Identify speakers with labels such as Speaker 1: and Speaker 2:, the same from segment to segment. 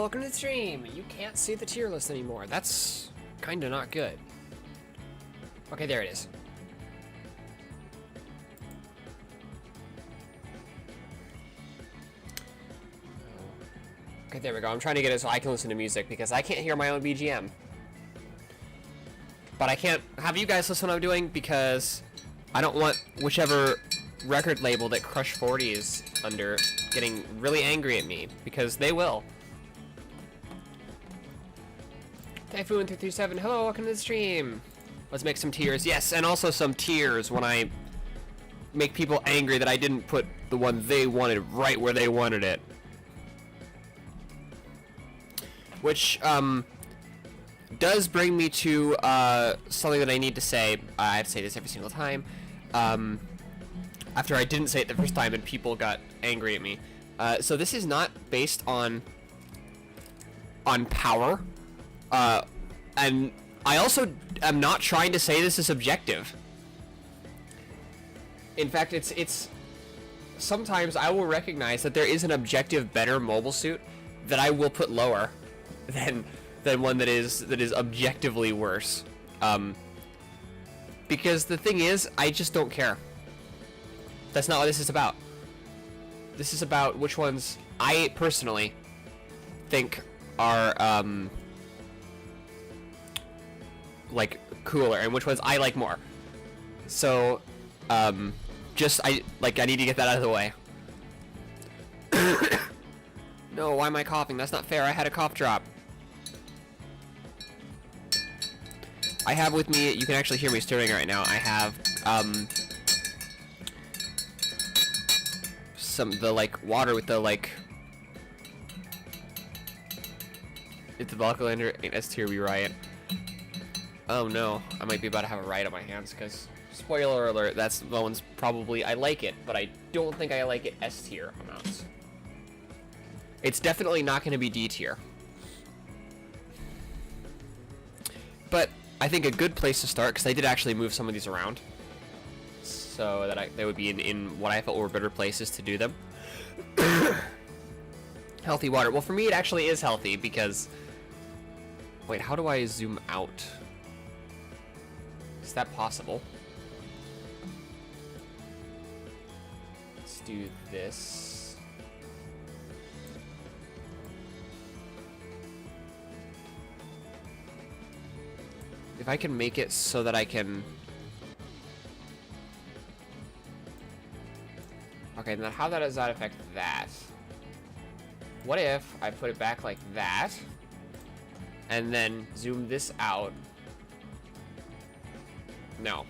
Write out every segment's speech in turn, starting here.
Speaker 1: welcome to the stream. You can't see the tier list anymore. That's kinda not good. Okay, there it is. Okay, there we go. I'm trying to get it so I can listen to music because I can't hear my own BGM. But I can't have you guys listen to what I'm doing because I don't want whichever record label that Crush 40 is under getting really angry at me, because they will. Typhoon337, hello, welcome to the stream. Let's make some tears. Yes, and also some tears when I make people angry that I didn't put the one they wanted right where they wanted it. Which, does bring me to, something that I need to say. I have to say this every single time. After I didn't say it the first time and people got angry at me. So this is not based on power. And I also am not trying to say this is objective. In fact, it's sometimes I will recognize that there is an objective better mobile suit that I will put lower than one that is objectively worse. Because the thing is, I just don't care. That's not what this is about. This is about which ones I personally think are like cooler and which ones I like more. So I need to get that out of the way. No, why am I coughing? That's not fair. I had a cough drop. I have with me, you can actually hear me stirring right now. I have the like water with the like, it's the Valky Lander S tier rewrite. Oh no, I might be about to have a riot on my hands because, spoiler alert, that's the one's probably, I like it, but I don't think I like it S tier amounts. It's definitely not going to be D tier. But I think a good place to start, because I did actually move some of these around, so that they would be in what I felt were better places to do them. Healthy water. Well, for me, it actually is healthy because... Wait, how do I zoom out? Is that possible? Let's do this. If I can make it so that I can... Okay, then how does that affect that? What if I put it back like that, and then zoom this out? No.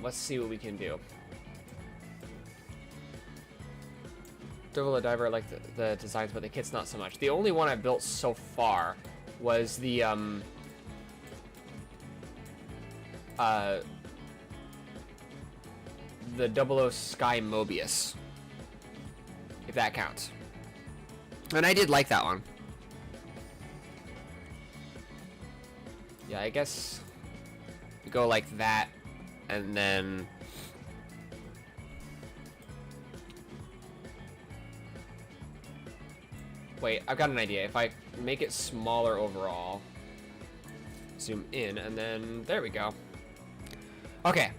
Speaker 1: Let's see what we can do. Double a Diver, I like the designs, but the kit's not so much. The only one I built so far was the, the 00 Sky Mobius, if that counts. And I did like that one. Yeah, I guess you go like that, and then wait, I've got an idea. If I make it smaller overall, zoom in, and then there we go. Okay.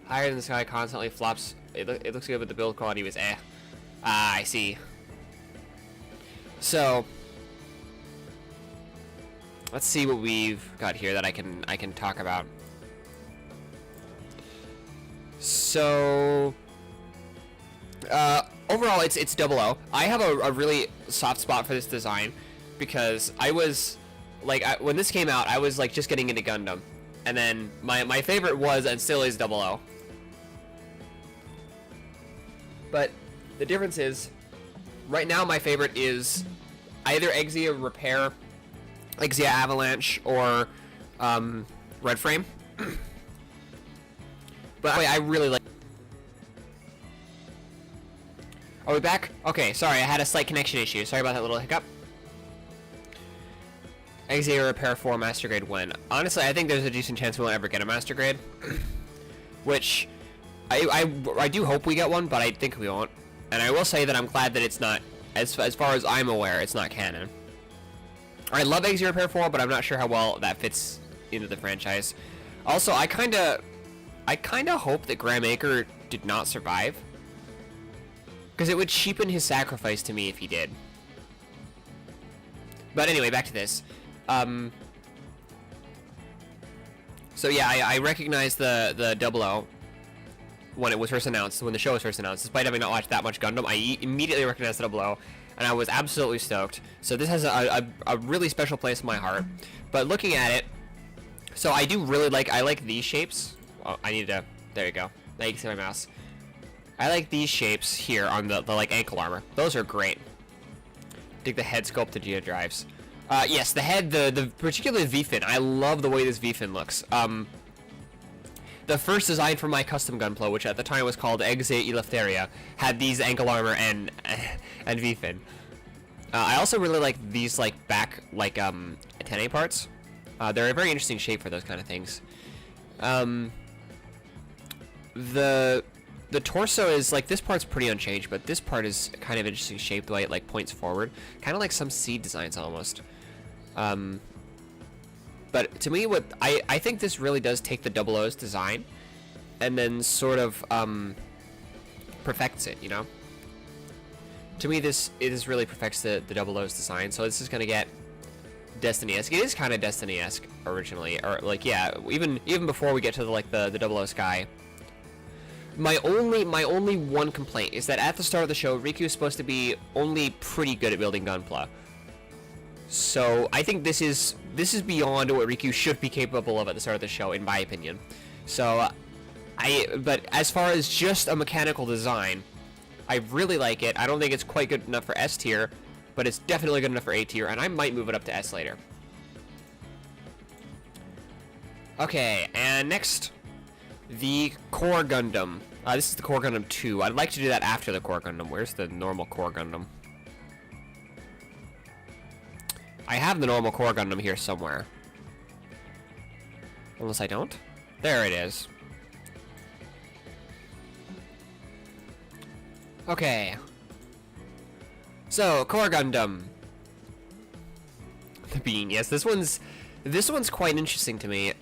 Speaker 1: Higher than the sky constantly flops. It looks good, but the build quality was eh. Ah, I see. So let's see what we've got here that I can talk about. So overall, it's 00. I have a really soft spot for this design because I was like, when this came out, I was like just getting into Gundam, and then my favorite was and still is 00. But the difference is, right now my favorite is either Exia Repair, Exia Avalanche, or Red Frame. But wait, I really like... Are we back? Okay, sorry, I had a slight connection issue. Sorry about that little hiccup. Exia Repair 4 Master Grade when? Honestly, I think there's a decent chance we won't ever get a Master Grade. Which I do hope we get one, but I think we won't. And I will say that I'm glad that it's not, as far as I'm aware, it's not canon. I love Eggs Repair 4, but I'm not sure how well that fits into the franchise. Also, I kinda hope that Graham Acre did not survive, because it would cheapen his sacrifice to me if he did. But anyway, back to this. So yeah, I recognized the 00 when it was first announced, when the show was first announced. Despite having not watched that much Gundam, I immediately recognized the 00, and I was absolutely stoked. So this has a really special place in my heart. But looking at it, so I do really like, I like these shapes. Oh, I need to, there you go. Now you can see my mouse. I like these shapes here on the like ankle armor. Those are great. Dig the head sculpt to Geo drives. Yes, the head, the particularly V-fin. I love the way this V-fin looks. The first design for my custom Gunpla, which at the time was called Exe Eleftheria, had these ankle armor and V-fin. I also really like these like back like antennae parts. They're a very interesting shape for those kind of things. The torso is like, this part's pretty unchanged, but this part is kind of interesting shape, the way it like points forward, kind of like some seed designs almost. But to me, what I think this really does take the 00's design and then sort of perfects it, you know? To me, it really perfects the 00's design. So this is gonna get Destiny-esque. It is kind of Destiny-esque originally, or like, yeah, even before we get to the 00 Sky. My only one complaint is that at the start of the show, Riku is supposed to be only pretty good at building Gunpla. So I think this is beyond what Riku should be capable of at the start of the show, in my opinion. So but as far as just a mechanical design, I really like it. I don't think it's quite good enough for S tier, but it's definitely good enough for A tier, and I might move it up to S later. Okay, and next, the Core Gundam. This is the Core Gundam 2. I'd like to do that after the Core Gundam. Where's the normal Core Gundam? I have the normal Core Gundam here somewhere. Unless I don't. There it is. Okay. So, Core Gundam. The being, yes, this one's quite interesting to me.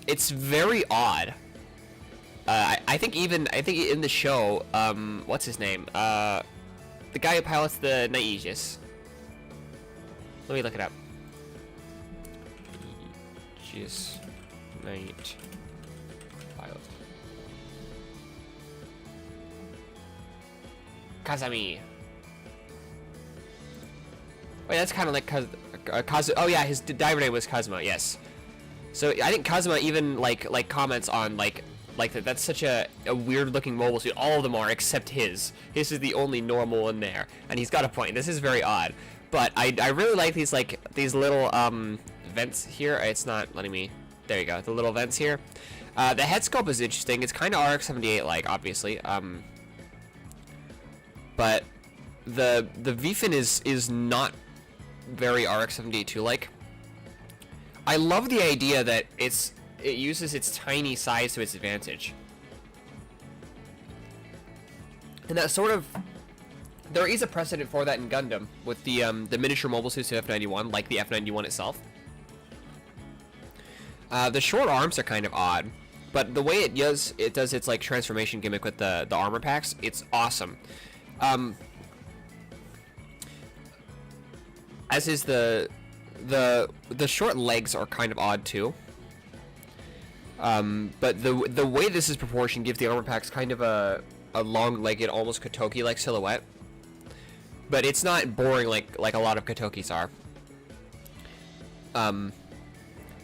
Speaker 1: It's very odd. I think in the show, what's his name? The guy who pilots the Night Aegis. Let me look it up. Aegis Night pilot. Kazami. Wait, that's kind of like Kazu. Oh yeah, his diver name was Kazuma. Yes. So I think Kazuma even like comments on like that's such a weird looking mobile suit. All of them are except his. His is the only normal one there, and he's got a point. This is very odd, but I really like these little vents here. It's not letting me. There you go. The little vents here. The head sculpt is interesting. It's kind of RX-78 like, obviously. But the V-fin is not very RX-72 like. I love the idea that it uses its tiny size to its advantage. And that sort of, there is a precedent for that in Gundam with the miniature mobile suits of F91, like the F91 itself. The short arms are kind of odd, but the way it does its like transformation gimmick with the armor packs, it's awesome. As is the short legs are kind of odd too. But the way this is proportioned gives the armor packs kind of a long-legged, almost Kotoki-like silhouette. But it's not boring like a lot of Kotokis are.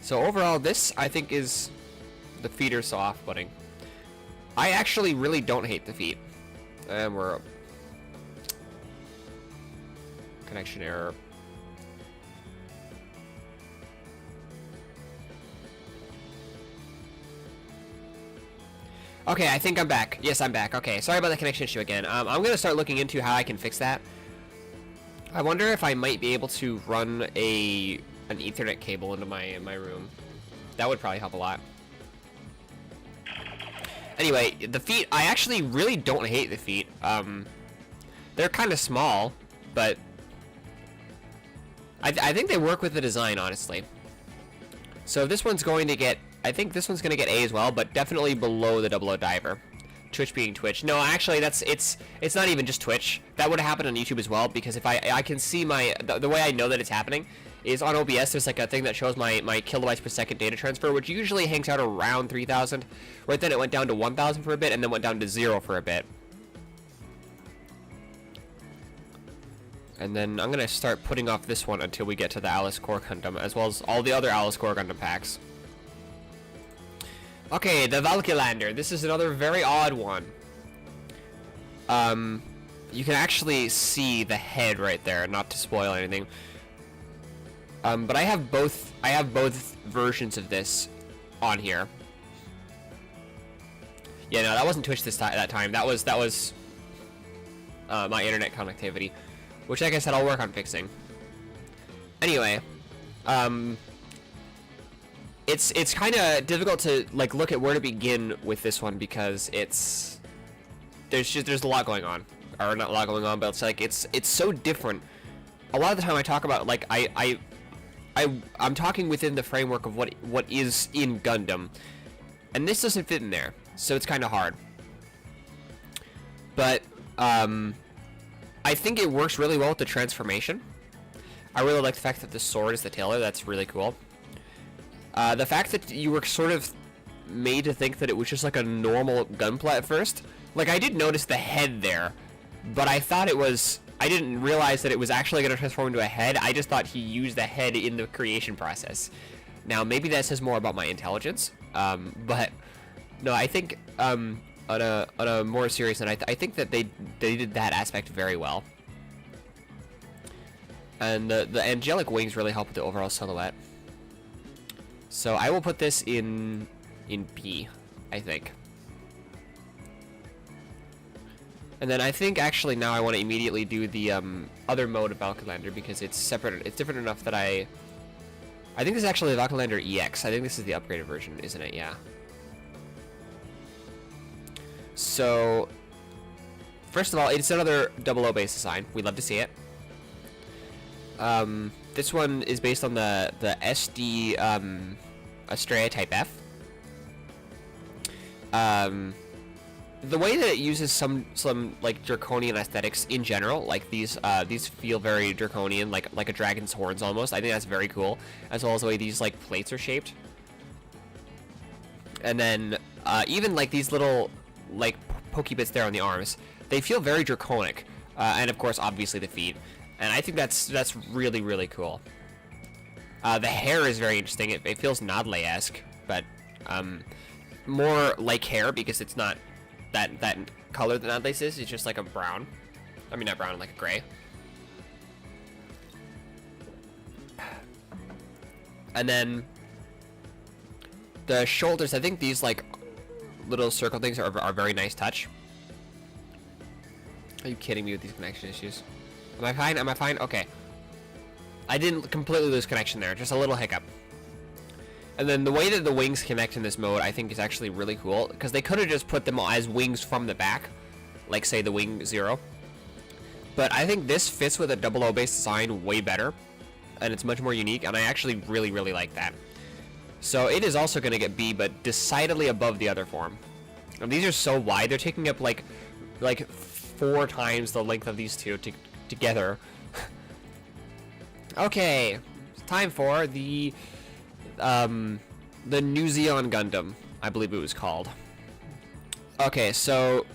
Speaker 1: So overall, this I think is, the feet are so off-putting. I actually really don't hate the feet. And we're connection error. Okay, I think I'm back. Yes, I'm back. Okay, sorry about the connection issue again. I'm gonna start looking into how I can fix that. I wonder if I might be able to run an Ethernet cable into my room. That would probably help a lot. Anyway, the feet, I actually really don't hate the feet. They're kind of small, but I think they work with the design, honestly. So this one's going to get, I think this one's going to get A as well, but definitely below the 00 diver. Twitch being Twitch. No, actually, it's not even just Twitch. That would have happened on YouTube as well, because if I can see the way I know that it's happening is on OBS. There's like a thing that shows my kilobytes per second data transfer, which usually hangs out around 3,000. Right then it went down to 1,000 for a bit, and then went down to 0 for a bit. And then I'm gonna start putting off this one until we get to the Alice Core Gundam, as well as all the other Alice Core Gundam packs. Okay, the Valky Lander. This is another very odd one. You can actually see the head right there, not to spoil anything. But I have both versions of this on here. Yeah, no, that wasn't Twitch that time. That was my internet connectivity, which, like I said, I'll work on fixing. Anyway, it's kind of difficult to like look at where to begin with this one, because there's a lot going on, or not a lot going on, but it's like it's so different. A lot of the time I talk about, like, I'm talking within the framework of what is in Gundam, and this doesn't fit in there, so it's kind of hard. But I think it works really well with the transformation. I really like the fact that the sword is the tailor. That's really cool. The fact that you were sort of made to think that it was just like a normal Gunpla at first. Like, I did notice the head there, but I thought it was... I didn't realize that it was actually going to transform into a head. I just thought he used the head in the creation process. Now, maybe that says more about my intelligence, but no, I think on a more serious note, I think that they did that aspect very well. And the angelic wings really help with the overall silhouette. So I will put this in B, I think. And then I think actually now I want to immediately do the other mode of Valky Lander, because it's separate. It's different enough that I think this is actually the Valky Lander EX. I think this is the upgraded version, isn't it? Yeah. So first of all, it's another 00 base design. We'd love to see it. This one is based on the SD Astrea Type F. The way that it uses some like draconian aesthetics in general, like these feel very draconian, like a dragon's horns almost. I think that's very cool, as well as the way these like plates are shaped. And then even like these little like pokey bits there on the arms, they feel very draconic, and of course obviously the feet. And I think that's really, really cool. The hair is very interesting. It feels Nodley-esque, but more like hair, because it's not that color that Nodley's is. It's just like a brown. I mean, not brown, like a gray. And then the shoulders, I think these like little circle things are a very nice touch. Are you kidding me with these connection issues? Am I fine? Am I fine? Okay. I didn't completely lose connection there, just a little hiccup. And then the way that the wings connect in this mode, I think, is actually really cool, because they could have just put them as wings from the back, like say the Wing 0. But I think this fits with a 00 base design way better, and it's much more unique, and I actually really, really like that. So it is also going to get B, but decidedly above the other form. And these are so wide, they're taking up like 4 times the length of these two together. Okay, it's time for the new Zeon Gundam, I believe it was called. Okay, so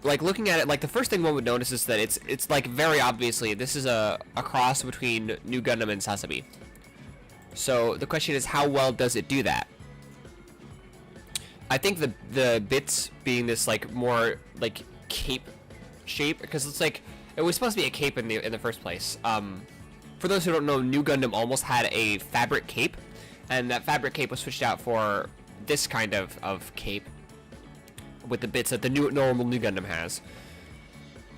Speaker 1: like looking at it, like the first thing one would notice is that it's like very obviously this is a cross between New Gundam and Sasami. So the question is, how well does it do that? I think the bits being this like more like cape shape, because it's like it was supposed to be a cape in the first place. For those who don't know, New Gundam almost had a fabric cape, and that fabric cape was switched out for this kind of cape with the bits that the normal New Gundam has.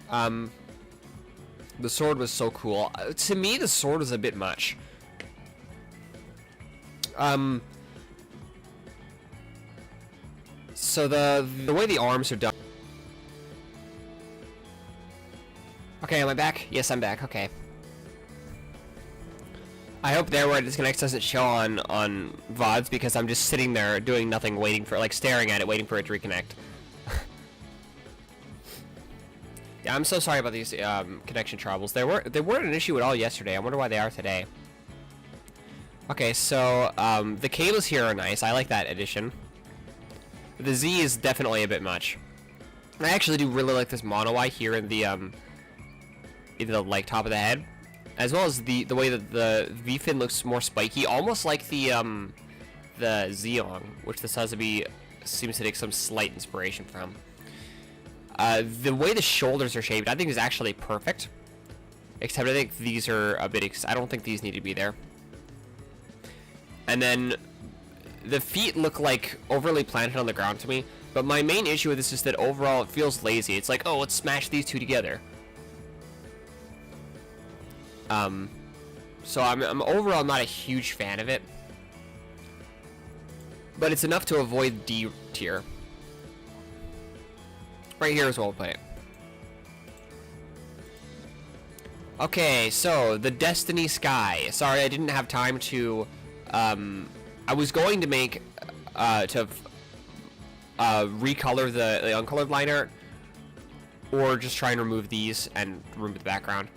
Speaker 1: The sword was so cool. To me, the sword was a bit much. So the way the arms are done. Okay, am I back? Yes, I'm back. Okay. I hope there where it disconnects doesn't show on VODs because I'm just sitting there doing nothing, waiting for, like, staring at it, waiting for it to reconnect. Yeah, I'm so sorry about these connection troubles. They weren't an issue at all yesterday. I wonder why they are today. Okay, so the cables here are nice. I like that addition. The Z is definitely a bit much. I actually do really like this mono eye here in the like top of the head, as well as the way that the V fin looks more spiky, almost like the Zeon, which the Suzuki seems to take some slight inspiration from. The way the shoulders are shaped, I think is actually perfect. Except I think these are a bit. I don't think these need to be there. And then the feet look like overly planted on the ground to me. But my main issue with this is that overall it feels lazy. It's like, oh, let's smash these two together. So I'm overall not a huge fan of it. But it's enough to avoid D tier. Right here is where we'll put it. Okay, so the Destiny Sky. Sorry, I didn't have time to. I was going to make recolor the uncolored line art, or just try and remove these and remove the background,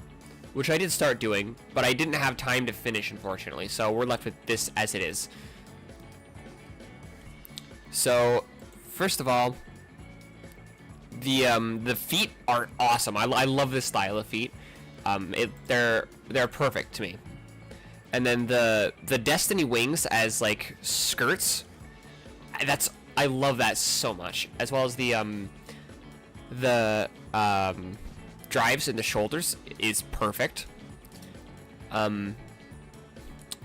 Speaker 1: which I did start doing, but I didn't have time to finish, unfortunately. So we're left with this as it is. So, first of all, the feet are awesome. I love this style of feet. They're perfect to me. And then the Destiny wings as like skirts, I love that so much. As well as the drives in the shoulders is perfect.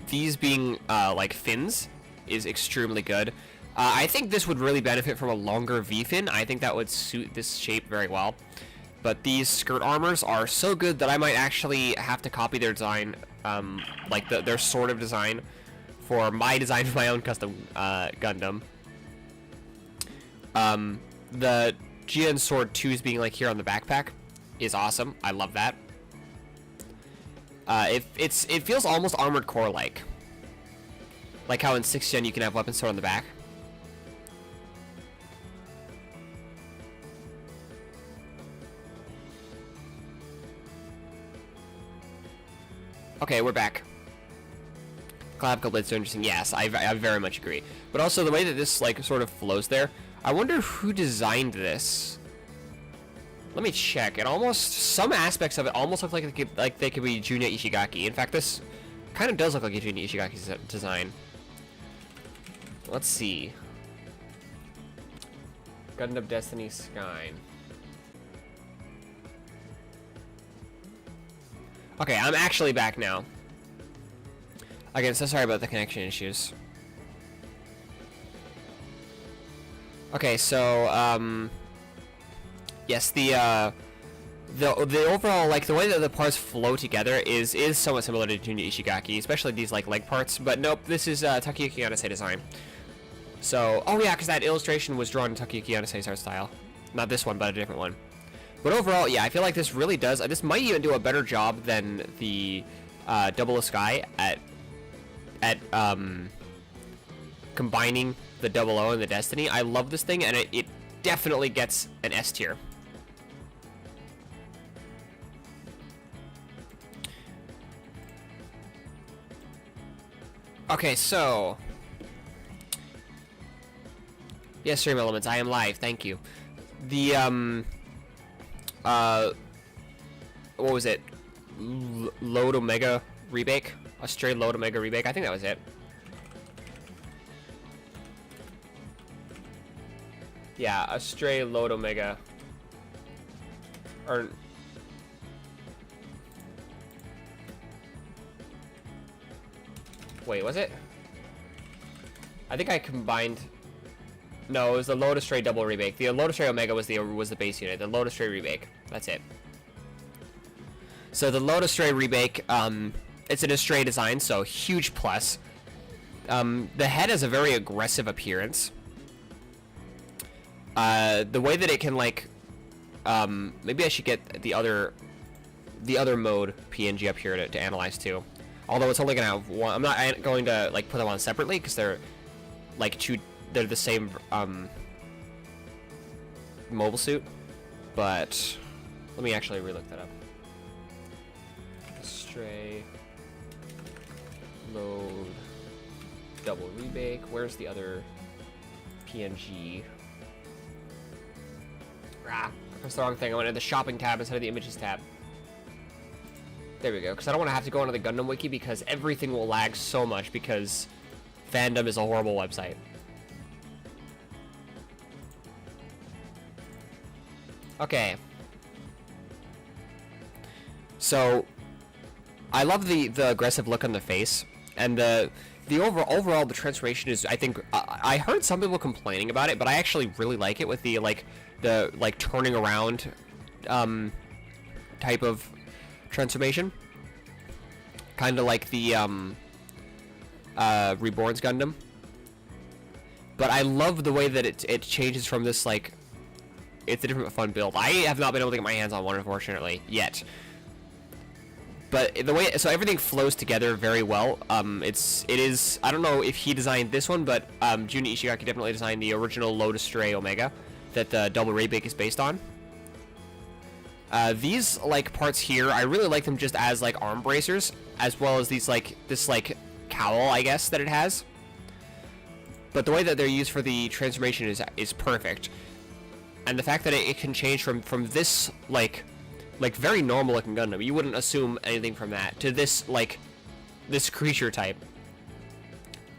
Speaker 1: These being like fins is extremely good. I think this would really benefit from a longer V-fin. I think that would suit this shape very well. But these skirt armors are so good that I might actually have to copy their design, like their sort of design, for my design for my own custom Gundam. The Zeon Sword 2's being like here on the backpack is awesome. I love that. It feels almost Armored Core like how in 6th Gen you can have weapon sword on the back. Okay, we're back. Clavicle Blade's so interesting. Yes, I very much agree. But also the way that this like sort of flows there. I wonder who designed this. Let me check. It almost, some aspects of it almost look like they could be Junya Ishigaki. In fact, this kind of does look like a Junya Ishigaki design. Let's see. Gundam Destiny Sky. Okay, I'm actually back now. Again, so sorry about the connection issues. Okay, so yes, the overall, like the way that the parts flow together is somewhat similar to Junya Ishigaki, especially these like leg parts. But nope, this is Takayuki Yanase design. So, oh yeah, because that illustration was drawn in Takayuki Yanase's art style, not this one, but a different one. But overall, yeah, I feel like this really does. This might even do a better job than the Double Sky at combining the 00 and the Destiny. I love this thing, and it definitely gets an S tier. Okay, so yes, Stream Elements, I am live. Thank you. The what was it? Load Omega remake? A straight Load Omega remake? I think that was it. Yeah, a stray Load Omega. Or wait, was it? I think I combined. No, it was the Lotus Stray double remake. The Lotus Stray Omega was the base unit. The Lotus Stray remake. That's it. So the Lotus Stray remake, it's an Astray design, so huge plus. The head has a very aggressive appearance. the way that it can like, maybe I should get the other mode PNG up here to analyze too. Although it's only gonna have one. I'm not going to like put them on separately because they're like they're the same mobile suit. But let me actually relook that up. Stray, load, double rebake. Where's the other PNG? Ah, I pressed the wrong thing. I went to the shopping tab instead of the images tab. There we go, because I don't want to have to go onto the Gundam Wiki because everything will lag so much because fandom is a horrible website. Okay. So, I love the aggressive look on the face, and the overall the transformation is, I think, I heard some people complaining about it, but I actually really like it with the turning around type of transformation, kind of like the Reborn's Gundam. But I love the way that it changes from this, like, it's a different fun build. I have not been able to get my hands on one, unfortunately, yet. But the way, so everything flows together very well. It is, I don't know if he designed this one, but Jun Ishigaki definitely designed the original Lotus Stray Omega that the double rebake is based on. These like parts here, I really like them just as like arm bracers, as well as these like this like cowl, I guess, that it has. But the way that they're used for the transformation is perfect, and the fact that it can change from this like very normal looking Gundam, you wouldn't assume anything from that, to this like this creature type.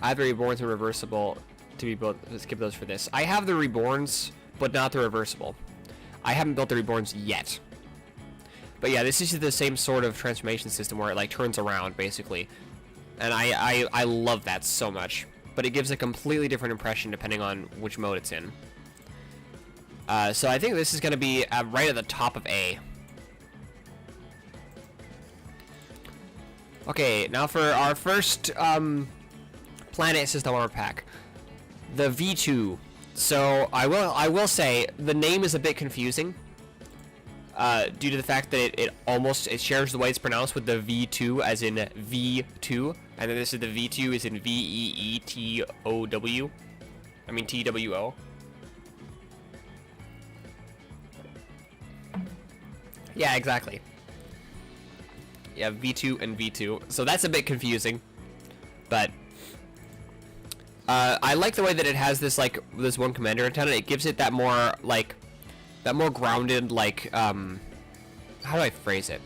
Speaker 1: I have the Reborns and reversible to be built. Skip those for this. I have the Reborns, but not the reversible. I haven't built the Reborns yet. But yeah, this is the same sort of transformation system where it like turns around basically, and I love that so much. But it gives a completely different impression depending on which mode it's in. So I think this is going to be right at the top of A. Okay, now for our first planet system armor pack, the V2. So I will say the name is a bit confusing. Due to the fact that it shares the way it's pronounced with the V2 as in V2, and then this is the V2 is in V-E-E-T-O-W. I mean T-W-O. Yeah, exactly. Yeah, V2 and V2. So that's a bit confusing, but I like the way that it has this like this one commander antenna. It gives it that more like grounded, like, how do I phrase it?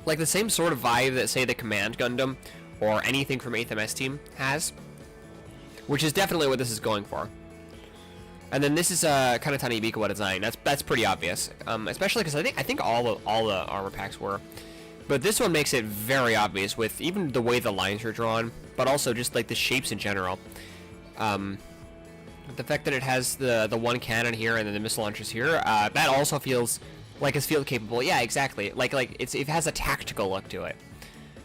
Speaker 1: Like the same sort of vibe that, say, the Command Gundam or anything from 8th MS Team has, which is definitely what this is going for. And then this is a kind of Tani Ibikawa design. That's pretty obvious, especially because I think all the armor packs were. But this one makes it very obvious with even the way the lines are drawn, but also just like the shapes in general. The fact that it has the one cannon here and then the missile launchers here, that also feels like it's field capable. Yeah, exactly. Like it has a tactical look to it.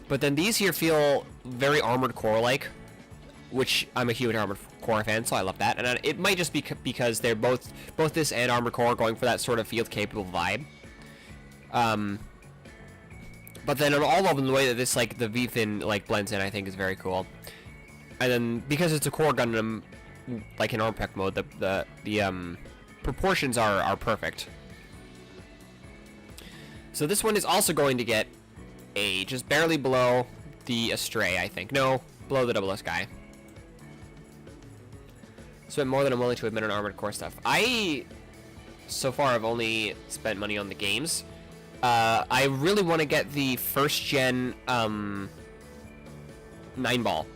Speaker 1: But then these here feel very Armored Core like, which I'm a huge Armored Core fan, so I love that. And it might just be because they're both this and Armored Core going for that sort of field capable vibe. But then all of them, the way that this like the V-fin like blends in, I think is very cool. And then because it's a core Gundam, like in arm pack mode, the proportions are perfect. So this one is also going to get A, just barely below the Astray, I think. No, below the Double S guy. Spent more than I'm willing to admit on Armored Core stuff. I, so far, have only spent money on the games. I really want to get the first gen 9-ball,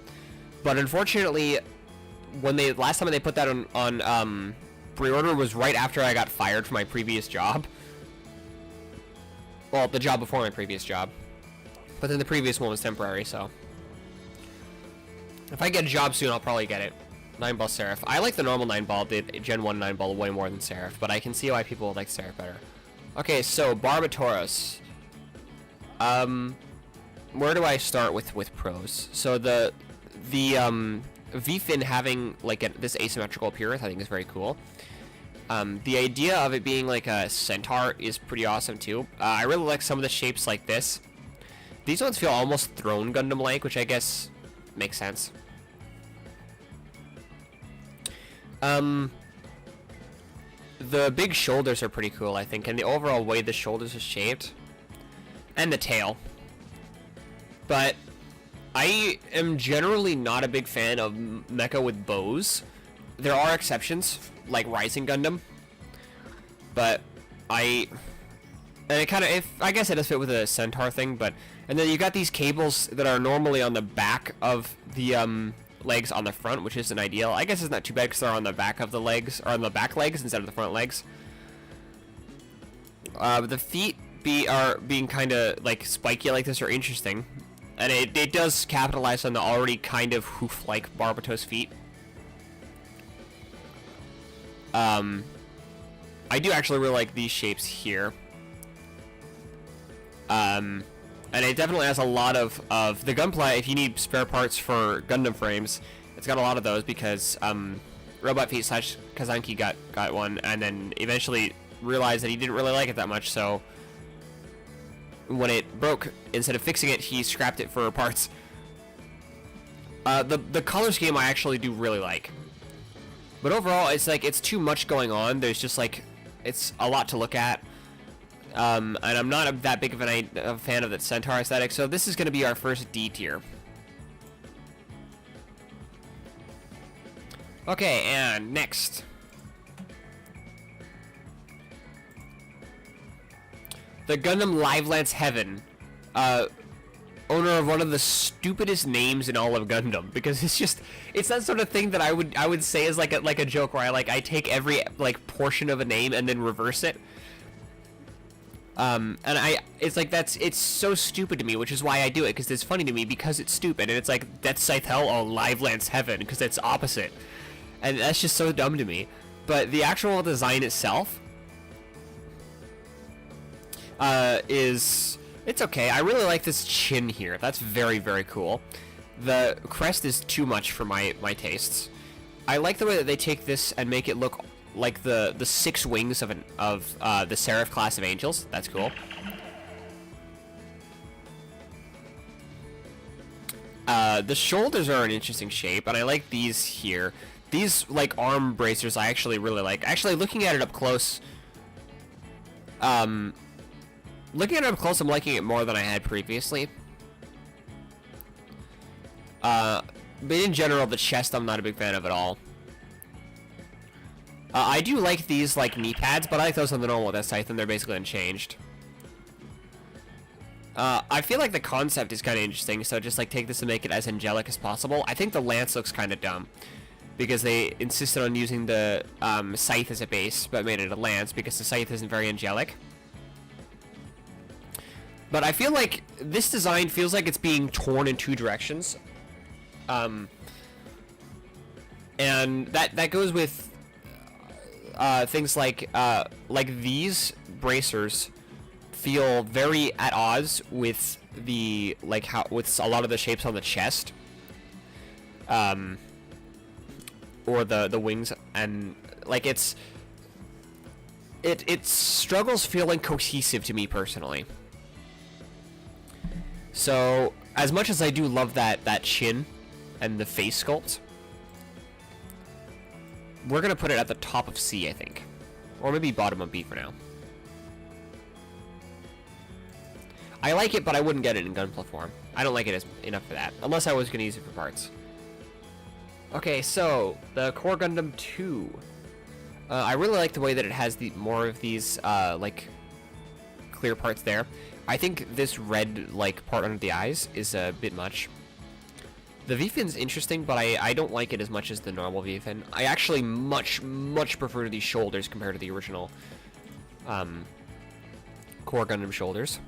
Speaker 1: but unfortunately, last time they put that on pre-order was right after I got fired from my previous job. Well, the job before my previous job, but then the previous one was temporary. So if I get a job soon, I'll probably get it. 9-ball Seraph. I like the normal 9-ball, the Gen 1 9-ball way more than Seraph, but I can see why people like Seraph better. Okay, so Barbatos. Where do I start with pros? So the V-fin having like this asymmetrical appearance, I think is very cool. The idea of it being like a centaur is pretty awesome too. I really like some of the shapes like this. These ones feel almost Throne Gundam-like, which I guess makes sense. The big shoulders are pretty cool, I think, and the overall way the shoulders are shaped. And the tail. But I am generally not a big fan of mecha with bows. There are exceptions, like Rising Gundam. But I guess it does fit with a centaur thing, but... And then you got these cables that are normally on the back of the, legs on the front, which isn't ideal. I guess it's not too bad because they're on the back of the legs, or on the back legs instead of the front legs. The feet being kind of like spiky like this are interesting, and it does capitalize on the already kind of hoof-like Barbatos feet. I do actually really like these shapes here. And it definitely has a lot of the gunpla. If you need spare parts for Gundam frames, it's got a lot of those because Robot Feet / Kazanki got one, and then eventually realized that he didn't really like it that much, so when it broke, instead of fixing it, he scrapped it for parts. The color scheme I actually do really like. But overall, it's like, it's too much going on. There's just like, it's a lot to look at. And I'm not that big of a fan of the Centaur aesthetic, so this is going to be our first D tier. Okay, and next. The Gundam Live Lance Heaven. Owner of one of the stupidest names in all of Gundam, because it's that sort of thing that I would say is like a joke where I take every portion of a name and then reverse it. And it's so stupid to me, which is why I do it, because it's funny to me because it's stupid, and it's like Death Scythe Hell or Live Lance Heaven, because it's opposite, and that's just so dumb to me. But the actual design itself it's okay. I really like this chin here. That's very, very cool. The crest is too much for my tastes. I like the way that they take this and make it look like the 6 wings of the Seraph class of angels. That's cool. The shoulders are an interesting shape, and I like these here. These arm bracers I actually really like. Actually, looking at it up close, I'm liking it more than I had previously. But in general, the chest I'm not a big fan of at all. I do like these knee pads, but I like those on the normal Death Scythe, and they're basically unchanged. I feel like the concept is kind of interesting, so just take this and make it as angelic as possible. I think the lance looks kind of dumb, because they insisted on using the scythe as a base, but made it a lance because the scythe isn't very angelic. But I feel like this design feels like it's being torn in 2 directions. And that goes with things like these bracers feel very at odds with the with a lot of the shapes on the chest, or the wings, and it struggles feeling cohesive to me personally. So as much as I do love that chin and the face sculpt, we're gonna put it at the top of C, I think, or maybe bottom of B for now. I like it, but I wouldn't get it in Gunpla form. I don't like it enough for that, unless I was gonna use it for parts. Okay, so the Core Gundam 2. I really like the way that it has more of these clear parts there. I think this red part under the eyes is a bit much. The V-fin's interesting, but I don't like it as much as the normal V-fin. I actually much prefer these shoulders compared to the original Core Gundam shoulders.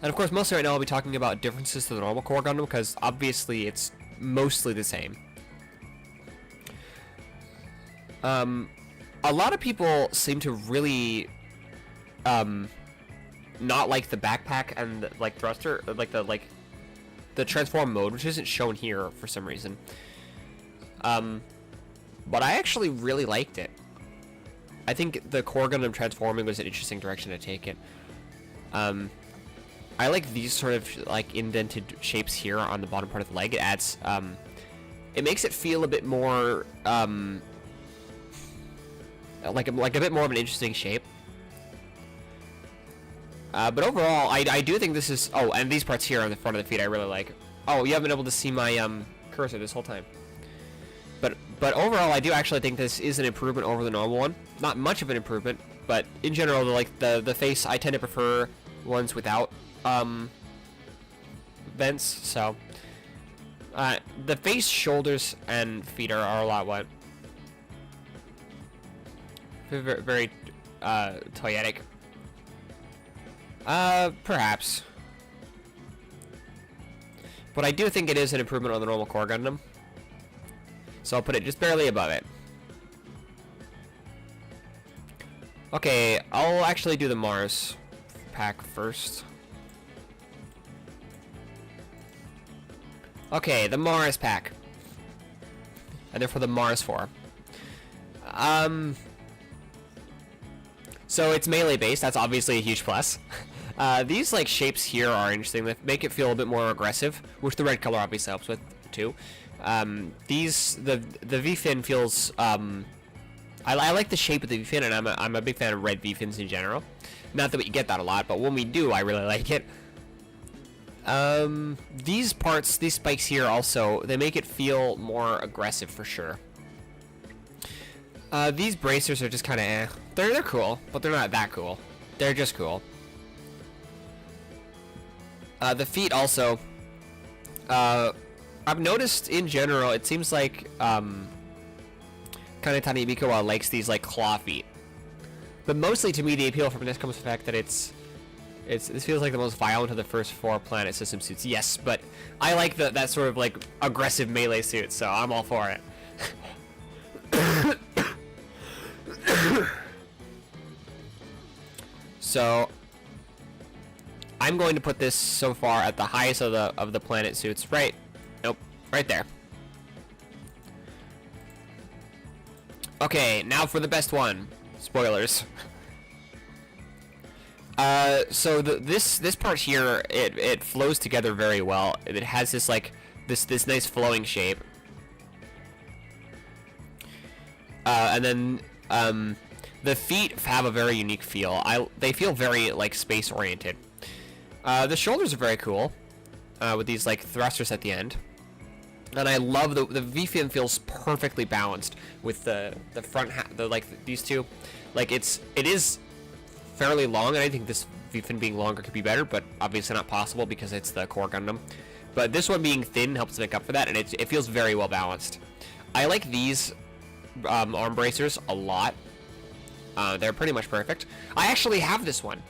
Speaker 1: And of course, mostly right now I'll be talking about differences to the normal Core Gundam, because obviously it's mostly the same. A lot of people seem to really not like the backpack and the thruster, the transform mode, which isn't shown here for some reason. But I actually really liked it. I think the core Gundam transforming was an interesting direction to take it. I like these sort of like indented shapes here on the bottom part of the leg. It adds, it makes it feel a bit more, like a bit more of an interesting shape. But overall, I do think this is... Oh, and these parts here on the front of the feet I really like. Oh, you haven't been able to see my cursor this whole time. But overall, I do actually think this is an improvement over the normal one. Not much of an improvement, but in general, the face, I tend to prefer ones without vents. So the face, shoulders, and feet are a lot what? Very, very toyetic. Perhaps. But I do think it is an improvement on the normal core Gundam. So I'll put it just barely above it. Okay, I'll actually do the Mars pack first. Okay, the Mars pack. And therefore the Mars 4. So it's melee based, that's obviously a huge plus. These like shapes here are interesting. They make it feel a bit more aggressive, which the red color obviously helps with too. The V-fin feels I like the shape of the V-fin, and I'm a big fan of red V-fins in general. Not that we get that a lot, but when we do, I really like it. These parts, these spikes here also, they make it feel more aggressive for sure. These bracers are just kind of eh. They're cool, but they're not that cool. They're just cool. The feet also, I've noticed in general, it seems like Kanetani Mikowa likes these like claw feet. But mostly to me the appeal from this comes from the fact that this feels like the most violent of the first 4 planet system suits. Yes, but I like that sort of like aggressive melee suit, so I'm all for it. So I'm going to put this so far at the highest of the planet suits. Right. Nope. Right there. Okay, now for the best one. Spoilers. So this part here, it flows together very well. It has this like this nice flowing shape. And then the feet have a very unique feel. They feel very like space oriented. The shoulders are very cool, with these like thrusters at the end. And I love the V-fin feels perfectly balanced with the front like these two. Like it is fairly long, and I think this V-fin being longer could be better, but obviously not possible because it's the core Gundam. But this one being thin helps make up for that, and it feels very well balanced. I like these arm bracers a lot. They're pretty much perfect. I actually have this one,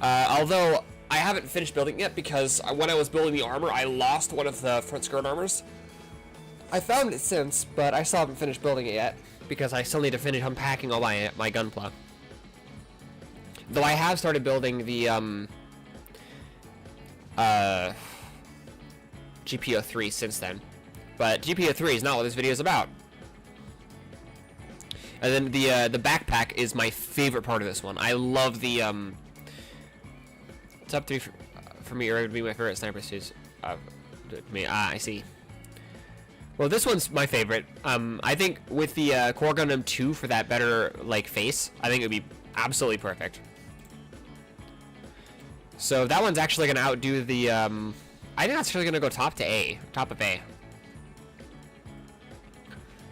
Speaker 1: although I haven't finished building it yet because when I was building the armor, I lost one of the front skirt armors. I found it since, but I still haven't finished building it yet because I still need to finish unpacking all my gunpla. Though I have started building the GPO3 since then, but GPO3 is not what this video is about. And then the backpack is my favorite part of this one. I love the top 3 for me, or it would be my favorite sniper suits. I see. Well, this one's my favorite. I think with the Core Gundam 2 for that better like face, I think it would be absolutely perfect. So that one's actually gonna outdo the. I think that's actually gonna go top of A.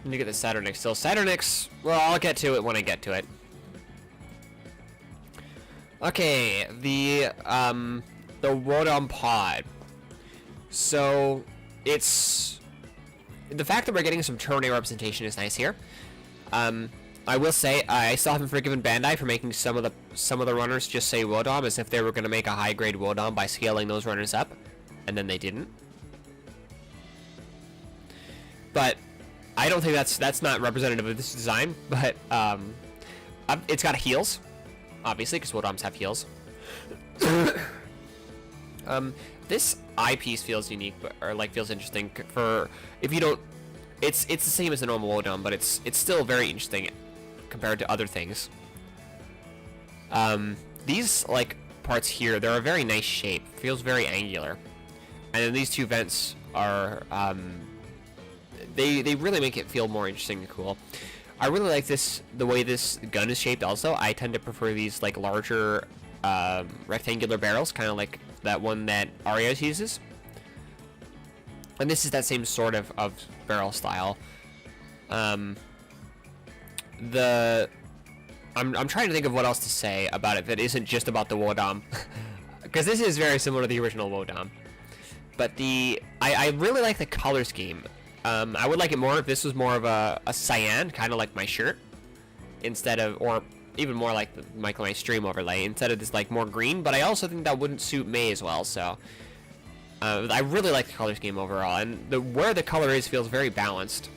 Speaker 1: Let me get the Saturn X still. Saturn X, well, I'll get to it when I get to it. Okay, the Rodon Pod. So it's the fact that we're getting some Turn A representation is nice here. I will say I still haven't forgiven Bandai for making some of the runners just say Rodon as if they were going to make a high grade Rodon by scaling those runners up, and then they didn't. But I don't think that's not representative of this design. But it's got heels, obviously, because Wodoms have heels. This eyepiece feels unique, or like feels interesting for if you don't it's the same as the normal Wodam, but it's still very interesting compared to other things. These like parts here, they're a very nice shape. Feels very angular, and then these two vents are they really make it feel more interesting and cool. I really like the way this gun is shaped. Also, I tend to prefer these like larger rectangular barrels, kind of like that one that Arios uses. And this is that same sort of barrel style. I'm trying to think of what else to say about it that isn't just about the Wodam, because this is very similar to the original Wodam. But I really like the color scheme. I would like it more if this was more of a cyan, kind of like my shirt, instead of, or even more like my stream overlay, instead of this like more green. But I also think that wouldn't suit May as well. So I really like the color scheme overall, and where the color is feels very balanced.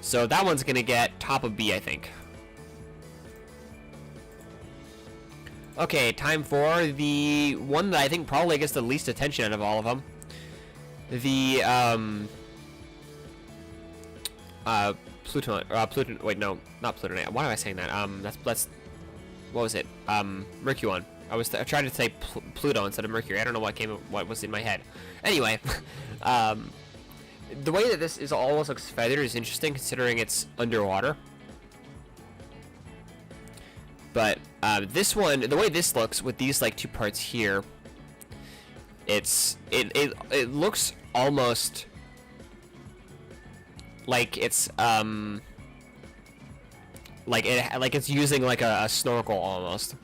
Speaker 1: So that one's gonna get top of B, I think. Okay, time for the one that I think probably gets the least attention out of all of them. The Pluton. Wait, no, not Pluton. Why am I saying that? That's what was it? Mercuon. I tried to say Pluto instead of Mercury. I don't know what was in my head. Anyway, the way that this is almost looks feathered is interesting considering it's underwater. But this one, the way this looks with these like two parts here, it looks almost like it's like it's using like a snorkel almost,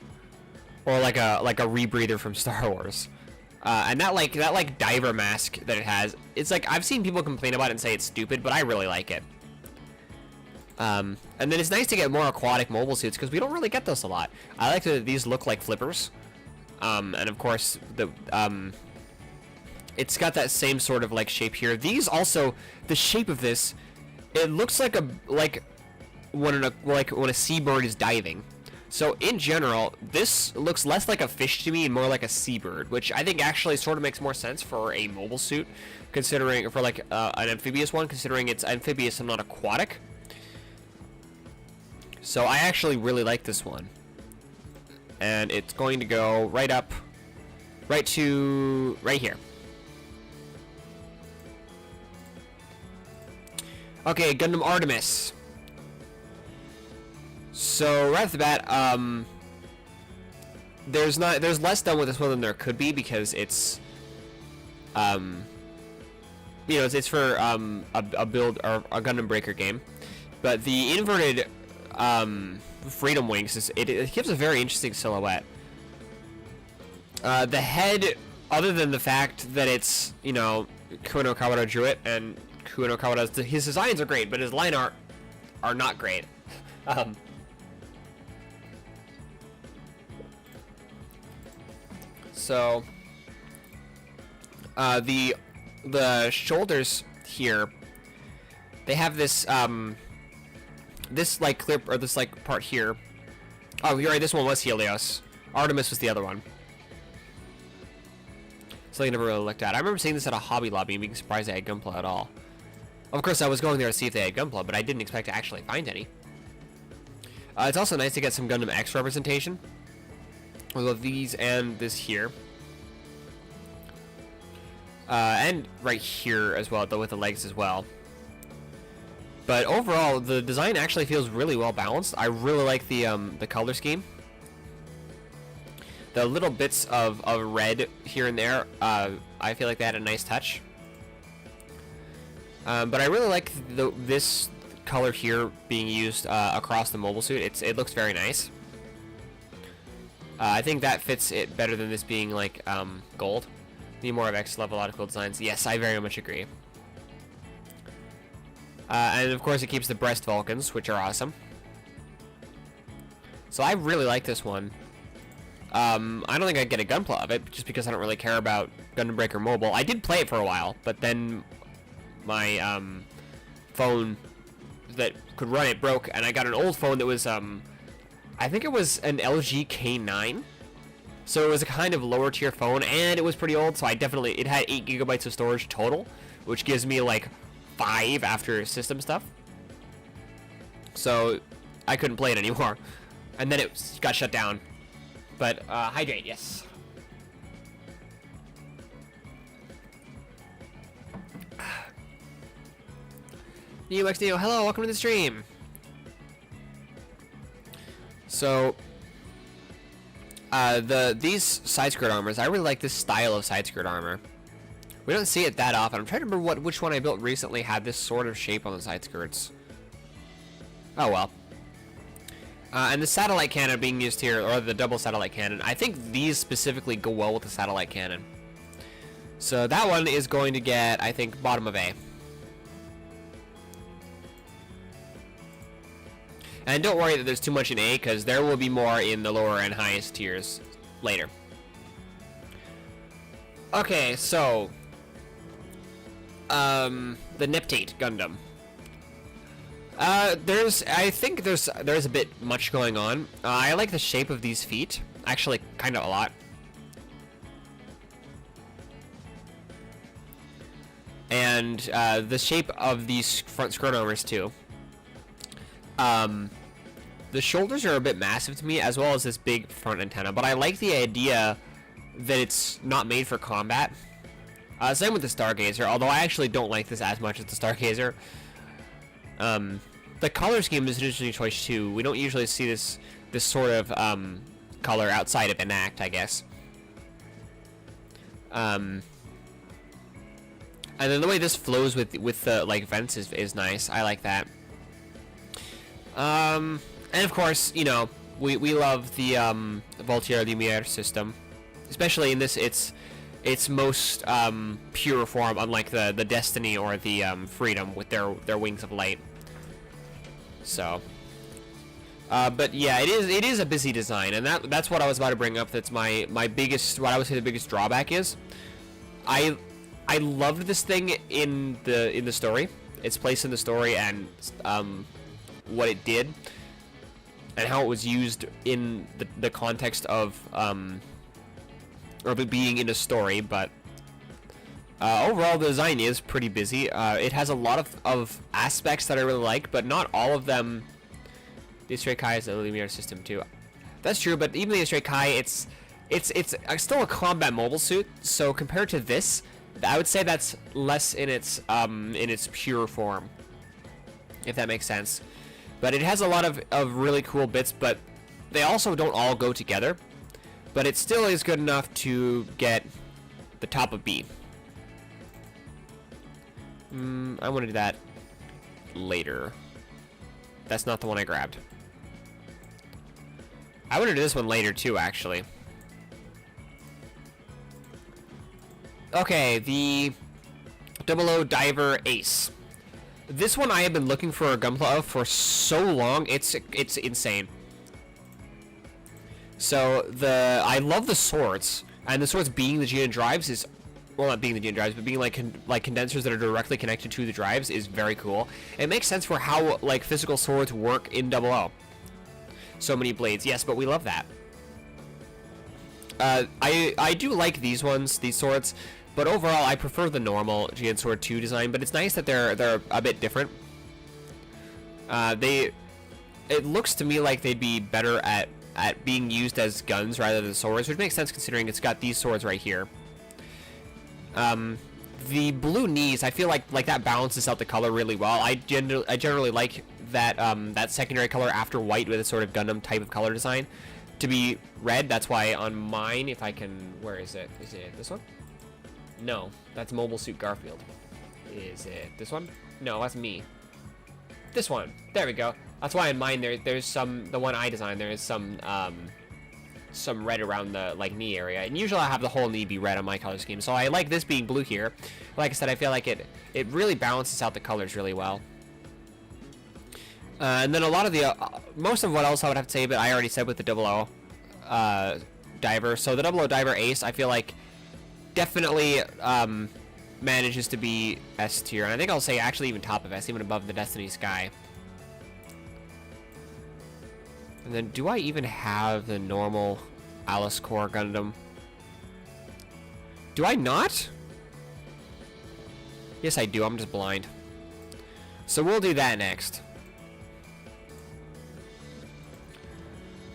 Speaker 1: or like a rebreather from Star Wars. And that diver mask that it has, it's like I've seen people complain about it and say it's stupid, but I really like it. And then it's nice to get more aquatic mobile suits because we don't really get those a lot. I like that these look like flippers, and of course it's got that same sort of like shape here. These also, the shape of this, it looks like when a seabird is diving. So in general, this looks less like a fish to me and more like a seabird, which I think actually sort of makes more sense for a mobile suit, considering for like an amphibious one, considering it's amphibious and not aquatic. So I actually really like this one, and it's going to go right up, right here. Okay, Gundam Artemis. So right off the bat, there's less done with this one than there could be because it's, it's for a build or a Gundam Breaker game, but the inverted Freedom Wings it gives a very interesting silhouette. The head, other than the fact that it's Kuno Kawada drew it, and Kuno Kawada's his designs are great, but his line art are not great. So the shoulders here, they have this this like clip, or this like part here. Oh, you're right, this one was Helios. Artemis was the other one. So I never really looked at. I remember seeing this at a Hobby Lobby and being surprised they had Gunpla at all. Of course, I was going there to see if they had Gunpla, but I didn't expect to actually find any. It's also nice to get some Gundam X representation. With these and this here. And right here as well, though, with the legs as well. But overall, the design actually feels really well balanced. I really like the color scheme. The little bits of red here and there, I feel like they had a nice touch. But I really like this color here being used across the mobile suit. It looks very nice. I think that fits it better than this being like gold. Need more of X level cool designs. Yes, I very much agree. And of course it keeps the breast Vulcans, which are awesome. So I really like this one. I don't think I'd get a Gunpla of it, just because I don't really care about Gundam Breaker Mobile. I did play it for a while, but then my phone that could run it broke, and I got an old phone that was I think it was an LG K9. So it was a kind of lower tier phone, and it was pretty old, so it had 8 GB of storage total, which gives me like 5 after system stuff. So I couldn't play it anymore. And then it got shut down. But hydrate, yes. UX Neo, hello, welcome to the stream. So these side skirt armors, I really like this style of side skirt armor. We don't see it that often. I'm trying to remember which one I built recently had this sort of shape on the side skirts. Oh well. And the satellite cannon being used here, or the double satellite cannon, I think these specifically go well with the satellite cannon. So that one is going to get, I think, bottom of A. And don't worry that there's too much in A, because there will be more in the lower and highest tiers later. Okay, so the Neptate Gundam. I think there's a bit much going on. I like the shape of these feet, actually, kind of a lot. And the shape of these front skirt armors too. The shoulders are a bit massive to me, as well as this big front antenna, but I like the idea that it's not made for combat. Same with the Stargazer, although I actually don't like this as much as the Stargazer. The color scheme is an interesting choice too. We don't usually see this sort of color outside of Enact, I guess. And then the way this flows with the like vents is nice. I like that. And of course, you know, we love the Voltaire Lumiere system, especially in this its most pure form, unlike the Destiny or the Freedom with their wings of light. So, but yeah, it is a busy design, and that's what I was about to bring up. That's my biggest, what I would say the biggest drawback is. I loved this thing in the story, its place in the story, and what it did, and how it was used in the context of it being in a story. But overall, the design is pretty busy. It has a lot of aspects that I really like, but not all of them. The Stray Kai is a Lumiere system too. That's true, but even the Stray Kai, it's still a combat mobile suit. So compared to this, I would say that's less in its pure form, if that makes sense. But it has a lot of really cool bits, but they also don't all go together. But it still is good enough to get the top of B. I want to do that later. That's not the one I grabbed. I want to do this one later too, actually. Okay, the 00 Diver Ace. This one I have been looking for a gunpla of for so long. It's insane. So I love the swords, and the swords being the GN drives is, well, not being the GN drives, but being like condensers that are directly connected to the drives is very cool. It makes sense for how like physical swords work in 00. So many blades, yes, but we love that. I do like these ones, these swords, but overall I prefer the normal GN Sword 2 design. But it's nice that they're a bit different. It looks to me like they'd be better at being used as guns rather than swords, which makes sense considering it's got these swords right here. The blue knees, I feel like that balances out the color really well. I generally like that that secondary color after white with a sort of Gundam type of color design to be red. That's why on mine, if I can, where is it? Is it this one? No, that's Mobile Suit Garfield. Is it this one? No, that's me. This one. There we go. That's why in mine there's the one I designed, there is some red around the knee area, and usually I have the whole knee be red on my color scheme. So I like this being blue here. Like I said, I feel like it really balances out the colors really well. And then a lot of the most of what else I would have to say, but I already said with the 00 Diver. So the 00 Diver Ace, I feel like definitely manages to be S tier, and I think I'll say actually even top of S, even above the Destiny Sky. And then, do I even have the normal Alice Core Gundam? Do I not? Yes, I do. I'm just blind. So we'll do that next.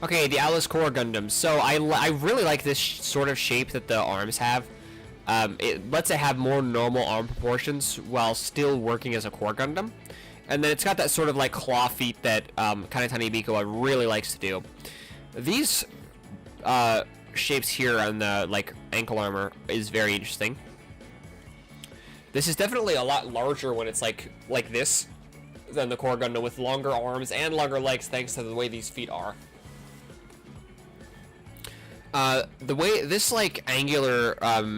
Speaker 1: Okay, the Alice Core Gundam. So I really like this sort of shape that the arms have. It lets it have more normal arm proportions while still working as a core Gundam. And then it's got that sort of like claw feet that Kanetani Biko really likes to do. These shapes here on the like ankle armor is very interesting. This is definitely a lot larger when it's like this than the core Gundam, with longer arms and longer legs thanks to the way these feet are. The way this like angular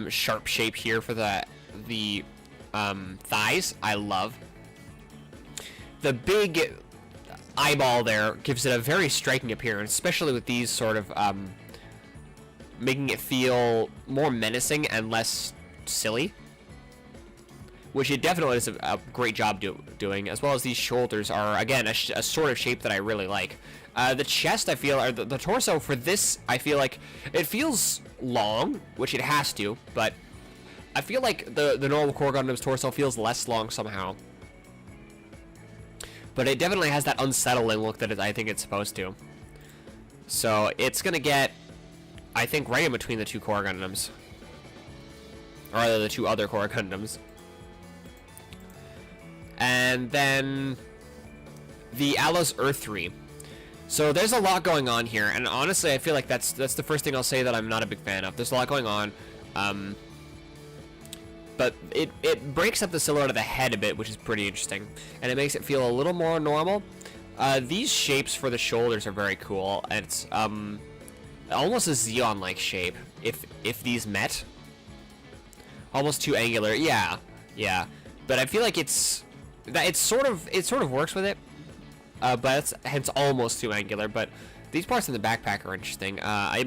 Speaker 1: sharp shape here for the thighs, I love. The big eyeball there gives it a very striking appearance, especially with these sort of making it feel more menacing and less silly, which it definitely does a great job doing, as well as these shoulders are, again, a sort of shape that I really like. The chest, I feel, or the torso for this, I feel like it feels long, which it has to, but I feel like the normal Core Gundam's torso feels less long somehow. But it definitely has that unsettling look that I think it's supposed to. So it's gonna get, I think, right in between the two Core Gundams. Or rather, the two other Core Gundams. And then the Alos Earth 3. So there's a lot going on here, and honestly, I feel like that's the first thing I'll say that I'm not a big fan of. There's a lot going on, but it breaks up the silhouette of the head a bit, which is pretty interesting, and it makes it feel a little more normal. These shapes for the shoulders are very cool, and it's almost a Zeon-like shape if these met. Almost too angular, yeah. But I feel like it sort of works with it. But it's hence almost too angular. But these parts in the backpack are interesting. I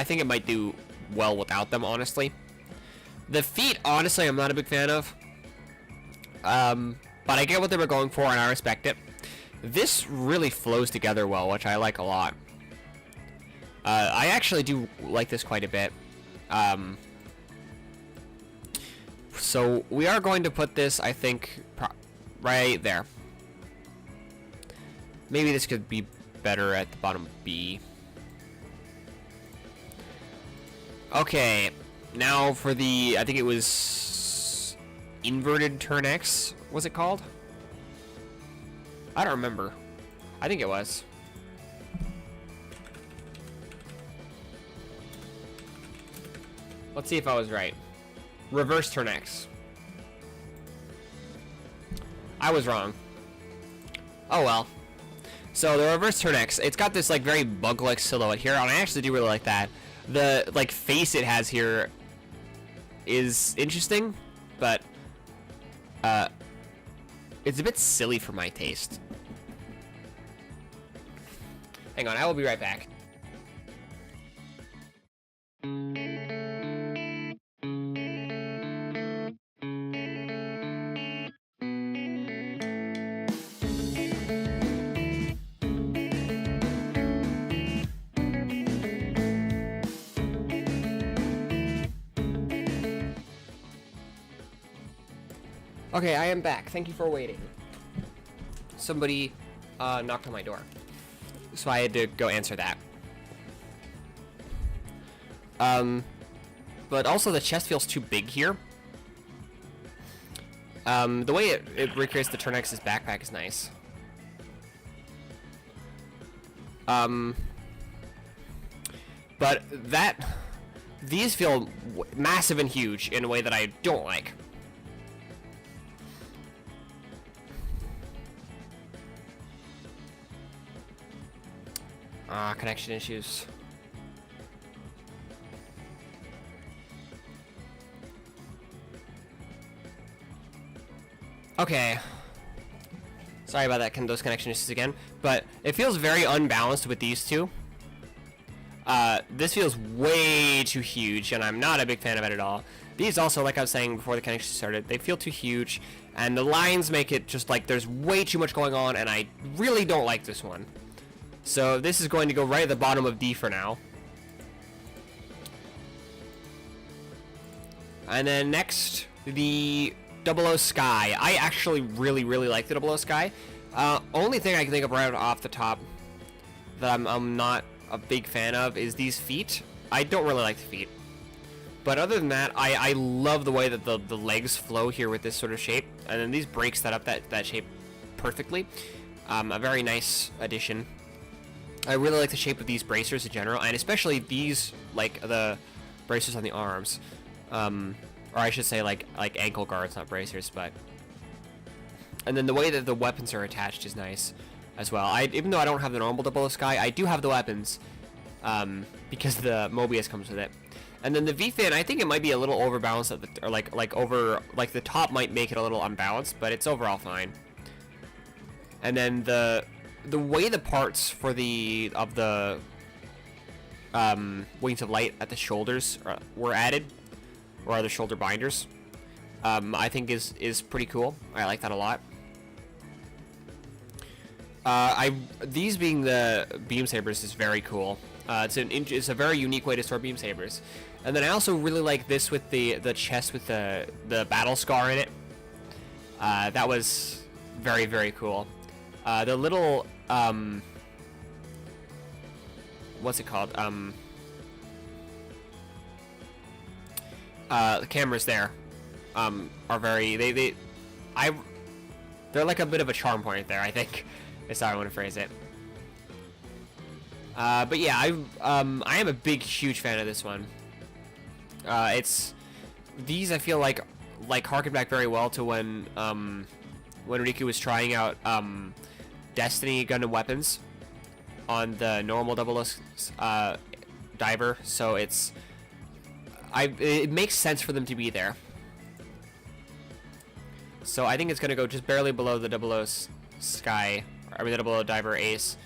Speaker 1: think it might do well without them, honestly. The feet, honestly, I'm not a big fan of. But I get what they were going for, and I respect it. This really flows together well, which I like a lot. I actually do like this quite a bit. So we are going to put this, I think, right there. Maybe this could be better at the bottom B. Okay, now for the, I think it was Inverted Turn X, was it called? I don't remember. I think it was. Let's see if I was right. Reverse Turn X. I was wrong. Oh well. So the Reverse Turn X, it's got this like very bug-like silhouette here, and I actually do really like that. The like face it has here is interesting, but it's a bit silly for my taste. Hang on, I will be right back. Okay, I am back. Thank you for waiting. Somebody knocked on my door, so I had to go answer that. But also the chest feels too big here. The way it recreates the Turn X's backpack is nice. But these feel massive and huge in a way that I don't like. Connection issues. Okay. Sorry about that, those connection issues again. But it feels very unbalanced with these two. This feels way too huge, and I'm not a big fan of it at all. These also, like I was saying before the connection started, they feel too huge, and the lines make it just like there's way too much going on, and I really don't like this one. So this is going to go right at the bottom of D for now. And then next, the 00 Sky. I actually really like the 00 Sky. Only thing I can think of right off the top that I'm not a big fan of is these feet. I don't really like the feet. But other than that, I love the way that the legs flow here with this sort of shape. And then these breaks that up that shape perfectly. A very nice addition. I really like the shape of these bracers in general, and especially these, like the bracers on the arms. Or I should say like ankle guards, not bracers, but... And then the way that the weapons are attached is nice as well. Even though I don't have the normal 00 Sky, I do have the weapons, because the Mobius comes with it. And then the V-fin, I think it might be a little overbalanced at the, or like the top might make it a little unbalanced, but it's overall fine. And then the way the parts for the Wings of Light at the shoulders were added, or are the shoulder binders, I think is pretty cool. I like that a lot. These being the beam sabers is very cool. It's a very unique way to store beam sabers. And then I also really like this with the chest with the battle scar in it. That was very cool. The little what's it called? The cameras there are very they're like a bit of a charm point there, I think. Is how I want to phrase it. But yeah, I am a huge fan of this one. These I feel like harken back very well to when Riku was trying out Destiny Gundam weapons on the normal 00 diver, so it makes sense for them to be there. So I think it's gonna go just barely below the 00 Sky, I mean the 00 Diver Ace.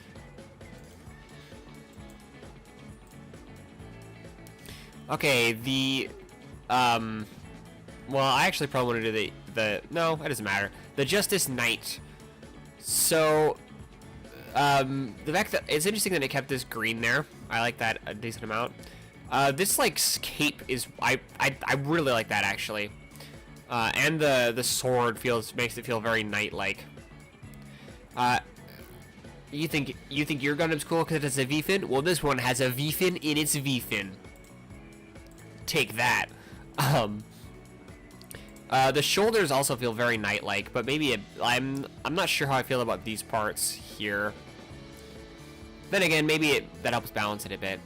Speaker 1: Okay, well, I actually probably want to do no, it doesn't matter. The Justice Knight. So, the fact that it's interesting that they kept this green there. I like that a decent amount. This like cape is I really like that actually. And the sword makes it feel very knight-like. You think your Gundam's cool because it has a V-fin? Well, this one has a V-fin in its V-fin. Take that. The shoulders also feel very knight-like, but maybe I'm not sure how I feel about these parts here. Then again, maybe that helps balance it a bit.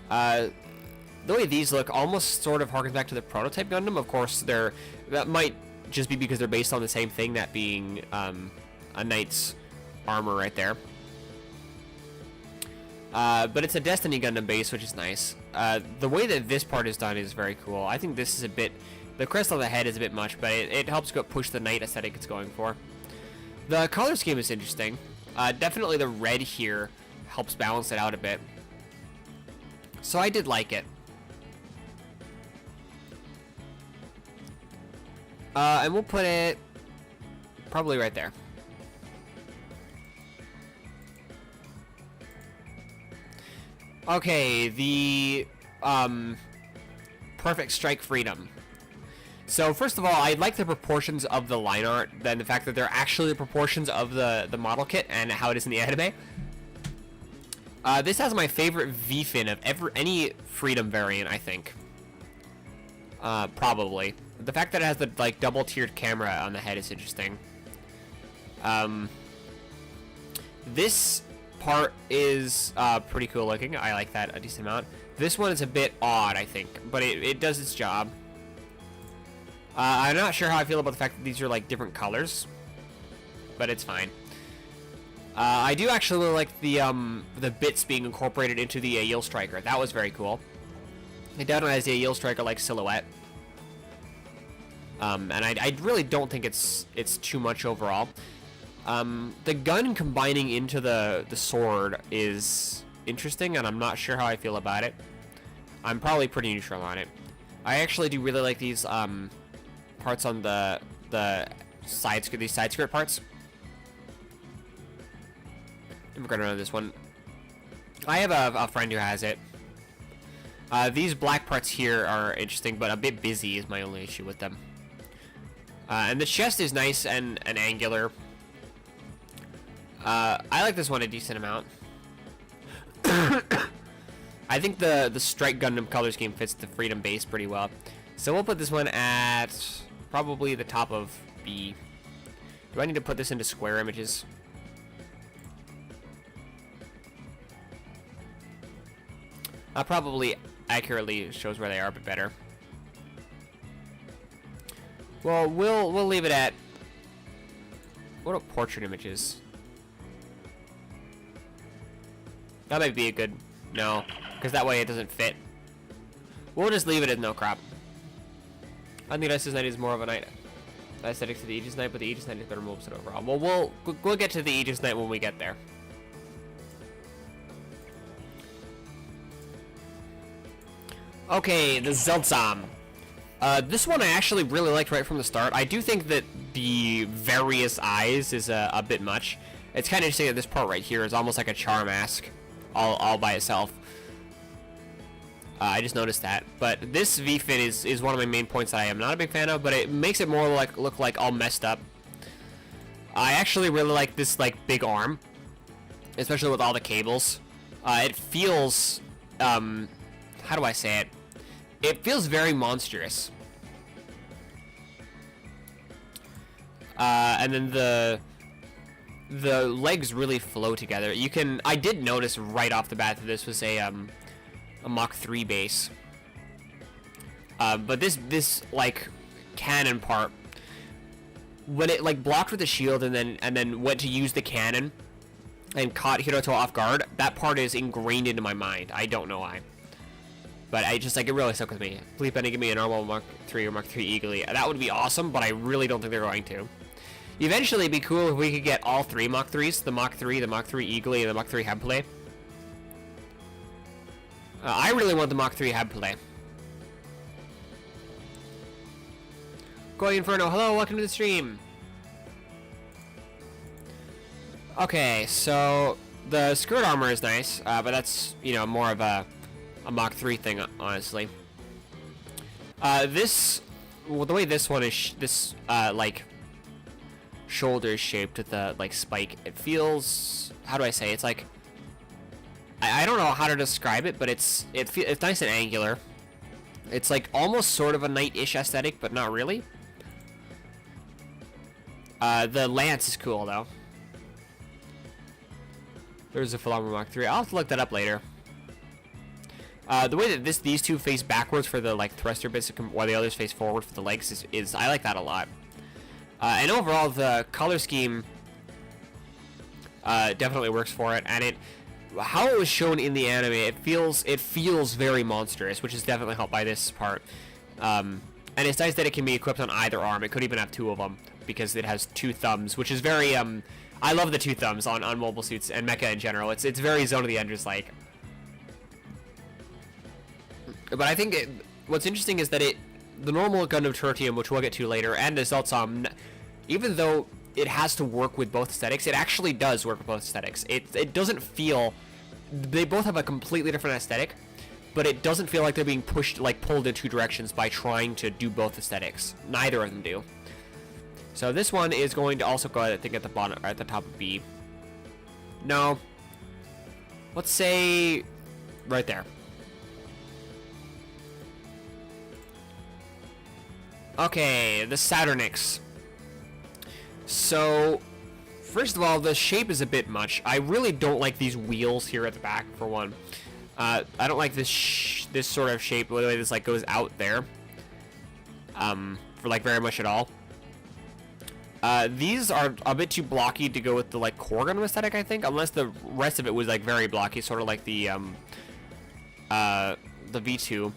Speaker 1: The way these look almost sort of harkens back to the prototype Gundam. Of course, that might just be because they're based on the same thing, that being a knight's armor right there. But it's a Destiny Gundam base, which is nice. The way that this part is done is very cool. I think this is a bit... The crest on the head is a bit much, but it helps push the knight aesthetic it's going for. The color scheme is interesting. Definitely the red here helps balance it out a bit. So I did like it. And we'll put it probably right there. Okay, the Perfect Strike Freedom. So first of all, I like the proportions of the line art, then the fact that they're actually the proportions of the model kit and how it is in the anime. This has my favorite V-fin of any Freedom variant, I think. Probably. The fact that it has the like double-tiered camera on the head is interesting. This part is pretty cool looking. I like that a decent amount. This one is a bit odd, I think, but it does its job. I'm not sure how I feel about the fact that these are like different colors, but it's fine. I do actually really like the bits being incorporated into the Yield Striker. That was very cool. It definitely has the Yield Striker like silhouette. And I really don't think it's too much overall. The gun combining into the sword is interesting, and I'm not sure how I feel about it. I'm probably pretty neutral on it. I actually do really like these parts on the side skirt parts. I'm gonna know this one. I have a friend who has it. These black parts here are interesting, but a bit busy is my only issue with them. And the chest is nice and angular. I like this one a decent amount. I think the Strike Gundam color scheme fits the Freedom base pretty well. So we'll put this one at probably the top of B. Do I need to put this into square images? Probably accurately shows where they are, but better. Well, we'll leave it at, what are portrait images? That might be a good, no, because that way it doesn't fit. We'll just leave it as no crop. I think Aegis Knight is more of a knight aesthetic to the Aegis Knight, but the Aegis Knight is better moveset overall. Well, we'll get to the Aegis Knight when we get there. Okay, the Zeltsam. This one I actually really liked right from the start. I do think that the various eyes is a bit much. It's kind of interesting that this part right here is almost like a char mask, all by itself. I just noticed that. But this V-fin is one of my main points that I am not a big fan of, but it makes it more like look like all messed up. I actually really like this like big arm, especially with all the cables. It feels, how do I say it? It feels very monstrous. And then the legs really flow together. I did notice right off the bat that this was a Mach 3 base. But this like cannon part, when it like blocked with the shield and then went to use the cannon and caught Hiroto off guard, that part is ingrained into my mind. I don't know why. But I just, like, it really stuck with me. Please, Benny, give me a normal Mach 3 or Mach 3 Eagly. That would be awesome, but I really don't think they're going to. Eventually, it'd be cool if we could get all three Mach 3s. The Mach 3, the Mach 3 Eagly, and the Mach 3 Headplay. I really want the Mach 3 Headplay. Going Inferno, hello, welcome to the stream. Okay, so the skirt armor is nice, but that's, you know, more of a Mach 3 thing, honestly. Well, the way this one is, like, shoulder is shaped with the, like, spike, it feels, how do I say, it's like, I don't know how to describe it, but it's nice and angular. It's, like, almost sort of a knight-ish aesthetic, but not really. The lance is cool, though. There's a full armor Mach 3. I'll have to look that up later. The way that these two face backwards for the like thruster bits, while the others face forward for the legs, is I like that a lot. And overall, the color scheme definitely works for it, and how it was shown in the anime, it feels very monstrous, which is definitely helped by this part. And it's nice that it can be equipped on either arm. It could even have two of them because it has two thumbs, which is very I love the two thumbs on mobile suits and mecha in general. It's very Zone of the Enders like. But I think what's interesting is that the normal Gundam Tertium, which we'll get to later, and the Zeltsam, even though it has to work with both aesthetics, it actually does work with both aesthetics. It doesn't feel, they both have a completely different aesthetic, but it doesn't feel like they're being pulled in two directions by trying to do both aesthetics. Neither of them do. So this one is going to also go, I think, at the bottom, or at the top of B. No. Let's say right there. Okay, the Saturn X. So, first of all, the shape is a bit much. I really don't like these wheels here at the back, for one. I don't like this sort of shape, the way this like goes out there. For like very much at all. These are a bit too blocky to go with the like core Gundam aesthetic, I think, unless the rest of it was like very blocky, sort of like the V2.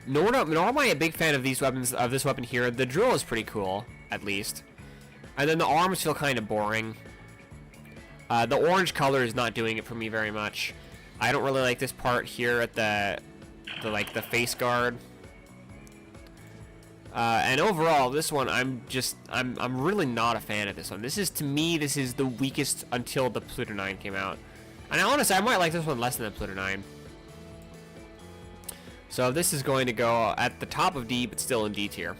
Speaker 1: Nor am I a big fan of these weapons, of this weapon here. The drill is pretty cool, at least. And then the arms feel kind of boring. The orange color is not doing it for me very much. I don't really like this part here at the face guard. And overall, this one, I'm really not a fan of this one. To me, this is the weakest until the Pluto 9 came out. And honestly, I might like this one less than the Pluto 9. So this is going to go at the top of D, but still in D tier.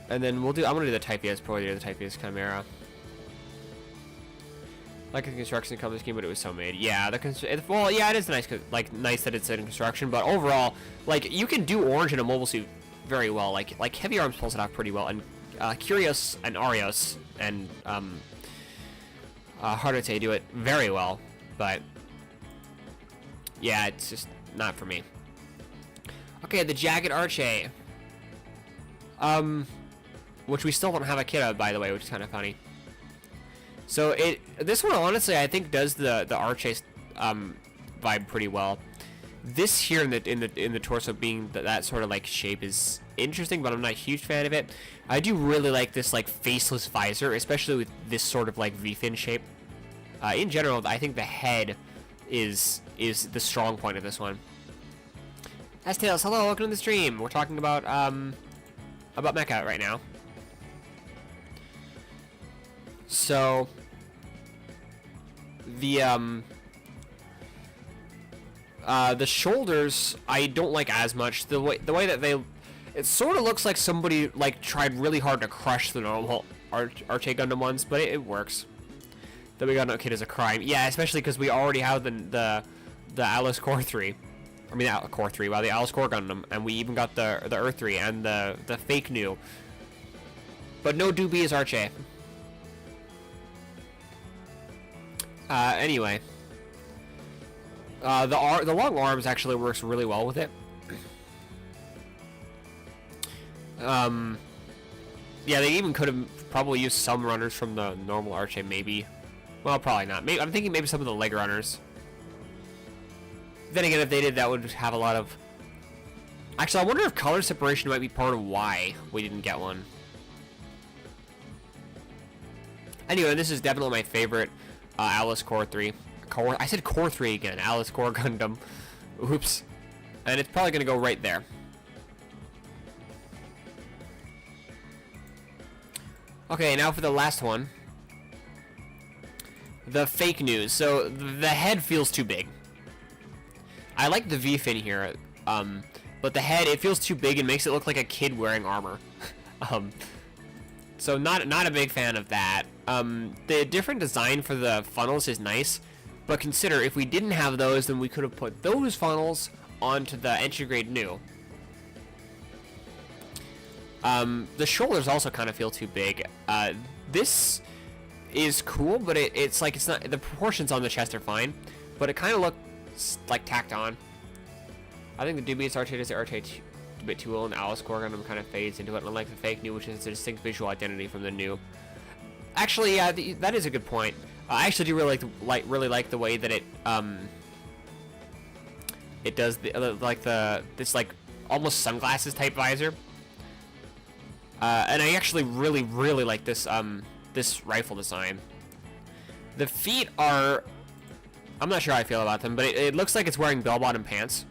Speaker 1: And then I'm gonna do the Typhoeus Poider, the Typhoeus Chimera. Like the construction comes scheme, but it was so made. Yeah, well, yeah, it is nice, nice that it's in construction, but overall, like, you can do orange in a mobile suit very well. Like Heavy Arms pulls it off pretty well, and Curios and Arios and Hardate do it very well, but yeah, it's just not for me. Okay, the Jagged Arche. Which we still don't have a kit of, by the way, which is kind of funny. So this one, honestly, I think does the Arche vibe pretty well. This here in the torso being that sort of like shape is interesting, but I'm not a huge fan of it. I do really like this like faceless visor, especially with this sort of like V-fin shape. In general, I think the head is the strong point of this one. S-Tails, hello, welcome to the stream. We're talking about Mecha right now. So the shoulders I don't like as much. The way that it sort of looks like somebody like tried really hard to crush the normal Arche Gundam ones, but it works. The We Got No Kid is a crime. Yeah, especially because we already have the Alice Core 3. I mean, Core 3, wow, the Alice Core Gundam, and we even got the Earth 3 and the fake new. But no Dubious Arche. Anyway, the long arms actually works really well with it. Yeah, they even could have probably used some runners from the normal Arche, maybe. Well, probably not. I'm thinking maybe some of the leg runners. Then again, if they did, that would have a lot of... Actually, I wonder if color separation might be part of why we didn't get one. Anyway, this is definitely my favorite Alice Core 3. I said Core 3 again. Alice Core Gundam. Oops. And it's probably going to go right there. Okay, now for the last one. The fake news. So, the head feels too big. I like the V-fin here, but the head, it feels too big and makes it look like a kid wearing armor. So not a big fan of that. The different design for the funnels is nice, but consider if we didn't have those, then we could have put those funnels onto the entry grade new. The shoulders also kind of feel too big. This is cool, but it's like it's not, the proportions on the chest are fine, but it kind of looks like tacked on. I think the Dubious Arche is the Arche a bit too old, and Alice Core Gundam kind of fades into it, unlike the fake new, which is a distinct visual identity from the new. Actually, yeah, that is a good point. I actually do really like the way that it does this like almost sunglasses type visor. And I actually really like this this rifle design. The feet are, I'm not sure how I feel about them, but it looks like it's wearing bell-bottom pants,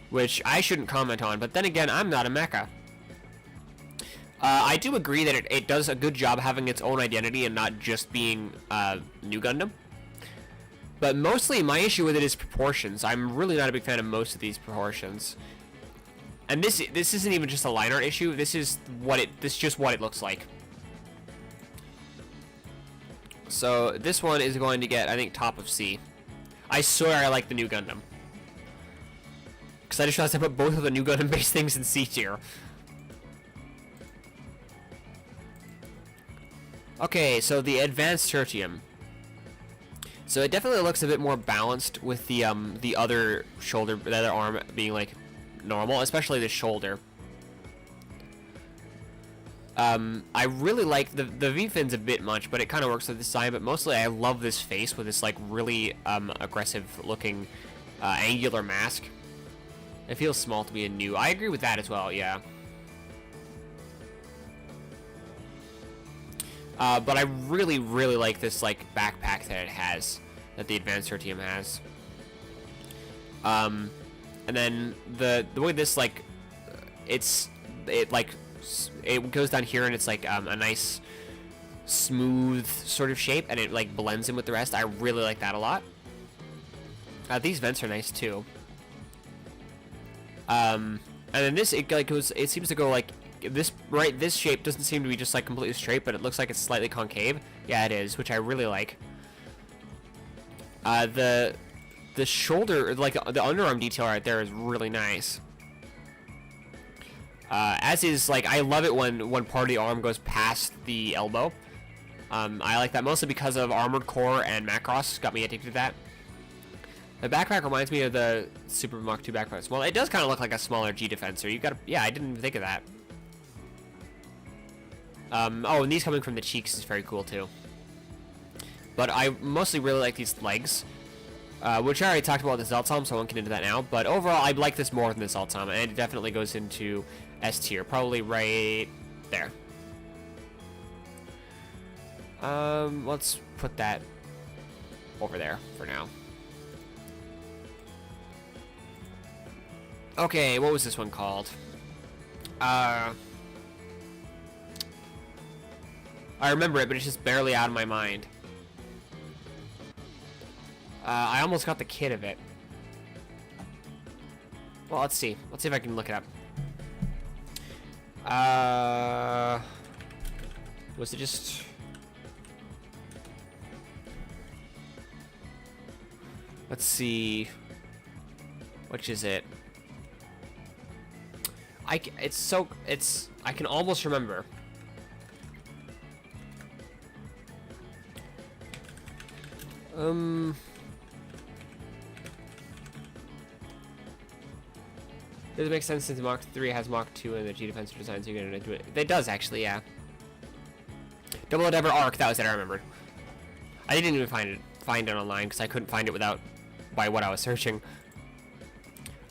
Speaker 1: which I shouldn't comment on, but then again, I'm not a mecha. I do agree that it does a good job having its own identity and not just being New Gundam. But mostly my issue with it is proportions. I'm really not a big fan of most of these proportions. And this isn't even just a line art issue. This is just what it looks like. So this one is going to get, I think, top of C. I swear I like the New Gundam, because I just realized I put both of the New Gundam based things in C tier. Okay, so the Advanced Tertium. So it definitely looks a bit more balanced with the other shoulder, the other arm being like normal, especially the shoulder. I really like the V-fin's a bit much, but it kind of works with this side. But mostly, I love this face with this like really aggressive looking angular mask. It feels small to be a new. I agree with that as well. Yeah. But I really like this like backpack that it has, that the Advanced Tertium has. And then the way this like, it goes down here and it's like a nice smooth sort of shape, and it like blends in with the rest. I really like that a lot. These vents are nice too. And And then this, it like goes, it seems to go like this, right? This shape doesn't seem to be just like completely straight, but it looks like it's slightly concave. Yeah, it is, which I really like. The shoulder, like the underarm detail right there is really nice. As is, like, I love it when one part of the arm goes past the elbow. I like that mostly because of Armored Core and Macross got me addicted to that. The backpack reminds me of the Super Mach 2 backpacks. Well, it does kind of look like a smaller G Defensor. You gotta, yeah, I didn't even think of that. Oh, and these coming from the cheeks is very cool too. But I mostly really like these legs, which I already talked about with the Zeltom, so I won't get into that now. But overall, I like this more than the Zeltom, and it definitely goes into S tier, probably right there. Let's put that over there for now. Okay, what was this one called? I remember it, but it's just barely out of my mind. I almost got the kit of it. Well, let's see. Let's see if I can look it up. Was it just... Let's see. Which is it? I can almost remember. Does it make sense since Mach 3 has Mach 2 and the G Defensor design, so you're gonna do it? It does actually, yeah. Double Diver Arc, that was it, I remembered. I didn't even find it online because I couldn't find it by what I was searching.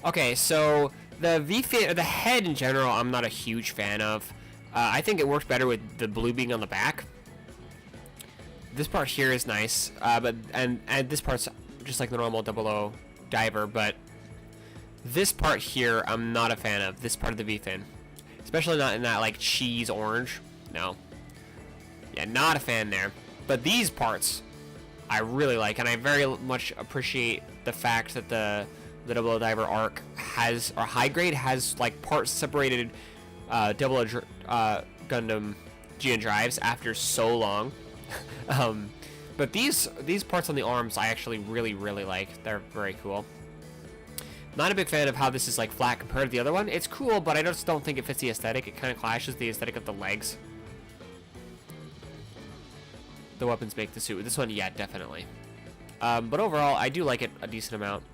Speaker 1: Okay, so the V-fin, the head in general, I'm not a huge fan of. I think it works better with the blue being on the back. This part here is nice, but this part's just like the normal 00 diver, but this part here I'm not a fan of. This part of the V-fin, especially not in that like cheese orange. No, yeah, not a fan there. But these parts I really like, and I very much appreciate the fact that the 00 diver arc has, or high grade has, like parts separated 00 Gundam GN drives after so long. But these parts on the arms I actually really like. They're very cool. Not a big fan of how this is like flat compared to the other one. It's cool, but I just don't think it fits the aesthetic. It kind of clashes the aesthetic of the legs. The weapons make the suit. This one, yeah, definitely. But overall, I do like it a decent amount.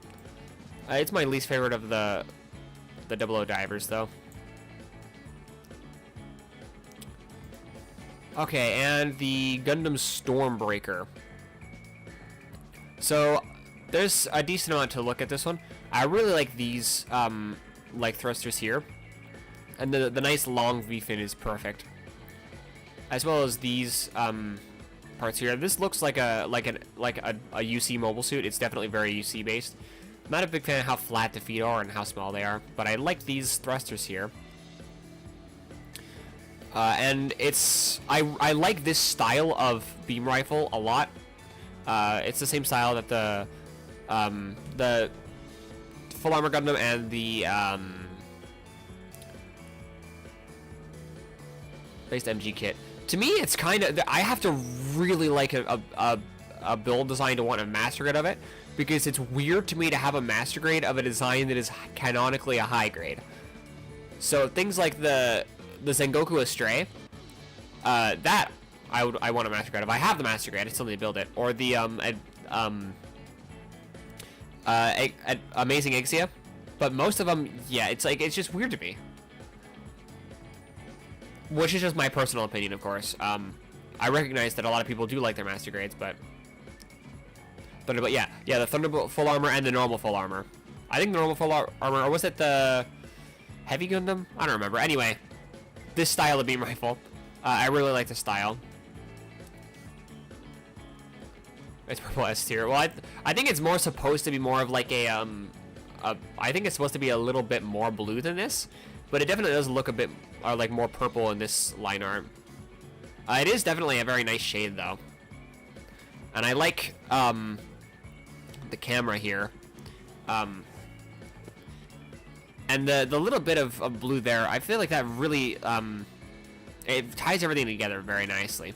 Speaker 1: It's my least favorite of the 00 divers, though. Okay, and the Gundam Stormbringer. So there's a decent amount to look at this one. I really like these like thrusters here, and the nice long V-fin is perfect, as well as these parts here. This looks like a UC mobile suit. It's definitely very UC based. I'm not a big fan of how flat the feet are and how small they are, but I like these thrusters here. And I like this style of beam rifle a lot. It's the same style that the Full Armor Gundam and the based MG kit. To me, it's kind of, I have to really like a build design to want a master grade of it, because it's weird to me to have a master grade of a design that is canonically a high grade. So things like the Sengoku Astray, that I want a master grade of. I have the master grade, I still need to build it. Or the Amazing Ixia, but most of them, yeah, it's it's just weird to me. Which is just my personal opinion, of course. I recognize that a lot of people do like their master grades, but Thunderbolt, yeah, the Thunderbolt full armor and the normal full armor. I think the normal full armor, or was it the Heavy Gundam? I don't remember. Anyway, this style of beam rifle, I really like the style. It's purple S tier. Well, I think it's more supposed to be more of like I think it's supposed to be a little bit more blue than this, but it definitely does look a bit like more purple in this line art. It is definitely a very nice shade though, and I like the camera here, And the little bit of blue there, I feel like that really, it ties everything together very nicely.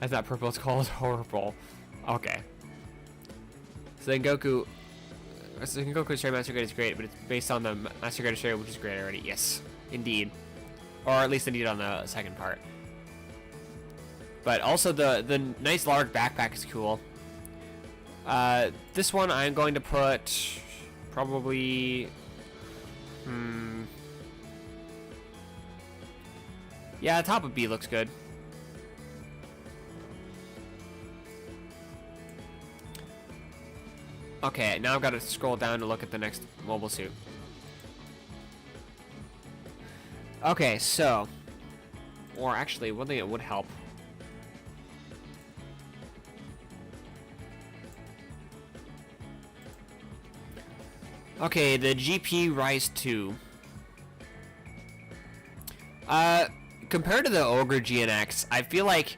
Speaker 1: That's not purple, it's called horrible. Okay. So then Goku's Straight Master Grade is great, but it's based on the Master Grade Straight, which is great already. Yes, indeed. Or at least indeed on the second part. But also the nice large backpack is cool. This one I'm going to put probably... Yeah, the top of B looks good. Okay, now I've got to scroll down to look at the next mobile suit. Okay, so... Or actually, one thing that would help... Okay, the GP RiSE 2. Compared to the Ogre GNX, I feel like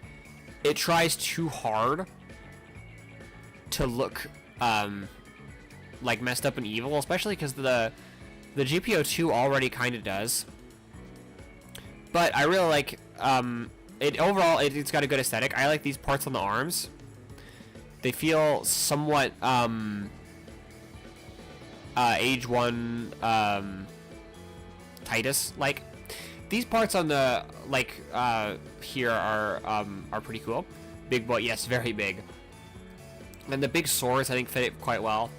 Speaker 1: it tries too hard to look, like messed up and evil, especially because the GPO2 already kind of does. But I really like, it overall, it's got a good aesthetic. I like these parts on the arms. They feel somewhat, Age 1, Titus-like. These parts on the, like, here are pretty cool. Big boy, yes, very big. And the big swords, I think, fit it quite well.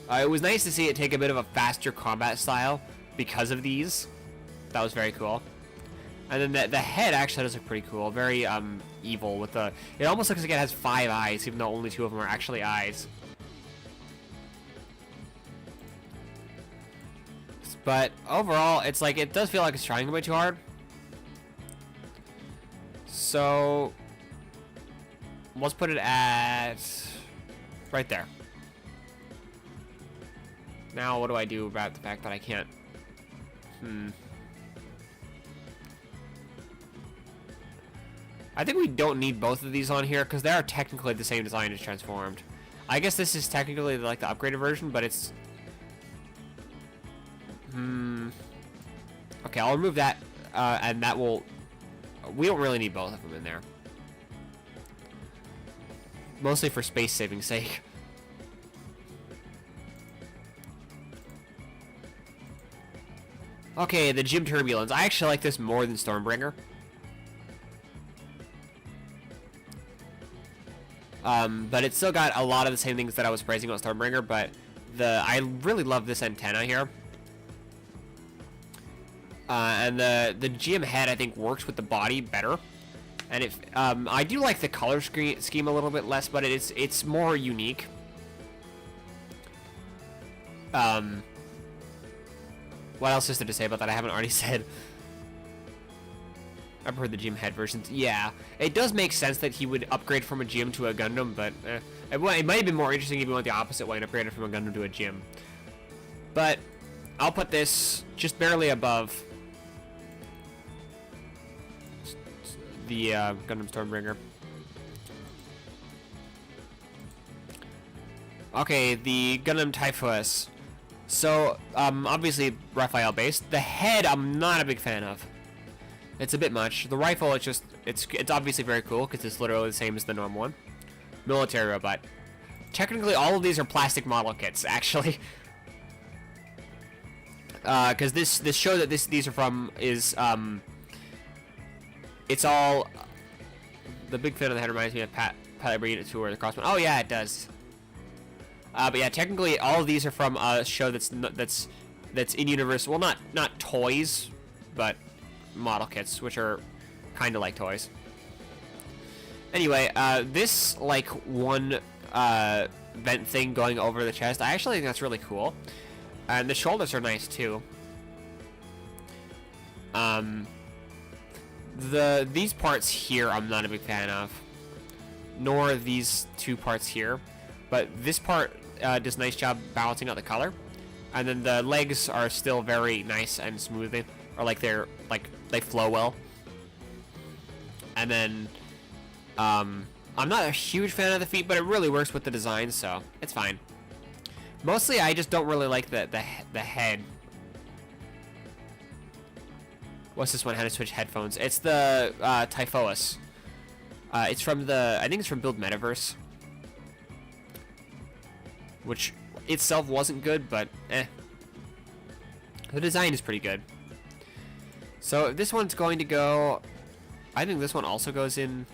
Speaker 1: It was nice to see it take a bit of a faster combat style because of these. That was very cool. And then the head actually does look pretty cool. Very, evil with the... It almost looks like it has 5 eyes, even though only 2 of them are actually eyes. But overall, it's like, it does feel like it's trying a bit too hard. So, let's put it at right there. Now, what do I do about the fact that I can't? I think we don't need both of these on here because they are technically the same design as Transformed. I guess this is technically like the upgraded version, but it's... Okay, I'll remove that, and that will... We don't really need both of them in there. Mostly for space-saving sake. Okay, the Gym Turbulence. I actually like this more than Stormbringer. But it's still got a lot of the same things that I was praising about Stormbringer, but I really love this antenna here. And the GM head, I think, works with the body better. And I do like the color scheme a little bit less, but it's more unique. What else is there to say about that I haven't already said? I prefer the GM head versions. Yeah, it does make sense that he would upgrade from a GM to a Gundam, but it might have been more interesting if he went the opposite way and upgraded from a Gundam to a GM. But I'll put this just barely above the Gundam Stormbringer. Okay, the Gundam Typhus. So, obviously Raphael based. The head I'm not a big fan of. It's a bit much. The rifle, it's obviously very cool because it's literally the same as the normal one. Military robot. Technically, all of these are plastic model kits, actually. Because this show that these are from is it's all... The big fin on the head reminds me of Pat Unit 2 or the Crossman. Oh yeah, it does. But yeah, technically all of these are from a show that's in universe. Well, not toys, but model kits, which are kind of like toys. Anyway, this like one vent thing going over the chest, I actually think that's really cool, and the shoulders are nice too. These parts here I'm not a big fan of, nor these two parts here, but this part does a nice job balancing out the color, and then the legs are still very nice and smooth, or like they flow well. And then I'm not a huge fan of the feet, but it really works with the design, so it's fine. Mostly, I just don't really like the head. What's this one? How to switch headphones? It's the Typhoeus. It's from the, I think it's from Build Metaverse, which itself wasn't good, but eh. The design is pretty good. So this one's going to go, I think this one also goes in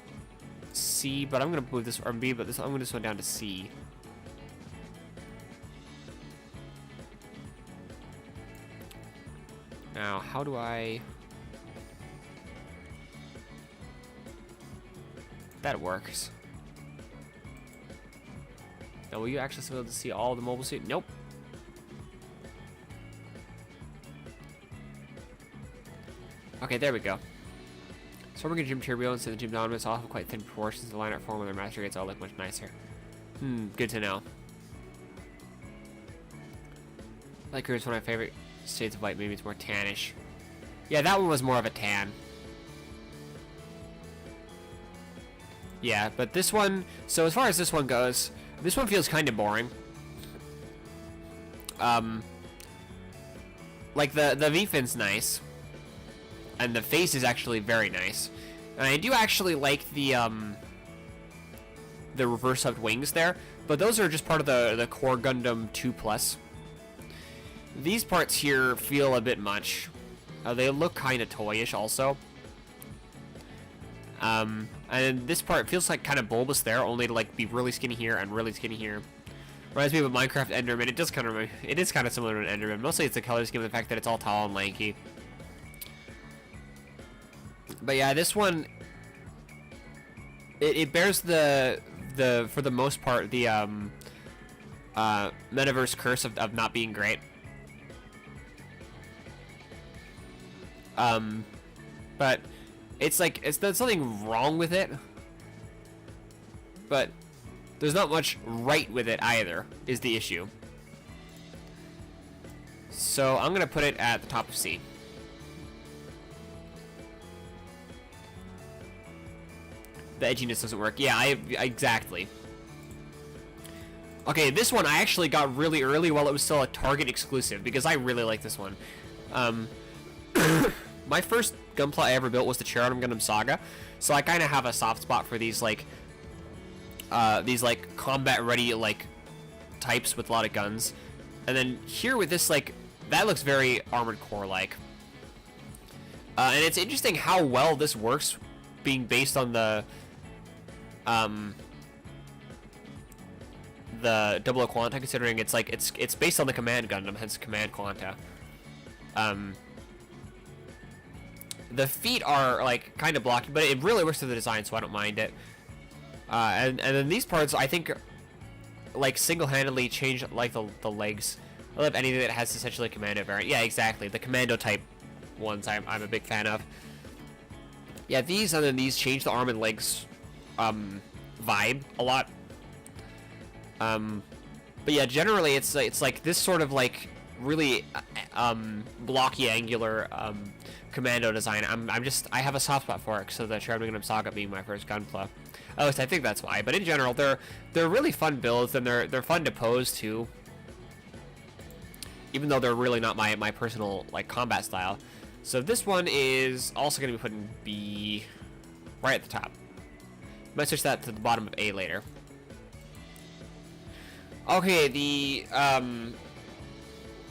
Speaker 1: C, but I'm gonna move this, or B, but this I'm gonna this one down to C. Now, how do I? That works. Now, will you actually be able to see all the mobile suit? Nope. Okay, there we go. Stormbringer Gym Turbulence and the Gym Dominus all have quite thin proportions. The line art form of their master gates all look much nicer. Good to know. Light green is one of my favorite shades of white. Maybe it's more tannish. Yeah, that one was more of a tan. Yeah, but this one, so as far as this one goes, this one feels kind of boring. Like the V-fin's nice, and the face is actually very nice, and I do actually like the reverse hubbed wings there, but those are just part of the core Gundam 2+. These parts here feel a bit much. They look kind of toyish also. And this part feels like kind of bulbous there, only to like be really skinny here and really skinny here. Reminds me of a Minecraft Enderman. It does kind of, it is kind of similar to an Enderman. Mostly it's the color scheme, the fact that it's all tall and lanky. But yeah, this one, it bears the for the most part the metaverse curse of not being great. But it's like, there's something wrong with it, but there's not much right with it either, is the issue. So I'm gonna put it at the top of C. The edginess doesn't work. Yeah, exactly. Okay, this one I actually got really early while it was still a Target exclusive, because I really like this one. My first Gunpla I ever built was the Cherubim Gundam Saga, so I kind of have a soft spot for these like combat-ready like types with a lot of guns. And then here with this, like, that looks very Armored Core-like. And it's interesting how well this works, being based on the Double Quanta, considering it's like it's based on the Command Gundam, hence Command Quanta. The feet are like kind of blocky, but it really works with the design, so I don't mind it. And then these parts, I think, like single-handedly change like the legs. I love anything that has essentially a commando variant. Yeah, exactly. The commando type ones I'm a big fan of. Yeah, these and then these change the arm and legs vibe a lot. But yeah, generally it's like this sort of like really blocky, angular commando design. I have a soft spot for it, so the Cherubim Gundam Saga being my first Gunpla. Oh, so I think that's why. But in general, they're really fun builds, and they're fun to pose too. Even though they're really not my personal like combat style. So this one is also going to be put in B, right at the top. Might switch that to the bottom of A later. Okay, the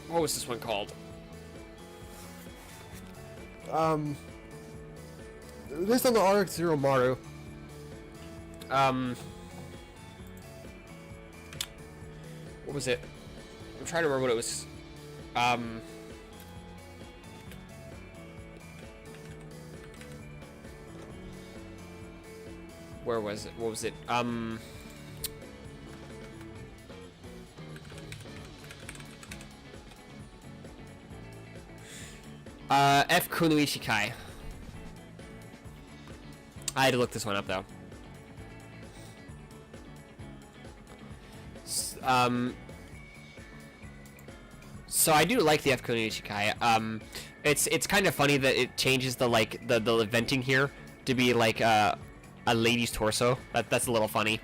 Speaker 1: what was this one called? Based on the RX-0 Maru. What was it? I'm trying to remember what it was. Where was it? What was it? F. Kunoichi Kai. I had to look this one up though. So I do like the F. Kunoichi Kai. It's kind of funny that it changes the the venting here to be like a lady's torso. That's a little funny.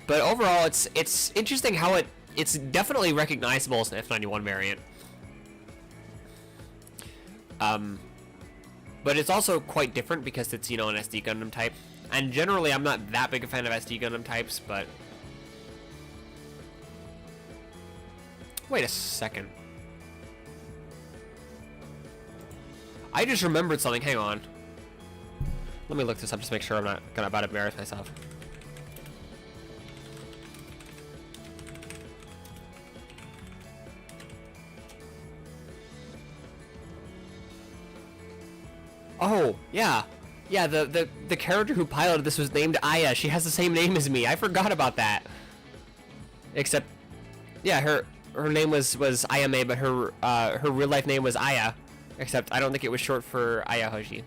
Speaker 1: But overall, it's interesting how it's definitely recognizable as an F91 variant. But it's also quite different because it's, you know, an SD Gundam type. And generally, I'm not that big a fan of SD Gundam types, but... Wait a second. I just remembered something. Hang on. Let me look this up just to make sure I'm not gonna about embarrass myself. Oh, yeah. Yeah, the character who piloted this was named Aya. She has the same name as me. I forgot about that. Except, yeah, her name was Ayame, but her real life name was Aya. Except I don't think it was short for Ayahoshi.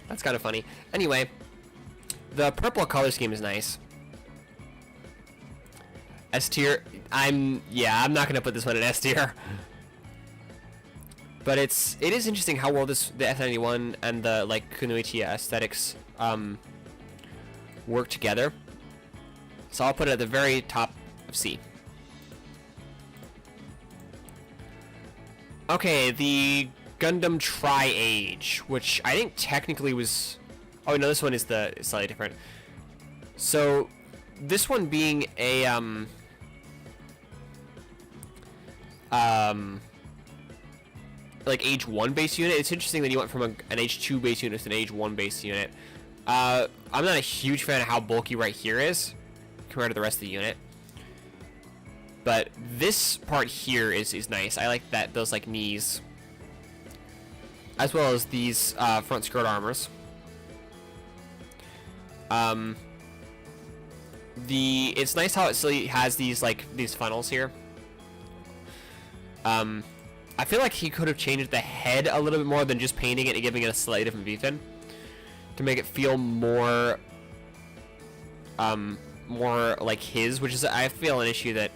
Speaker 1: That's kind of funny. Anyway, the purple color scheme is nice. S tier. I'm not gonna put this one in S tier. But it is interesting how well the F91 and the like Kunoichi aesthetics work together. So I'll put it at the very top of C. Okay, the Gundam Tri-Age, which I think technically was... Oh no, this one is slightly different. So this one being a like age 1 base unit. It's interesting that you went from an age 2 base unit to an age 1 base unit. I'm not a huge fan of how bulky right here is compared to the rest of the unit, but this part here is nice. I like those like knees, as well as these front skirt armors. It's nice how it still has these funnels here. I feel like he could have changed the head a little bit more than just painting it and giving it a slightly different V-fin to make it feel more like his, which is, I feel, an issue that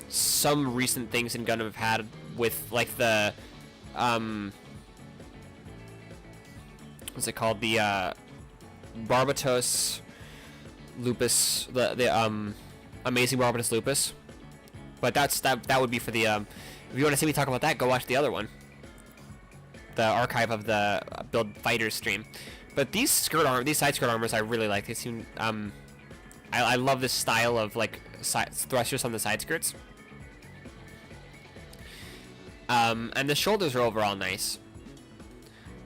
Speaker 1: some recent things in Gundam have had with like the what's it called, the Barbatos Lupus, the amazing Barbatos Lupus. But that would be for the if you want to see me talk about that, go watch the other one, the archive of the Build Fighters stream. But these side skirt armors I really like. They seem I love this style of like thrusters on the side skirts. And the shoulders are overall nice.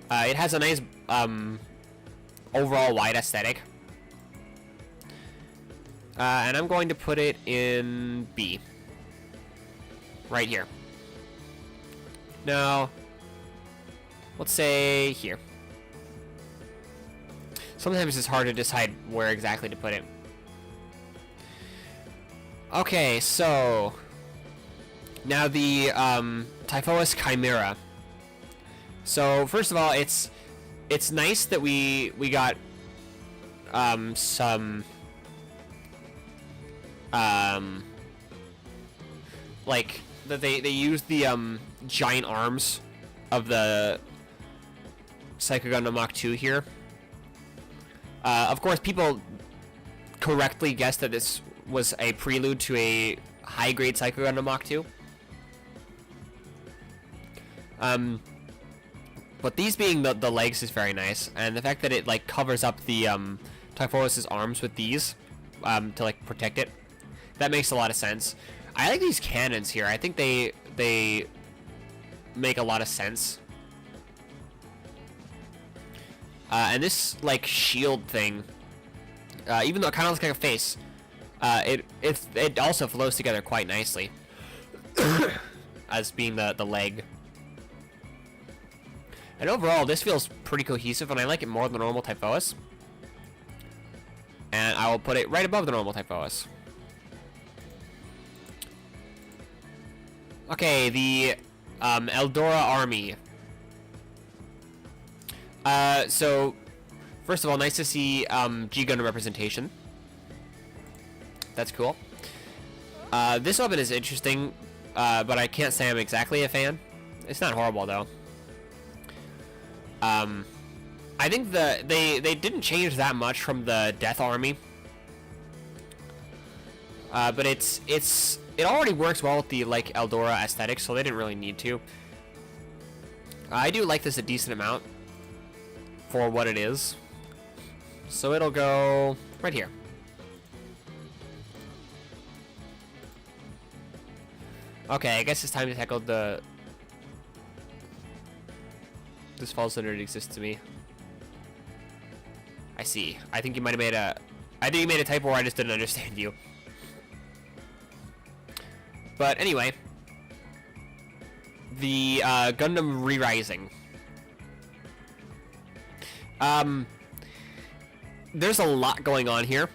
Speaker 1: It has a nice overall wide aesthetic. And I'm going to put it in B. Right here. Now, let's say here. Sometimes it's hard to decide where exactly to put it. Okay, so now the Typhoeus Chimera. So first of all, it's nice that we got some like that they used the giant arms of the Psycho Gundam Mach 2 here. Of course, people correctly guessed that this was a prelude to a high-grade Psycho Gundam Mach 2. But these being the legs is very nice, and the fact that it like covers up the Typhoeus' arms with these to like protect it, that makes a lot of sense. I like these cannons here. I think they make a lot of sense. And this like shield thing, even though it kind of looks like a face, it also flows together quite nicely as being the leg. And overall, this feels pretty cohesive, and I like it more than the normal Typhoeus. And I will put it right above the normal Typhoeus. Okay, the Eldora army. So first of all, nice to see G Gundam representation. That's cool. This weapon is interesting, but I can't say I'm exactly a fan. It's not horrible though. I think they didn't change that much from the Death Army. But it already works well with the like Eldora aesthetic, so they didn't really need to. I do like this a decent amount for what it is. So it'll go right here. Okay, I guess it's time to tackle the... This false under it exists to me. I see. I think you might have made a... I think you made a typo where I just didn't understand you. But anyway. The Gundam RiSE. There's a lot going on here.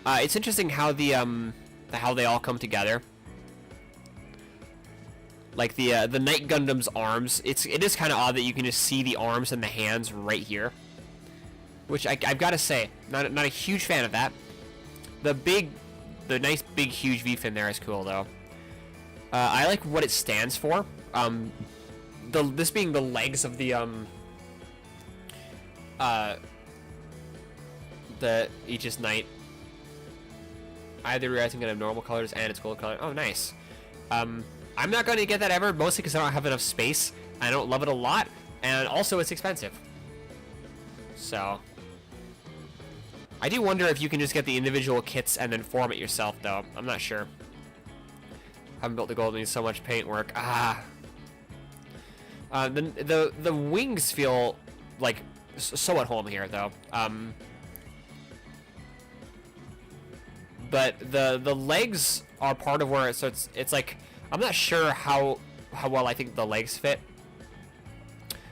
Speaker 1: It's interesting how how they all come together. Like the Night Gundam's arms. It is kind of odd that you can just see the arms and the hands right here. Which I've got to say, not a huge fan of that. The nice big huge V fin there is cool though. I like what it stands for. This being the legs of the Aegis Knight. Either realizing it have normal colors and its gold color. Oh, nice. I'm not going to get that ever, mostly because I don't have enough space. I don't love it a lot, and also it's expensive. So, I do wonder if you can just get the individual kits and then form it yourself, though. I'm not sure. Haven't built the gold, needs so much paint work. The wings feel like so at home here, though. But the legs are part of where it's like, I'm not sure how well I think the legs fit,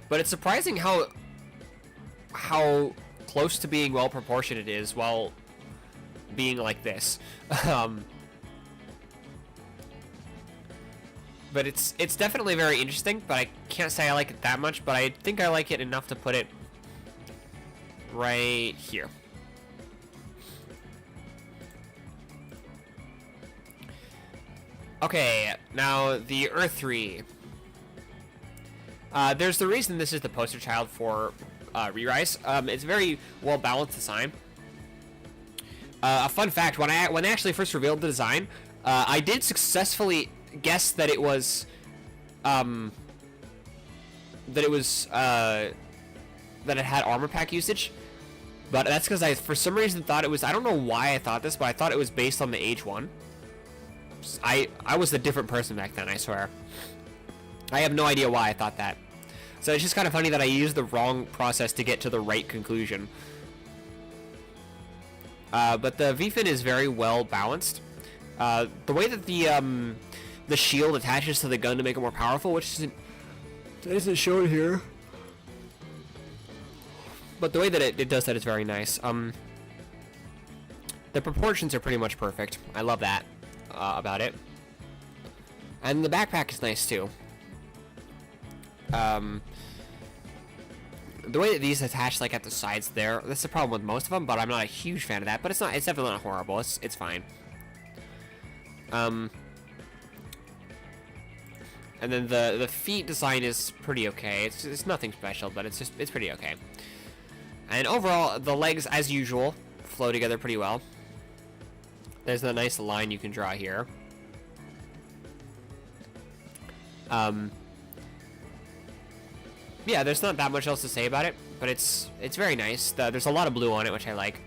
Speaker 1: but it's surprising how close to being well proportioned it is while being like this. But it's definitely very interesting, but I can't say I like it that much, but I think I like it enough to put it right here. Okay, now the Earth 3. There's the reason this is the poster child for RiSE. It's very well balanced design. A fun fact: when I actually first revealed the design, I did successfully guess that it was that it had armor pack usage, but that's because I for some reason thought it was. I don't know why I thought this, but I thought it was based on the H1. I was a different person back then, I swear. I have no idea why I thought that. So it's just kind of funny that I used the wrong process to get to the right conclusion. But the V-fin is very well balanced. The way that the shield attaches to the gun to make it more powerful, which isn't shown here. But the way that it does that is very nice. The proportions are pretty much perfect. I love that. About it. And the backpack is nice too. The way that these attach like at the sides there, that's the problem with most of them, but I'm not a huge fan of that, but it's definitely not horrible. It's fine. And then the feet design is pretty okay. It's nothing special, but it's pretty okay. And overall, the legs, as usual, flow together pretty well. There's a nice line you can draw here. Yeah, there's not that much else to say about it, but it's very nice. There's a lot of blue on it, which I like.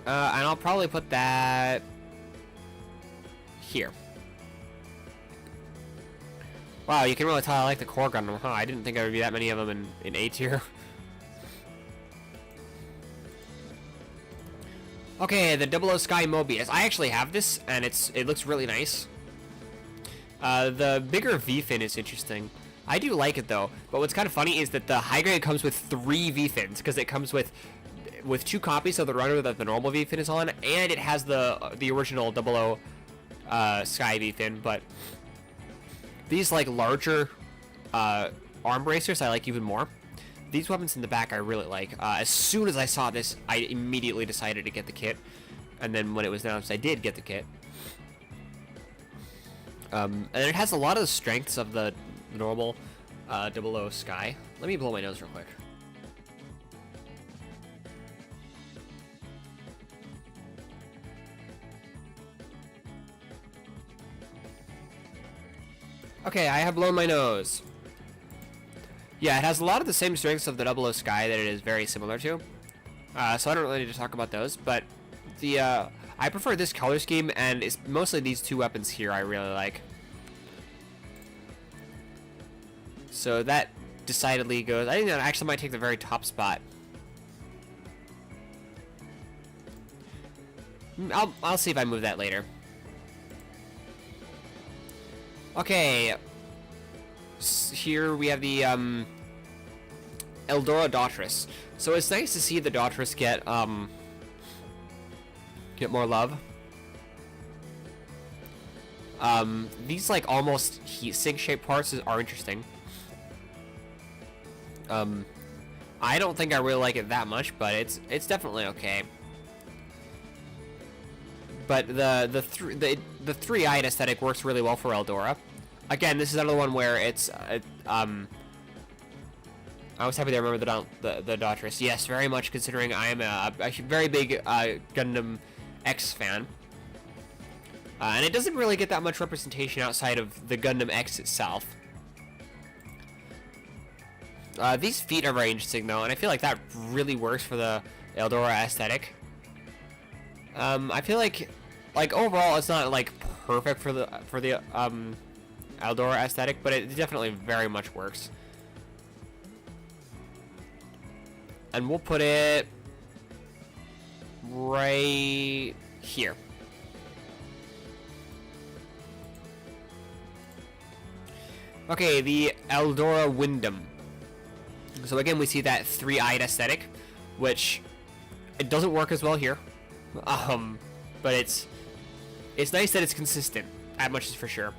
Speaker 1: And I'll probably put that here. Wow, you can really tell I like the core Gundam, huh? I didn't think there would be that many of them in A tier. Okay, the 00 Sky Mobius. I actually have this, and it looks really nice. The bigger V-fin is interesting. I do like it though, but what's kind of funny is that the high grade comes with 3 V-fins, because it comes with 2 copies of the runner that the normal V-fin is on, and it has the original 00 Sky V-fin. But these like larger arm bracers I like even more. These weapons in the back I really like. As soon as I saw this, I immediately decided to get the kit. And then when it was announced, I did get the kit. And it has a lot of the strengths of the normal 00 Sky. Let me blow my nose real quick. Okay, I have blown my nose. Yeah, it has a lot of the same strengths of the 00 Sky that it is very similar to. So I don't really need to talk about those, but the I prefer this color scheme, and it's mostly these two weapons here I really like. So that decidedly goes. I think that actually might take the very top spot. I'll see if I move that later. Okay. Here we have the Eldora Daughters. So it's nice to see the Daughters get more love. These like almost heat sink shaped parts are interesting. I don't think I really like it that much, but it's definitely okay. But the 3-eyed aesthetic works really well for Eldora. Again, this is another one where it's I was happy to remember the Daughters. Yes, very much, considering I am a very big Gundam X fan. And it doesn't really get that much representation outside of the Gundam X itself. These feet are very interesting though, and I feel like that really works for the Eldora aesthetic. I feel like overall it's not like perfect for the Eldora aesthetic, but it definitely very much works. And we'll put it right here. Okay, the Eldora Windom. So again, we see that 3-eyed aesthetic, which it doesn't work as well here. But it's nice that it's consistent. That much is for sure.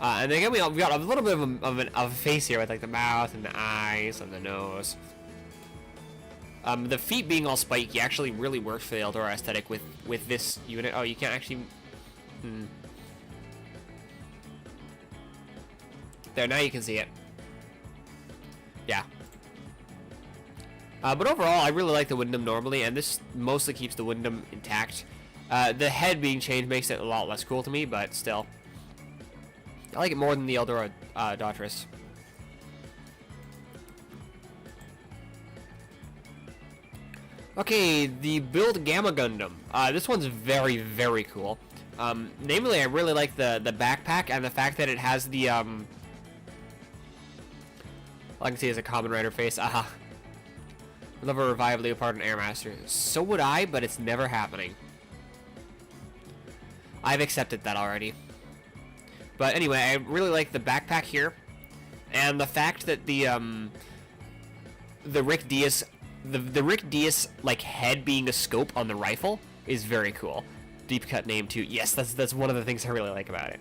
Speaker 1: And again, we got a little bit of a face here with like the mouth and the eyes and the nose. The feet being all spiky actually really works for the Eldora aesthetic with this unit. Oh, you can't actually. There, now you can see it. Yeah. But overall, I really like the Windom normally, and this mostly keeps the Windom intact. The head being changed makes it a lot less cool to me, but still. I like it more than the Eldora Daughters. Okay, the Build Gamma Gundam. This one's very, very cool. Namely, I really like the backpack and the fact that it has the all I can see is a Common Rider face. Aha. I'd love a revive Leopard and Airmaster. So would I, but it's never happening. I've accepted that already. But anyway, I really like the backpack here, and the fact that the Rick Diaz, the Rick Diaz like head being a scope on the rifle is very cool. Deep cut name too. Yes, that's one of the things I really like about it.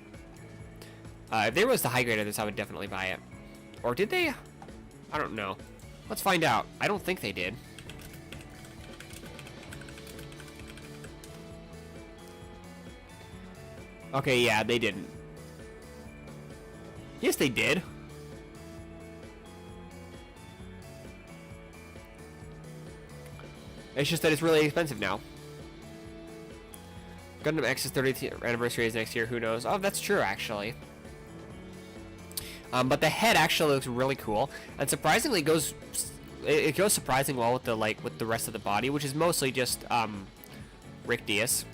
Speaker 1: If there was the high grade of this, I would definitely buy it. Or did they? I don't know. Let's find out. I don't think they did. Okay, yeah, they didn't. Yes, they did. It's just that it's really expensive now. Gundam X's 30th anniversary is next year. Who knows? Oh, that's true, actually. But the head actually looks really cool, and surprisingly goes surprisingly well with the rest of the body, which is mostly just Rick Diaz.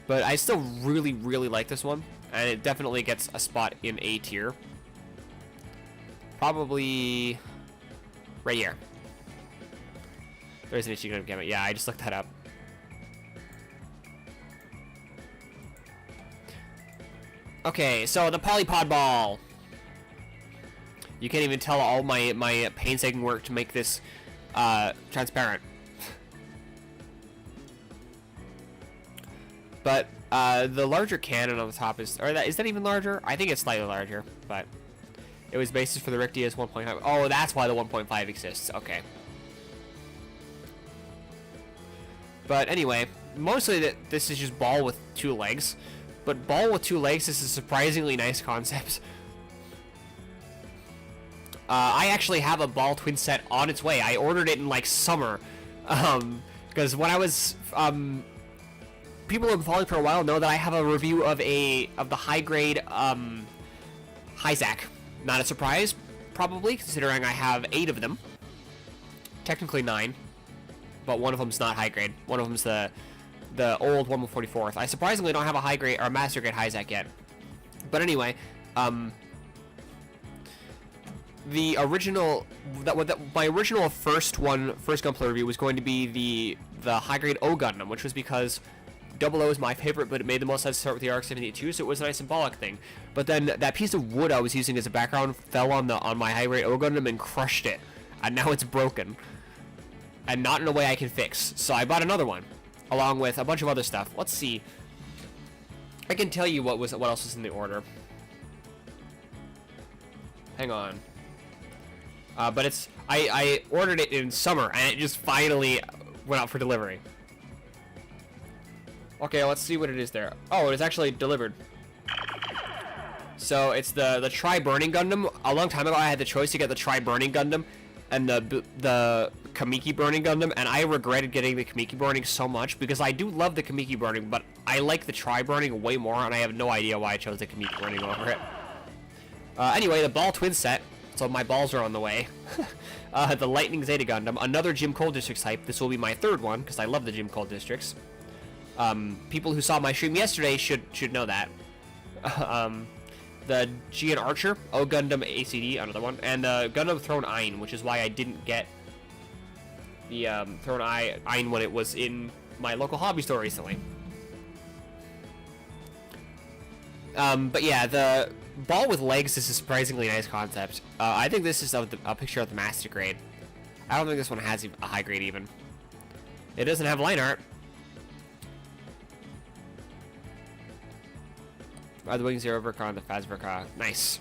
Speaker 1: But I still really, really like this one, and it definitely gets a spot in A tier. Probably right here. There's an issue Gundam Gamma. Yeah, I just looked that up. Okay, so the Polypod Ball. You can't even tell all my painstaking work to make this transparent. But the larger cannon on the top is that even larger? I think it's slightly larger, but it was basis for the Rick Diaz 1.5. Oh, that's why the 1.5 exists. Okay. But anyway, mostly this is just ball with 2 legs. But ball with 2 legs is a surprisingly nice concept. I actually have a ball twin set on its way. I ordered it in like summer, because when I was people who have been following for a while know that I have a review of the high grade Hyzak. Not a surprise, probably, considering I have 8 of them. Technically 9, but one of them's not high grade. One of them's the old 144th. I surprisingly don't have a high grade or master grade Hyzak yet. But anyway, the original my original first Gunpla review was going to be the high grade O Gundam, which was because 00 is my favorite, but it made the most sense to start with the RX-78 so it was a nice symbolic thing. But then that piece of wood I was using as a background fell on my high grade O Gundam and crushed it, and now it's broken, and not in a way I can fix. So I bought another one, along with a bunch of other stuff. Let's see. I can tell you what else was in the order. Hang on. But it's I ordered it in summer, and it just finally went out for delivery. Okay, let's see what it is there. Oh, it is actually delivered. So it's the Tri-Burning Gundam. A long time ago, I had the choice to get the Tri-Burning Gundam and the Kamiki Burning Gundam, and I regretted getting the Kamiki Burning so much because I do love the Kamiki Burning, but I like the Tri-Burning way more, and I have no idea why I chose the Kamiki Burning over it. Anyway, the ball twin set. So my balls are on the way. The Lightning Zeta Gundam, another Gym Cold Districts type. This will be my 3rd one because I love the Gym Cold Districts. People who saw my stream yesterday should know that. The Gian Archer, O Gundam ACD, another one, and the Gundam Throne Ein, which is why I didn't get the Throne Ein when it was in my local hobby store recently. But yeah, the ball with legs is a surprisingly nice concept. I think this is a picture of the master grade. I don't think this one has a high grade even. It doesn't have line art. The Wing Zero Verka and the Faz Verka. Nice.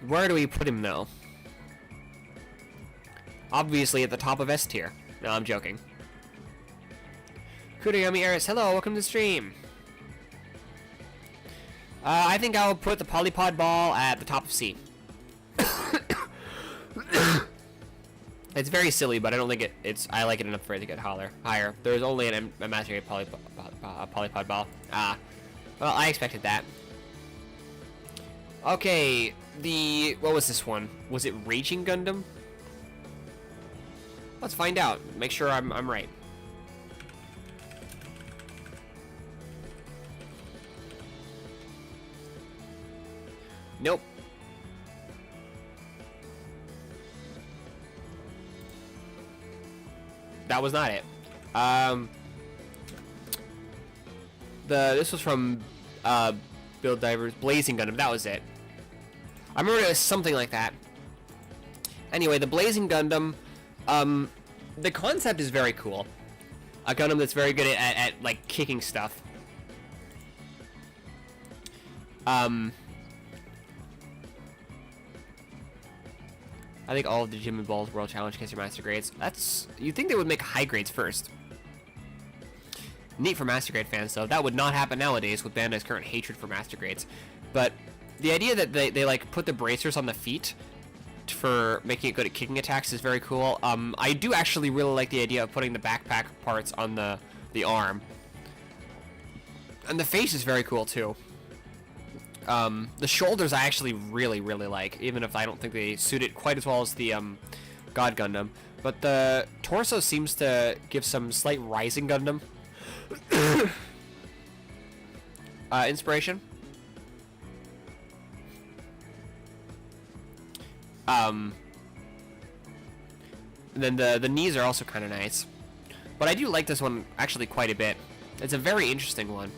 Speaker 1: Where do we put him though? Obviously at the top of S tier. No, I'm joking. Kuriyami Eris, hello, welcome to the stream. I think I'll put the Polypod ball at the top of C. It's very silly, but I don't think I like it enough for it to get higher. There's only a master grade Polypod ball. Well, I expected that. Okay, what was this one? Was it Raging Gundam? Let's find out. Make sure I'm right. Nope. That was not it. This was from Build Divers Blazing Gundam. That was it. I remember it was something like that. Anyway, the Blazing Gundam, the concept is very cool. A Gundam that's very good at like kicking stuff. I think all of the Gym and Balls World Challenge Cancer Master Grades. You'd think they would make high grades first. Neat for Master Grade fans, though. That would not happen nowadays with Bandai's current hatred for Master Grades. But the idea that they like put the bracers on the feet for making it good at kicking attacks is very cool. I do actually really like the idea of putting the backpack parts on the arm. And the face is very cool, too. The shoulders I actually really like, even if I don't think they suit it quite as well as the God Gundam. But the torso seems to give some slight Rising Gundam inspiration. And then the knees are also kind of nice. But I do like this one actually quite a bit. It's a very interesting one.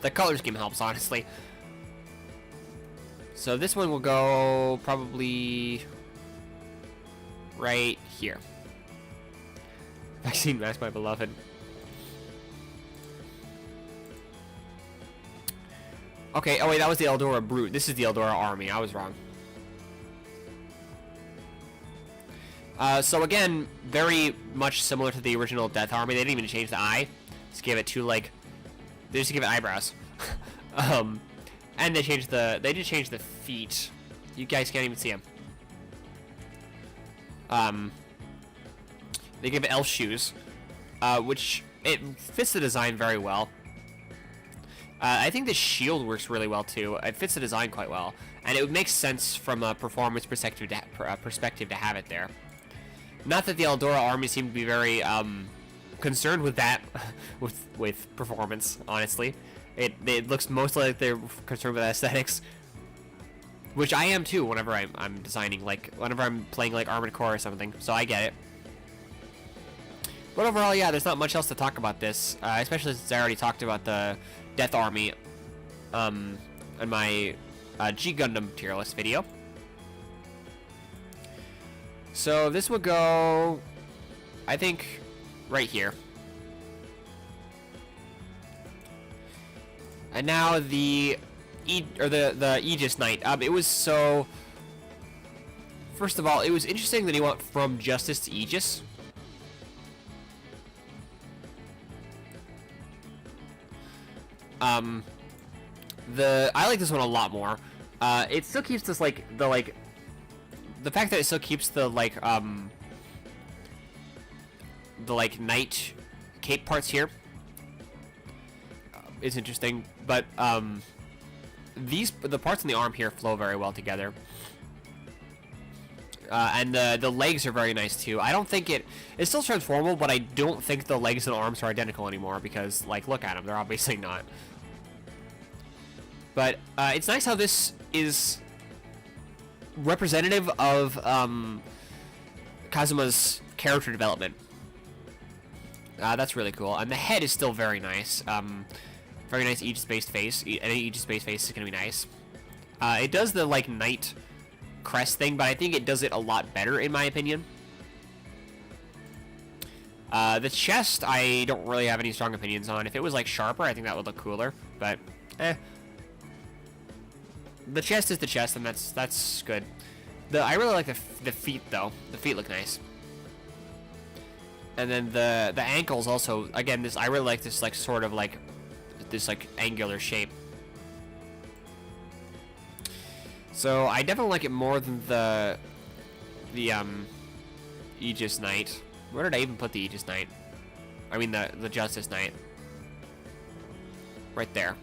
Speaker 1: The color scheme helps, honestly. So this one will go probably right here. Vaccine Mask, my beloved. Okay, oh wait, that was the Eldora Brute. This is the Eldora Army. I was wrong. So again, very much similar to the original Death Army. They didn't even change the eye. Just gave it two, like... They just give it eyebrows. And they did change the feet. You guys can't even see them. They give elf shoes, which it fits the design very well. I think the shield works really well too. It fits the design quite well, and it would make sense from a performance perspective to have it there. Not that the Eldora army seemed to be very concerned with that, with performance. Honestly, it looks mostly like they're concerned with aesthetics, which I am too. Whenever I'm designing, like whenever I'm playing like Armored Core or something, so I get it. But overall, yeah, there's not much else to talk about this, especially since I already talked about the Death Army in my G Gundam tier list video. So this would go, I think, right here. And now the Aegis Knight. It was so. First of all, it was interesting that he went from Justice to Aegis. I like this one a lot more. It still keeps this the fact that it still keeps the knight cape parts here is interesting, but the parts in the arm here flow very well together. And the legs are very nice too. I don't think it's still transformable, but I don't think the legs and arms are identical anymore because, like, look at them, they're obviously not. But it's nice how this is representative of Kazuma's character development. That's really cool, and the head is still very nice. Very nice Aegis-based face. Any Aegis-based face is gonna be nice. It does the knight crest thing, but I think it does it a lot better in my opinion. The chest, I don't really have any strong opinions on. If it was sharper, I think that would look cooler, but the chest is the chest, and that's good. I really like the feet though. The feet look nice. And then the ankles also, again, I really like this sort of this angular shape. So I definitely like it more than the Aegis Knight. Where did I even put the Aegis Knight? I mean the Justice Knight. Right there.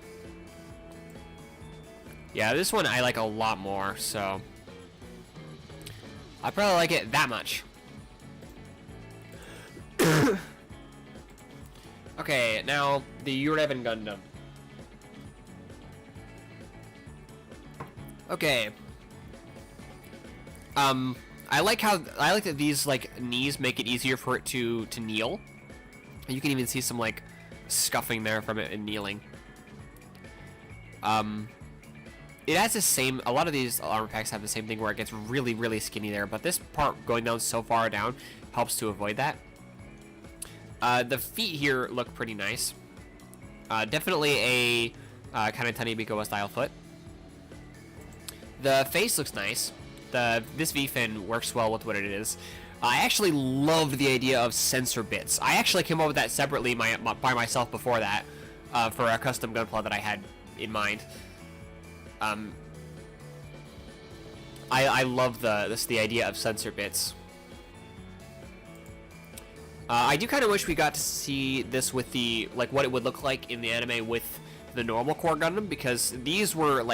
Speaker 1: Yeah, this one I like a lot more, so I probably like it that much. Okay, now the Ureven Gundam. Okay. I like that these knees make it easier for it to kneel. You can even see some scuffing there from it and kneeling. It has the same. A lot of these armor packs have the same thing where it gets really, really skinny there, but this part going down so far down helps to avoid that. The feet here look pretty nice. Definitely a kind of Tanibiko style foot. The face looks nice. This V-fin works well with what it is. I actually love the idea of sensor bits. I actually came up with that separately by myself before that for a custom gunpla that I had in mind. I love the idea of sensor bits. I do kind of wish we got to see this with the what it would look like in the anime with the normal Core Gundam, because these were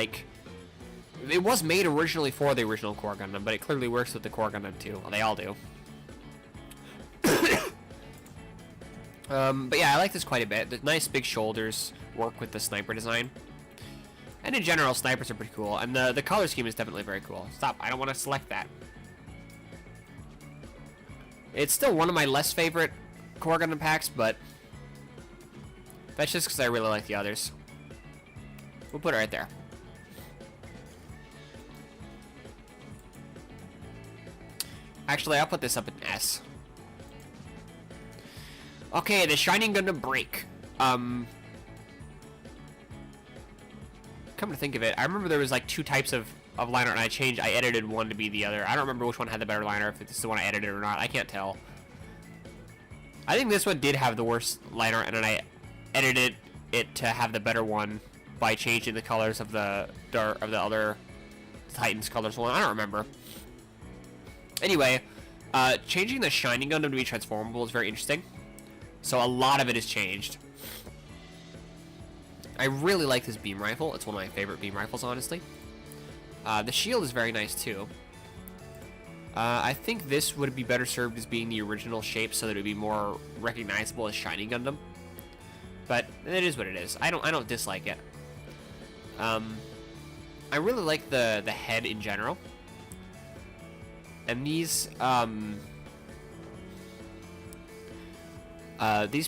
Speaker 1: it was made originally for the original Core Gundam, but it clearly works with the Core Gundam too. Well, they all do. But yeah, I like this quite a bit. The nice big shoulders work with the sniper design. And in general, snipers are pretty cool. And the color scheme is definitely very cool. Stop, I don't want to select that. It's still one of my less favorite Core Gundam packs, but that's just because I really like the others. We'll put it right there. Actually, I'll put this up in S. Okay, the Shining Gundam Break. Come to think of it, I remember there was two types of liner, and I edited one to be the other. I don't remember which one had the better liner, if it's the one I edited or not. I can't tell. I think this one did have the worst liner, and then I edited it to have the better one by changing the colors of the other Titans colors. Well, I don't remember. Anyway, changing the Shining Gundam to be transformable is very interesting. So a lot of it is changed. I really like this beam rifle. It's one of my favorite beam rifles, honestly. The shield is very nice too. I think this would be better served as being the original shape, so that it would be more recognizable as Shining Gundam. But it is what it is. I don't dislike it. I really like the head in general. And these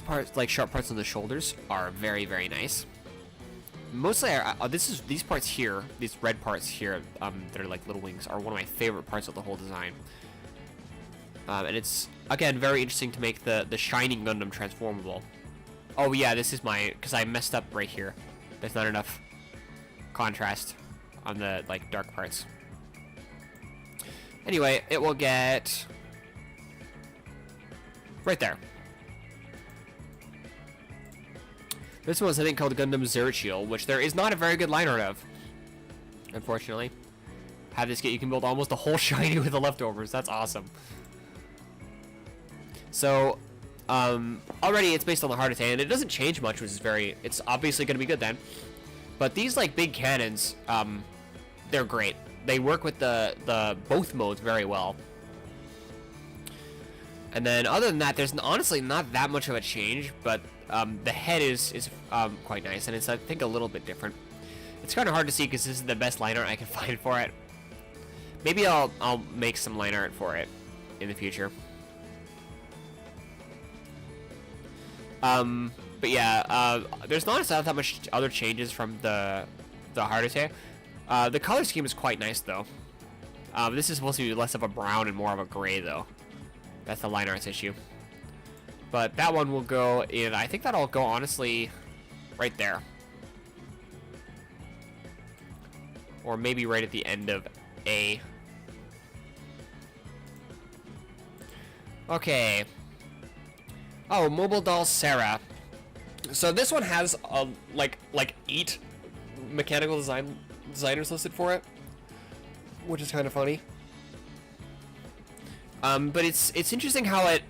Speaker 1: parts, like sharp parts on the shoulders, are very, very nice. Mostly, these parts here, these red parts here, that are like little wings, are one of my favorite parts of the whole design. And it's, again, very interesting to make the Shining Gundam transformable. Oh yeah, this is because I messed up right here. There's not enough contrast on the, like, dark parts. Anyway, it will get right there. This one's, I think, called Gundam Zerchiel, which there is not a very good line art of, unfortunately. Have this kit, you can build almost a whole shiny with the leftovers. That's awesome. So, already it's based on the heart attack, and it doesn't change much, which is it's obviously going to be good then. But these, like, big cannons, they're great. They work with the both modes very well. And then, other than that, there's honestly not that much of a change, but the head is quite nice, and it's, I think, a little bit different. It's kind of hard to see because this is the best line art I can find for it. Maybe I'll make some line art for it in the future. But yeah, there's not that much other changes from the heart attack. The color scheme is quite nice though. This is supposed to be less of a brown and more of a gray though. That's the line arts issue. But that one will go in, I think that'll go honestly right there. Or maybe right at the end of A. Okay. Oh, Mobile Doll Sarah. So this one has like 8 mechanical designers listed for it, which is kind of funny. But it's interesting how it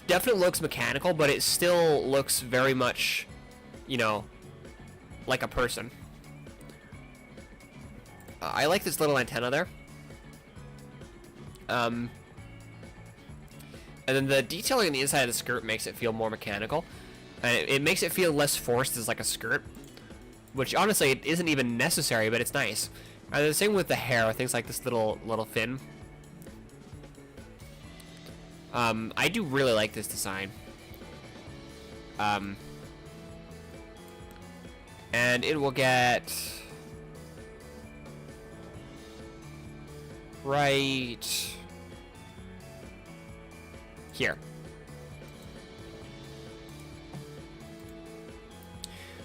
Speaker 1: definitely looks mechanical, but it still looks very much, you know, like a person. I like this little antenna there. And then the detailing on the inside of the skirt makes it feel more mechanical. And it makes it feel less forced as like a skirt. Which honestly, it isn't even necessary, but it's nice. And the same with the hair, things like this little fin. I do really like this design. And it will get right here.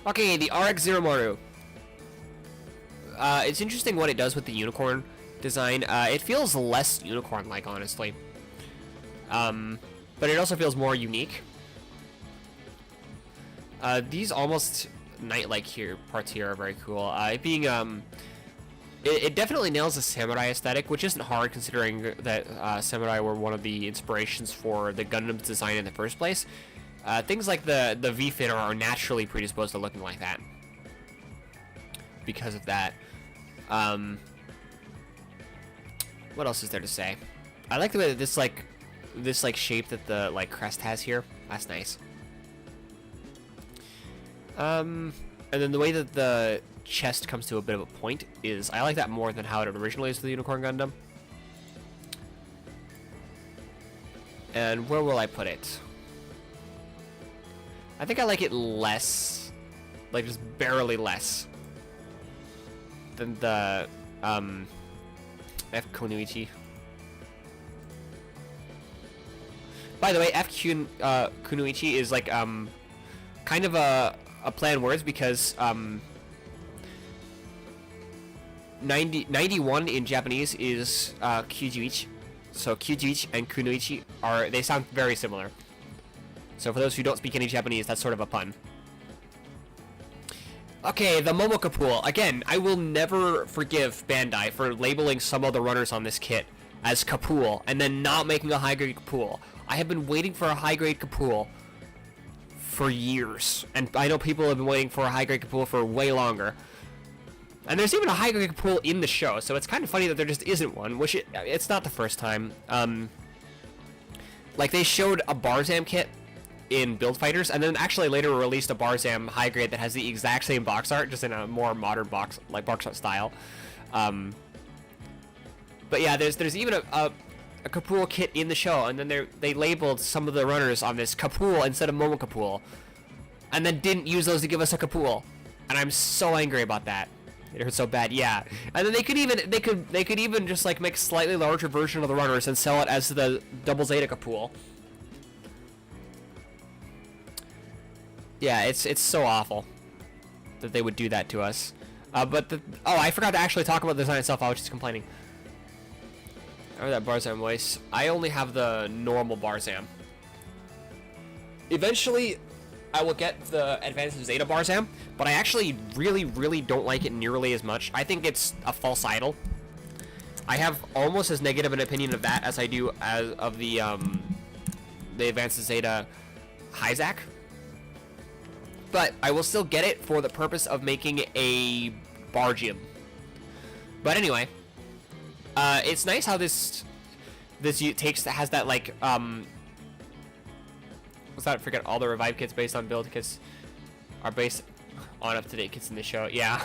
Speaker 1: Okay, the RX Zeromaru. It's interesting what it does with the unicorn design. It feels less unicorn-like, honestly. But it also feels more unique. These almost knight-like parts here are very cool. It definitely nails the samurai aesthetic, which isn't hard considering that samurai were one of the inspirations for the Gundam's design in the first place. Things like the V-fin are naturally predisposed to looking like that because of that. What else is there to say? I like the way that this shape that the crest has here. That's nice. And then the way that the chest comes to a bit of a point is, I like that more than how it originally is for the Unicorn Gundam. And where will I put it? I think I like it less, like just barely less than the F Kunoichi. By the way, F Kunoichi is like kind of a play on words because 91 in Japanese is Kyujuichi. So Kyujuichi and Kunoichi they sound very similar. So for those who don't speak any Japanese, that's sort of a pun. Okay, the Momoka pool. Again, I will never forgive Bandai for labeling some of the runners on this kit as Kapool and then not making a high-grade Kapool. I have been waiting for a high-grade Kapool for years, and I know people have been waiting for a high-grade Kapool for way longer. And there's even a high-grade Kapool in the show, so it's kind of funny that there just isn't one, which it's not the first time. Like, they showed a Barzam kit in Build Fighters, and then actually later released a Barzam high grade that has the exact same box art, just in a more modern box art style. But yeah, there's even a Kapool kit in the show, and then they labeled some of the runners on this Kapool instead of Momo Kapool, and then didn't use those to give us a Kapool, and I'm so angry about that. It hurts so bad, yeah. And then they could even just like make a slightly larger version of the runners and sell it as the Double Zeta Kapool. Yeah, it's so awful that they would do that to us. But I forgot to actually talk about the design itself. I was just complaining. I that Barzam voice. I only have the normal Barzam. Eventually, I will get the Advanced Zeta Barzam, but I actually really don't like it nearly as much. I think it's a false idol. I have almost as negative an opinion of that as I do of the Advanced Zeta Hyzak. But I will still get it for the purpose of making a Bargium. But anyway, it's nice how this has that like what's that? I forget, all the revive kits based on build kits are based on up-to-date kits in the show. Yeah.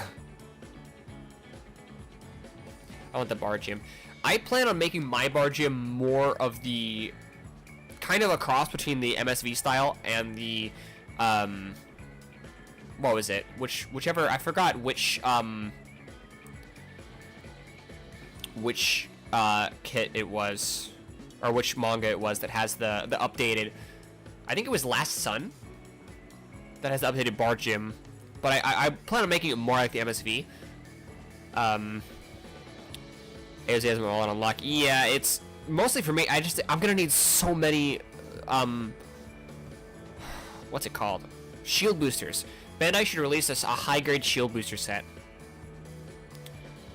Speaker 1: I want the Bargium. I plan on making my Bargium more of the kind of a cross between the MSV style and the what was it? Whichever, I forgot which kit it was, or which manga it was that has the updated. I think it was Last Sun that has the updated Bargium, but I plan on making it more like the MSV. Enthusiasm all on unlock. Yeah, it's mostly for me. I'm gonna need so many what's it called? Shield boosters. Bandai should release us a high-grade shield booster set.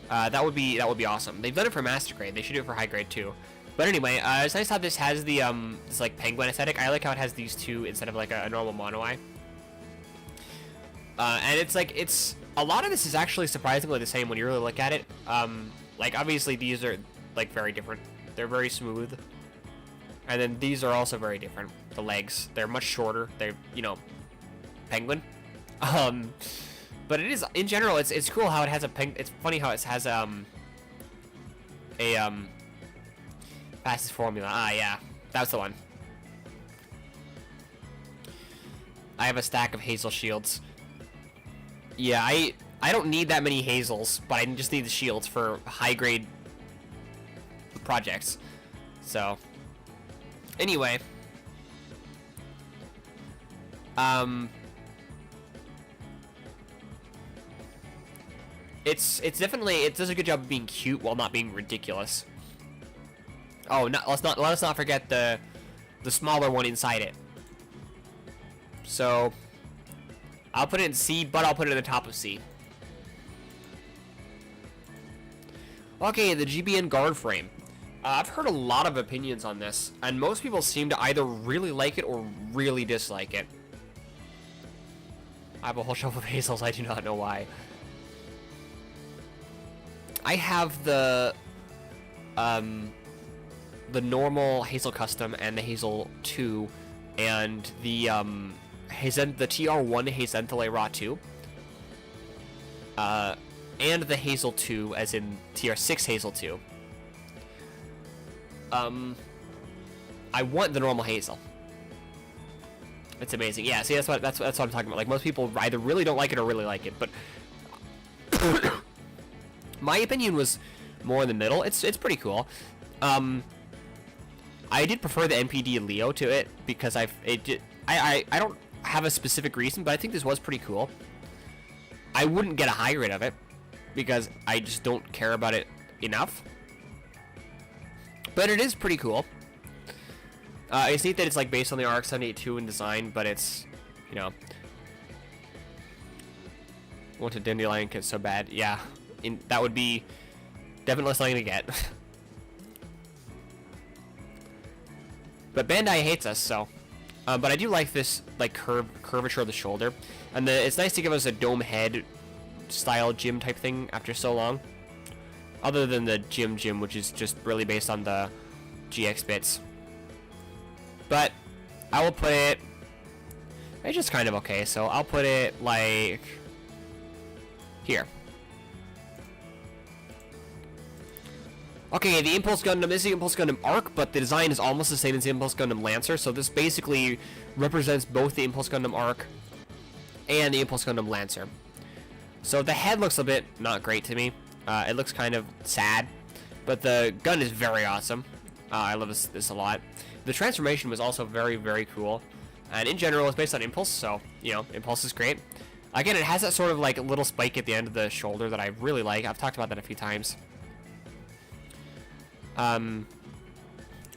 Speaker 1: That would be awesome. They've done it for Master Grade. They should do it for high grade too. But anyway, it's nice how this has the this like penguin aesthetic. I like how it has these two instead of like a normal mono eye. And it's like a lot of this is actually surprisingly the same when you really look at it. Like obviously these are like very different. They're very smooth. And then these are also very different. The legs, they're much shorter. They're, you know, penguin. But it is, in general, it's cool how it has it's funny how it has fastest formula. Ah, yeah, that's the one. I have a stack of Hazel shields. Yeah, I don't need that many Hazels, but I just need the shields for high grade projects. So, anyway, it's definitely, it does a good job of being cute while not being ridiculous. Oh, let's not forget the smaller one inside it. So I'll put it in C, but I'll put it in the top of C. Okay, the GBN guard frame. I've heard a lot of opinions on this, and most people seem to either really like it or really dislike it. I have a whole shelf of Hazels, I do not know why. I have the normal Hazel Custom and the Hazel 2 and the TR1 Hazentale Raw 2. And the Hazel 2 as in TR6 Hazel 2. I want the normal Hazel. It's amazing. Yeah, see, that's what I'm talking about. Like, most people either really don't like it or really like it, but my opinion was more in the middle. It's pretty cool. I did prefer the NPD Leo to it because I don't have a specific reason, but I think this was pretty cool. I wouldn't get a high grade of it because I just don't care about it enough. But it is pretty cool. It's neat that it's like based on the RX-782 in design, but it's, you know, Want a Dandelion kit so bad. Yeah, that would be definitely something to get. But Bandai hates us, so. But I do like this like curvature of the shoulder, and it's nice to give us a dome head style gym type thing after so long. Other than the gym, which is just really based on the GX bits. But I will put it. It's just kind of okay, so I'll put it like here. Okay, the Impulse Gundam is the Impulse Gundam Arc, but the design is almost the same as the Impulse Gundam Lancer, so this basically represents both the Impulse Gundam Arc and the Impulse Gundam Lancer. So the head looks a bit not great to me. It looks kind of sad, but the gun is very awesome. I love this a lot. The transformation was also very, very cool. And in general, it's based on Impulse, so, you know, Impulse is great. Again, it has that sort of, like, little spike at the end of the shoulder that I really like. I've talked about that a few times. And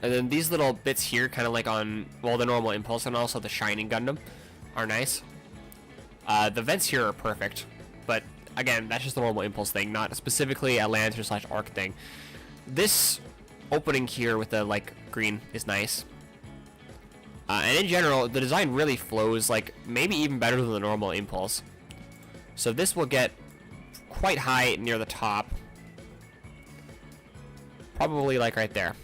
Speaker 1: then these little bits here, kind of like on, well, the normal Impulse and also the Shining Gundam are nice. The vents here are perfect, but again, that's just the normal Impulse thing, not specifically a Lancer/Arc thing. This opening here with the, like, green is nice. And in general, the design really flows, like, maybe even better than the normal Impulse. So this will get quite high near the top. Probably, like, right there.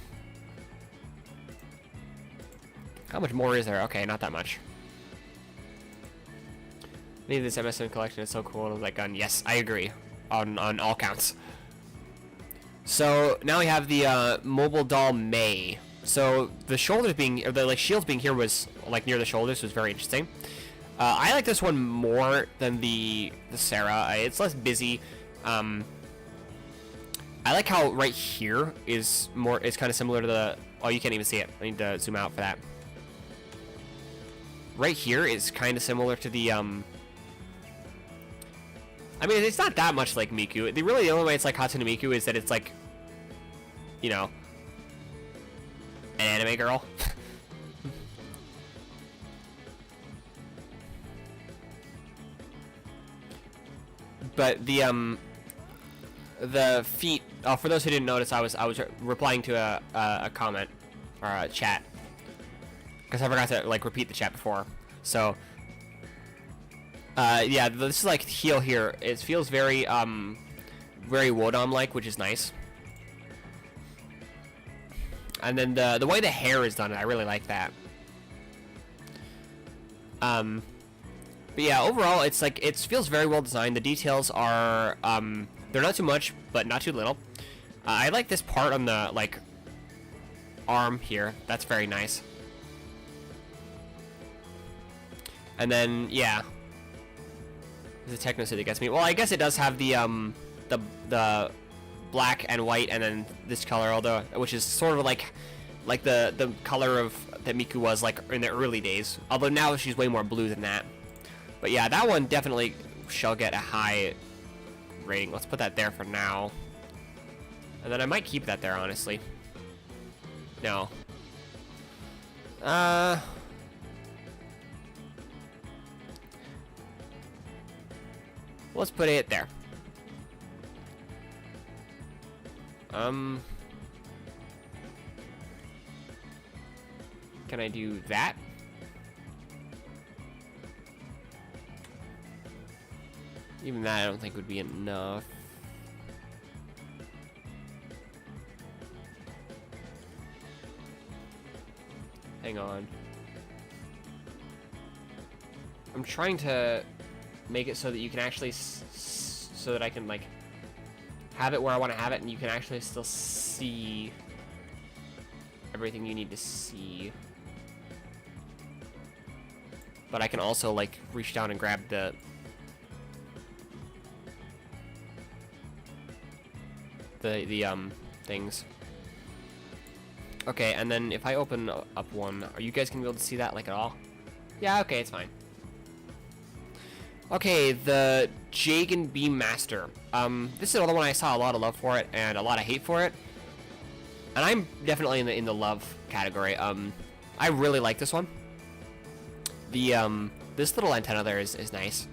Speaker 1: How much more is there? Okay, not that much. I need this MSN collection. It's so cool. That gun. Yes, I agree. On all counts. So, now we have the Mobile Doll May. So, the shoulders being, or the, like, shields being here was, like, near the shoulders was very interesting. I like this one more than the Sarah. It's less busy. I like how right here is kind of similar to the, oh, you can't even see it. I need to zoom out for that. Right here is kind of similar to the, I mean, it's not that much like Miku. The only way it's like Hatsune Miku is that it's like, you know, an anime girl. But the feet. Oh, for those who didn't notice, I was replying to a comment or a chat because I forgot to like repeat the chat before. So, yeah, this is like heel here. It feels very very Wodom like, which is nice. And then the way the hair is done, I really like that. But yeah, overall, it's like it feels very well designed. The details are they're not too much, but not too little. I like this part on the like arm here. That's very nice. And then yeah, the Techno City gets me. Well, I guess it does have the black and white, and then this color, although which is sort of like the color of that Miku was like in the early days. Although now she's way more blue than that. But yeah, that one definitely shall get a high rating. Let's put that there for now. And then I might keep that there, honestly. No. Let's put it there. Can I do that? Even that I don't think would be enough. Hang on. I'm trying to make it so that you can actually, so that I can like have it where I want to have it, and you can actually still see everything you need to see. But I can also like reach down and grab the things. Okay, and then if I open up one, are you guys gonna be able to see that like at all? Yeah, okay, it's fine. Okay, the Jagan Beam Master. This is another one I saw a lot of love for it and a lot of hate for it. And I'm definitely in the love category. I really like this one. The this little antenna there is nice.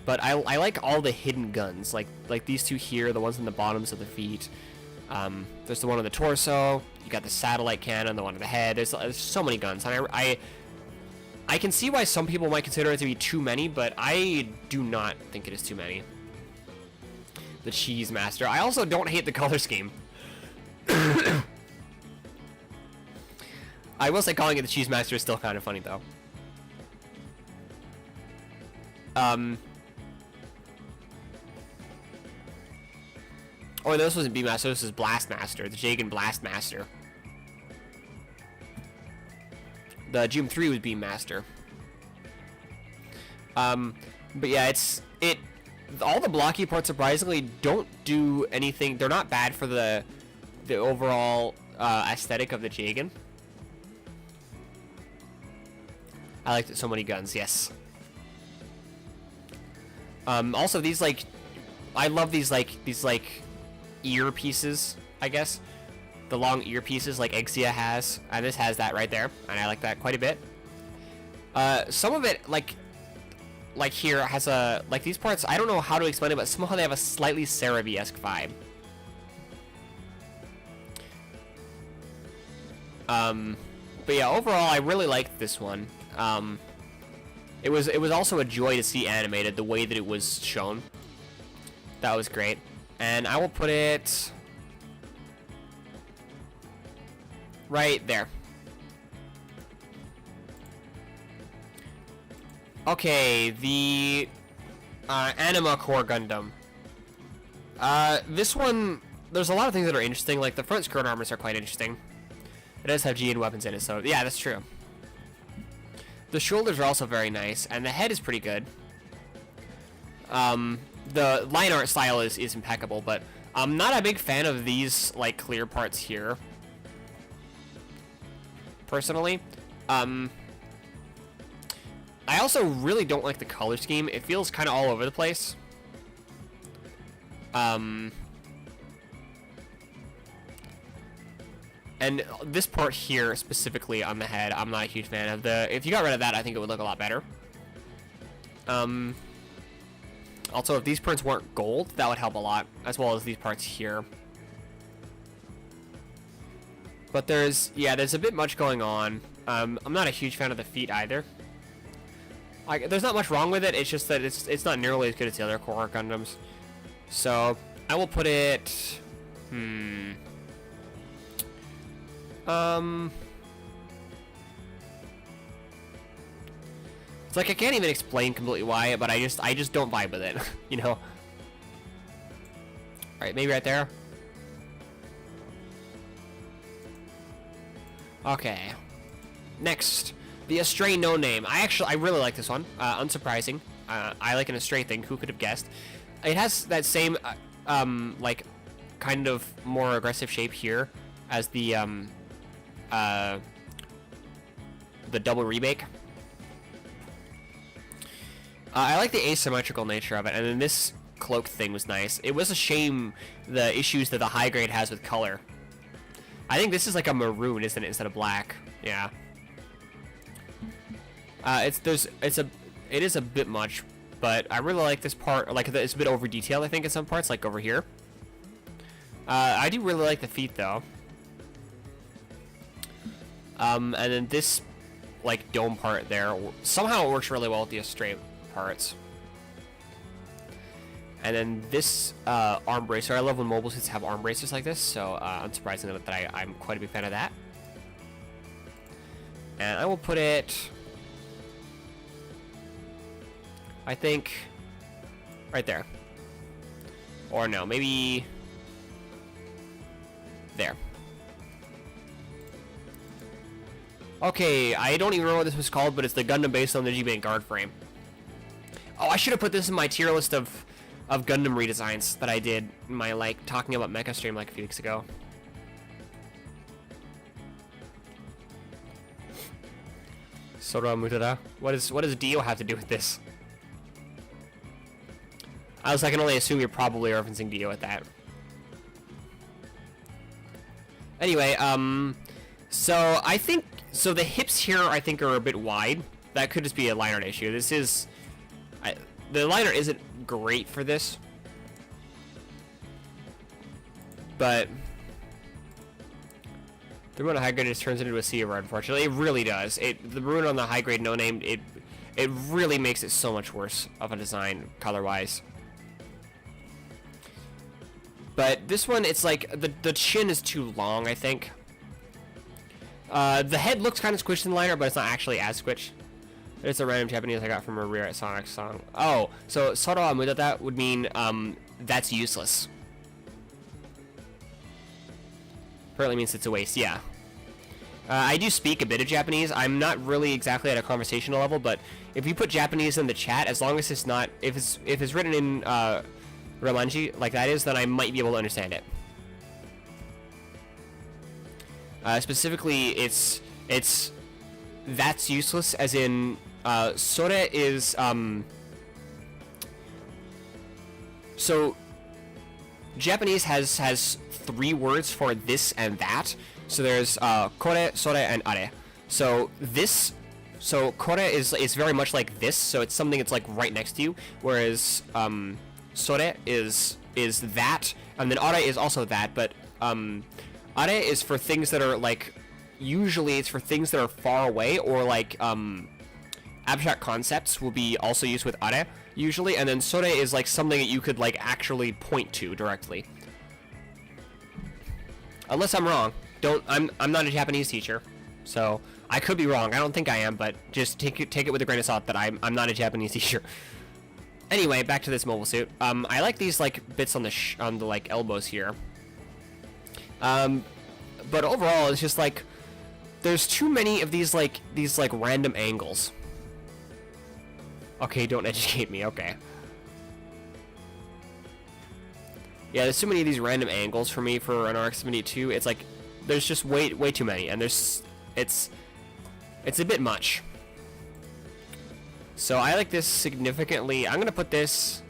Speaker 1: But I like all the hidden guns, like these two here, the ones on the bottoms of the feet. There's the one on the torso. You got the satellite cannon, the one on the head. There's so many guns, and I can see why some people might consider it to be too many, but I do not think it is too many. The Cheese Master. I also don't hate the color scheme. I will say calling it the Cheese Master is still kind of funny, though. Oh, this wasn't B Master, this is Blast Master. The Jagan Blast Master. The Gym 3 was Beam Master. But yeah, all the blocky parts surprisingly don't do anything. They're not bad for the overall aesthetic of the Jagan. I liked it. So many guns, yes. Also, these I love these earpieces, I guess. The long earpieces like Exia has, and this has that right there, and I like that quite a bit. Some of it, like here, has these parts, I don't know how to explain it, but somehow they have a slightly Cerebi-esque vibe. But yeah, overall, I really liked this one. It was also a joy to see animated the way that it was shown. That was great. And I will put it right there. Okay, the Anima Core Gundam. This one, there's a lot of things that are interesting. Like the front skirt armors are quite interesting. It does have GN weapons in it, so yeah, that's true. The shoulders are also very nice, and the head is pretty good. The line art style is impeccable, but I'm not a big fan of these like clear parts here. Personally, I also really don't like the color scheme. It feels kind of all over the place. And this part here, specifically on the head, I'm not a huge fan of. If you got rid of that, I think it would look a lot better. Also, if these prints weren't gold, that would help a lot, as well as these parts here. But there's a bit much going on. I'm not a huge fan of the feet either. There's not much wrong with it, it's just that it's not nearly as good as the other Core Gundams. So, I will put it... It's like I can't even explain completely why, but I just don't vibe with it, you know? Alright, maybe right there. Okay. Next, the Astray No Name. I really like this one. Unsurprising. I like an Astray thing. Who could have guessed? It has that same, like, kind of more aggressive shape here as the double remake. I like the asymmetrical nature of it, and then this cloak thing was nice. It was a shame the issues that the high grade has with color. I think this is like a maroon, isn't it, instead of black? Yeah. It is a bit much, but I really like this part. Like it's a bit over detailed, I think, in some parts, like over here. I do really like the feet though. And then this like dome part there, somehow it works really well with the Astray parts. And then this arm bracer, I love when mobile suits have arm bracers like this, so unsurprisingly that I'm quite a big fan of that. And I will put it, I think, right there. Or no, maybe there. Okay, I don't even remember what this was called, but it's the Gundam based on the G-Band guard frame. Oh, I should have put this in my tier list of Gundam redesigns that I did in my, like, talking about Mecha stream like a few weeks ago. Sora Mutada? What does Dio have to do with this? I can only assume you're probably referencing Dio at that. Anyway, so I think, the hips here I think are a bit wide. That could just be a line art issue. This is, the liner isn't great for this, but the rune on high grade just turns into a sea of red, unfortunately. It really does. The rune on the high grade no name, it really makes it so much worse of a design color wise. But this one, it's like the chin is too long, I think. The head looks kind of squished in the liner, but it's not actually as squished. It's a random Japanese I got from a Rare at Sonic song. Oh, so Soro Amudata would mean that's useless. Apparently means it's a waste, yeah. I do speak a bit of Japanese. I'm not really exactly at a conversational level, but if you put Japanese in the chat, as long as it's not, if it's written in Romanji like that is, then I might be able to understand it. Specifically, it's that's useless, as in sore is so Japanese has 3 words for this and that. So there's kore, sore, and are. So this, so kore is very much like this. So it's something that's like right next to you. Whereas sore is that, and then are is also that. But are is for things that are like, usually it's for things that are far away, or like abstract concepts will be also used with are usually. And then sore is like something that you could like actually point to directly. Unless I'm wrong. I'm not a Japanese teacher, so I could be wrong. I don't think I am, but just take it with a grain of salt that I'm not a Japanese teacher. Anyway, back to this mobile suit. I like these like bits on the like elbows here. But overall, it's just like there's too many of these random angles. Okay, don't educate me. Okay. Yeah, there's too many of these random angles for me for an RX-72. It's like there's just way too many, and it's a bit much. So I like this significantly. I'm gonna put this.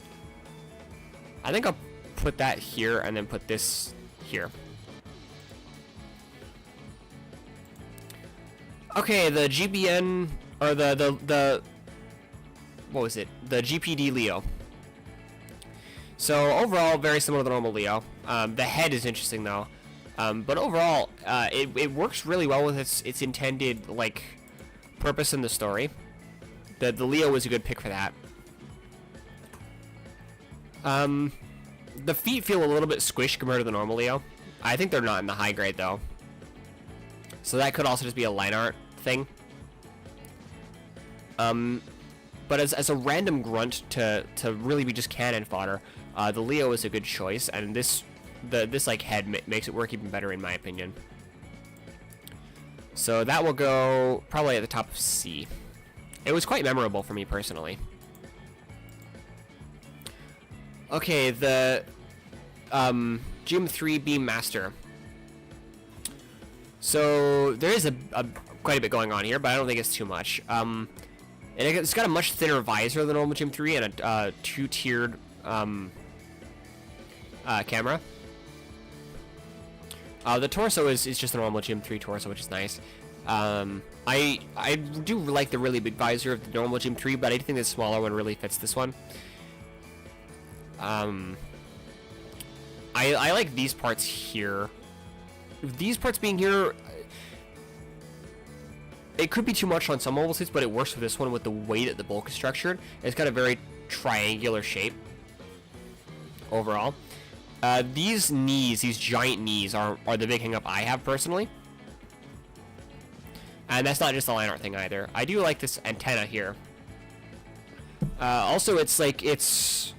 Speaker 1: I think I'll put that here and then put this here. Okay, the GBN or the what was it? The GPD Leo. So overall, very similar to the normal Leo. The head is interesting though. But overall, it works really well with its intended like purpose in the story. The Leo was a good pick for that. The feet feel a little bit squished compared to the normal Leo. I think they're not in the high grade though. So that could also just be a line art thing. But as a random grunt to really be just cannon fodder, the Leo is a good choice, and this like head makes it work even better in my opinion. So that will go probably at the top of C. It was quite memorable for me personally. Okay, the Gym 3 Beam Master. So there is quite a bit going on here, but I don't think it's too much. And it's got a much thinner visor than normal Gym 3 and a 2-tiered camera. The torso is just a normal Gym 3 torso, which is nice. I do like the really big visor of the normal Gym 3, but I think the smaller one really fits this one. I like these parts here. These parts being here, it could be too much on some mobile suits, but it works for this one with the way that the bulk is structured. It's got a very triangular shape overall. These knees, these giant knees, are the big hang-up I have personally. And that's not just a line art thing either. I do like this antenna here. Also, it's like its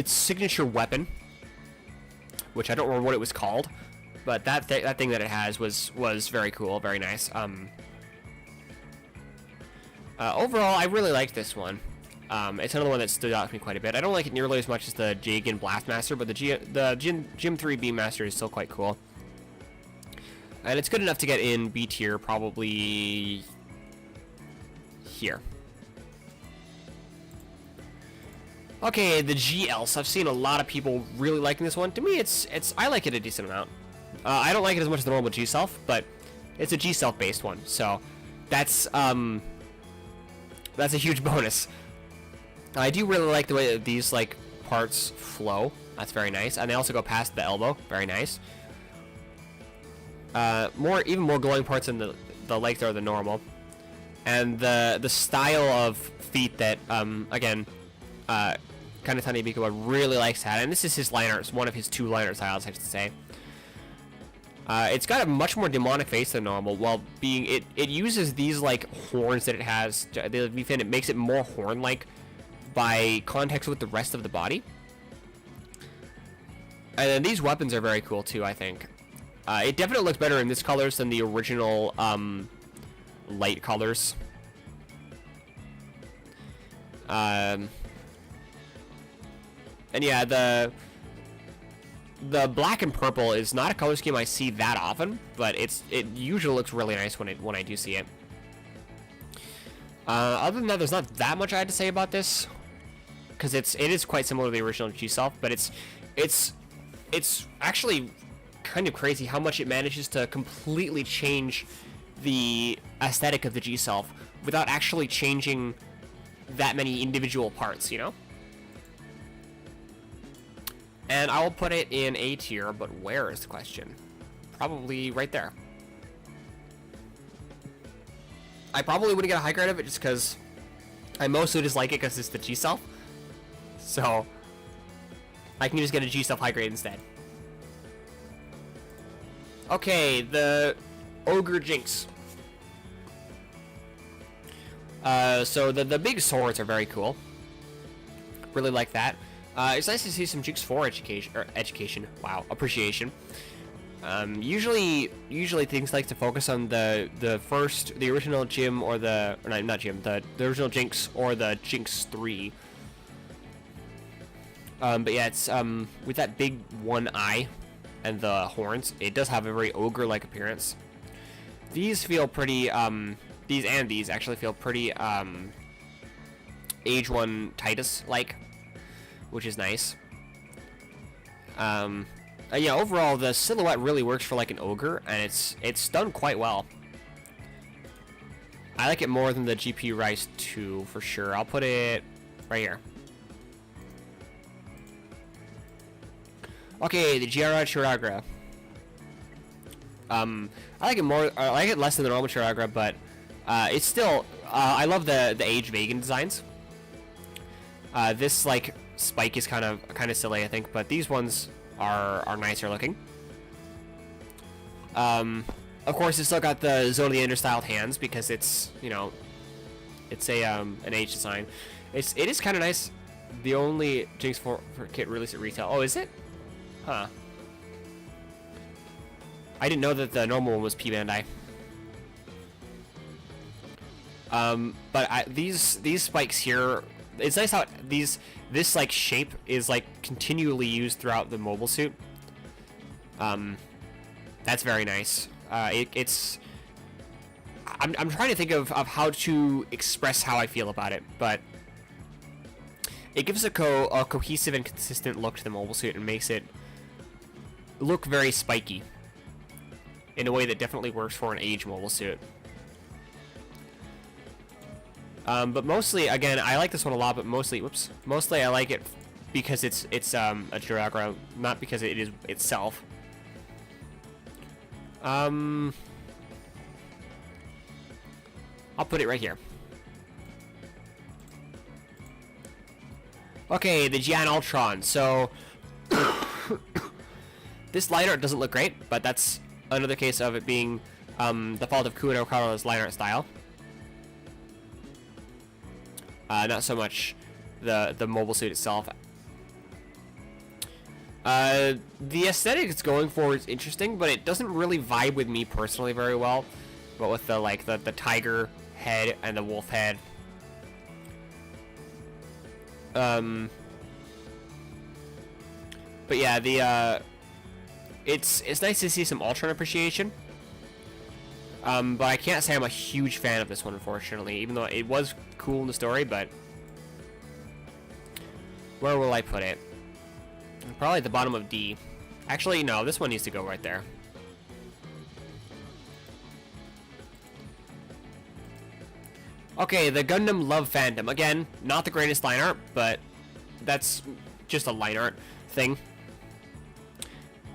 Speaker 1: signature weapon, which I don't remember what it was called, but that thing that it has was very cool, very nice. Overall, I really liked this one. It's another one that stood out to me quite a bit. I don't like it nearly as much as the Jagan Blastmaster, but the Gym 3 Beammaster is still quite cool. And it's good enough to get in B tier, probably here. Okay, the GLs. I've seen a lot of people really liking this one. To me, I like it a decent amount. I don't like it as much as the normal G-Self, but it's a G-Self based one, so that's a huge bonus. I do really like the way that these like parts flow. That's very nice, and they also go past the elbow. Very nice. Even more glowing parts in the legs are the normal, and the style of feet that again, Kanetani Biko really likes that, and this is his line art. It's one of his 2 line art styles, I should say. It's got a much more demonic face than normal, while being it uses these like horns that it has. It makes it more horn-like by context with the rest of the body. And then these weapons are very cool too, I think. It definitely looks better in this colors than the original light colors. And yeah, the black and purple is not a color scheme I see that often, but it usually looks really nice when I do see it. Other than that, there's not that much I had to say about this, because it is quite similar to the original G-Self, but it's actually kind of crazy how much it manages to completely change the aesthetic of the G-Self without actually changing that many individual parts, you know? And I will put it in A tier, but where is the question? Probably right there. I probably wouldn't get a high grade of it just because I mostly just like it because it's the G-Self. So I can just get a G-Self high grade instead. Okay, the Ogre Jinx. So the big swords are very cool. Really like that. It's nice to see some Jinx 4 education. Wow, appreciation. Usually things like to focus on the original Jim or the original Jinx or the Jinx 3. But yeah, it's with that big one eye and the horns, it does have a very ogre-like appearance. These feel pretty these actually feel pretty Age 1 Titus-like, which is nice. Yeah, overall the silhouette really works for like an ogre, and it's done quite well. I like it more than the GP RiSE 2 for sure. I'll put it right here. Okay, the Giara Chiragra. I like it more. I like it less than the normal Chiragra, but it's still. I love the Age Vegan designs. This like spike is kind of silly, I think, but these ones are nicer looking. Of course, it's still got the Zone of the Ender styled hands because it's, you know, it's a an Age design. It is kind of nice. The only Jinx for kit released at retail. Oh, is it? Huh. I didn't know that the normal one was P Bandai. But these spikes here, it's nice how this like shape is like continually used throughout the mobile suit. That's very nice. I'm trying to think of how to express how I feel about it, but it gives a cohesive and consistent look to the mobile suit and makes it look very spiky in a way that definitely works for an Age mobile suit. But mostly, again, I like this one a lot, but mostly I like it because it's a Chiragra, not because it is itself. I'll put it right here. Okay, the Gian Ultron. So this line art doesn't look great, but that's another case of it being the fault of Kuno Karo's line art style. Not so much the mobile suit itself. The aesthetic it's going for is interesting, but it doesn't really vibe with me personally very well. But with the tiger head and the wolf head. But yeah, it's nice to see some Ultron appreciation. But I can't say I'm a huge fan of this one, unfortunately, even though it was cool in the story, but where will I put it? Probably at the bottom of D. Actually, no, this one needs to go right there. Okay, the Gundam Love Phantom. Again, not the greatest line art, but that's just a line art thing.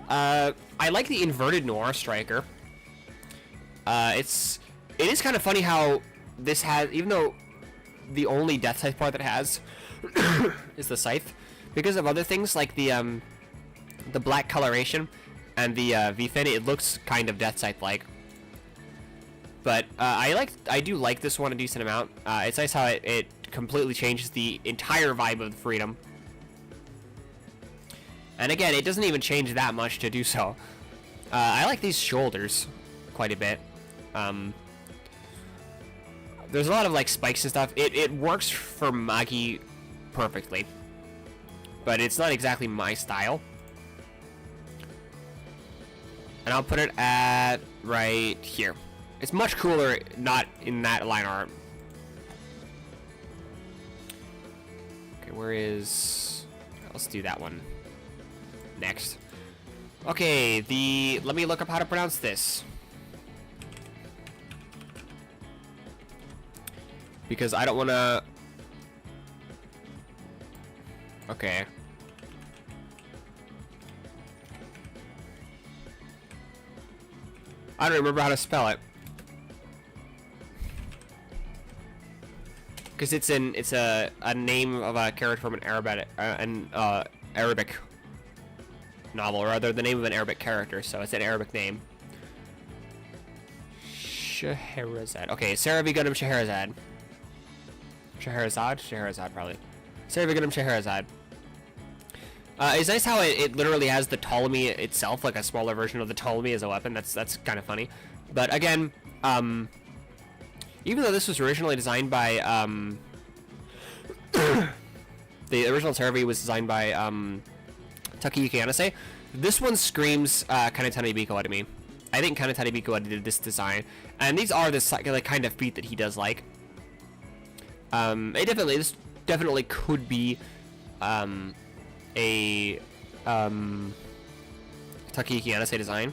Speaker 1: I like the inverted Noir Striker. It is kind of funny how this has, even though the only death scythe part that it has is the scythe, because of other things like the black coloration and the V-fin, it looks kind of death scythe like. But I do like this one a decent amount. It's nice how it completely changes the entire vibe of the Freedom. And again, it doesn't even change that much to do so. I like these shoulders quite a bit. There's a lot of like spikes and stuff. It works for Magi perfectly, but it's not exactly my style. And I'll put it at right here. It's much cooler not in that line art. Okay, where is... Let's do that one next. Okay, let me look up how to pronounce this, because I don't want to... Okay. I don't remember how to spell it. Because it's a name of a character from an Arabic novel, or rather the name of an Arabic character, so it's an Arabic name. Scheherazade. Okay, Sarah V. Gundam Scheherazade. Scheherazade, probably. Sarah V. Gundam Scheherazade. It's nice how it literally has the Ptolemy itself, like a smaller version of the Ptolemy as a weapon. That's kind of funny. But again, even though this was originally designed by, the original Sarah V was designed by, Takayuki Anase, this one screams, Kanetani Bikowa to me. I think Kanetani Bikowa did this design. And these are the kind of feet that he does like. This definitely could be, a Takayuki Anase design,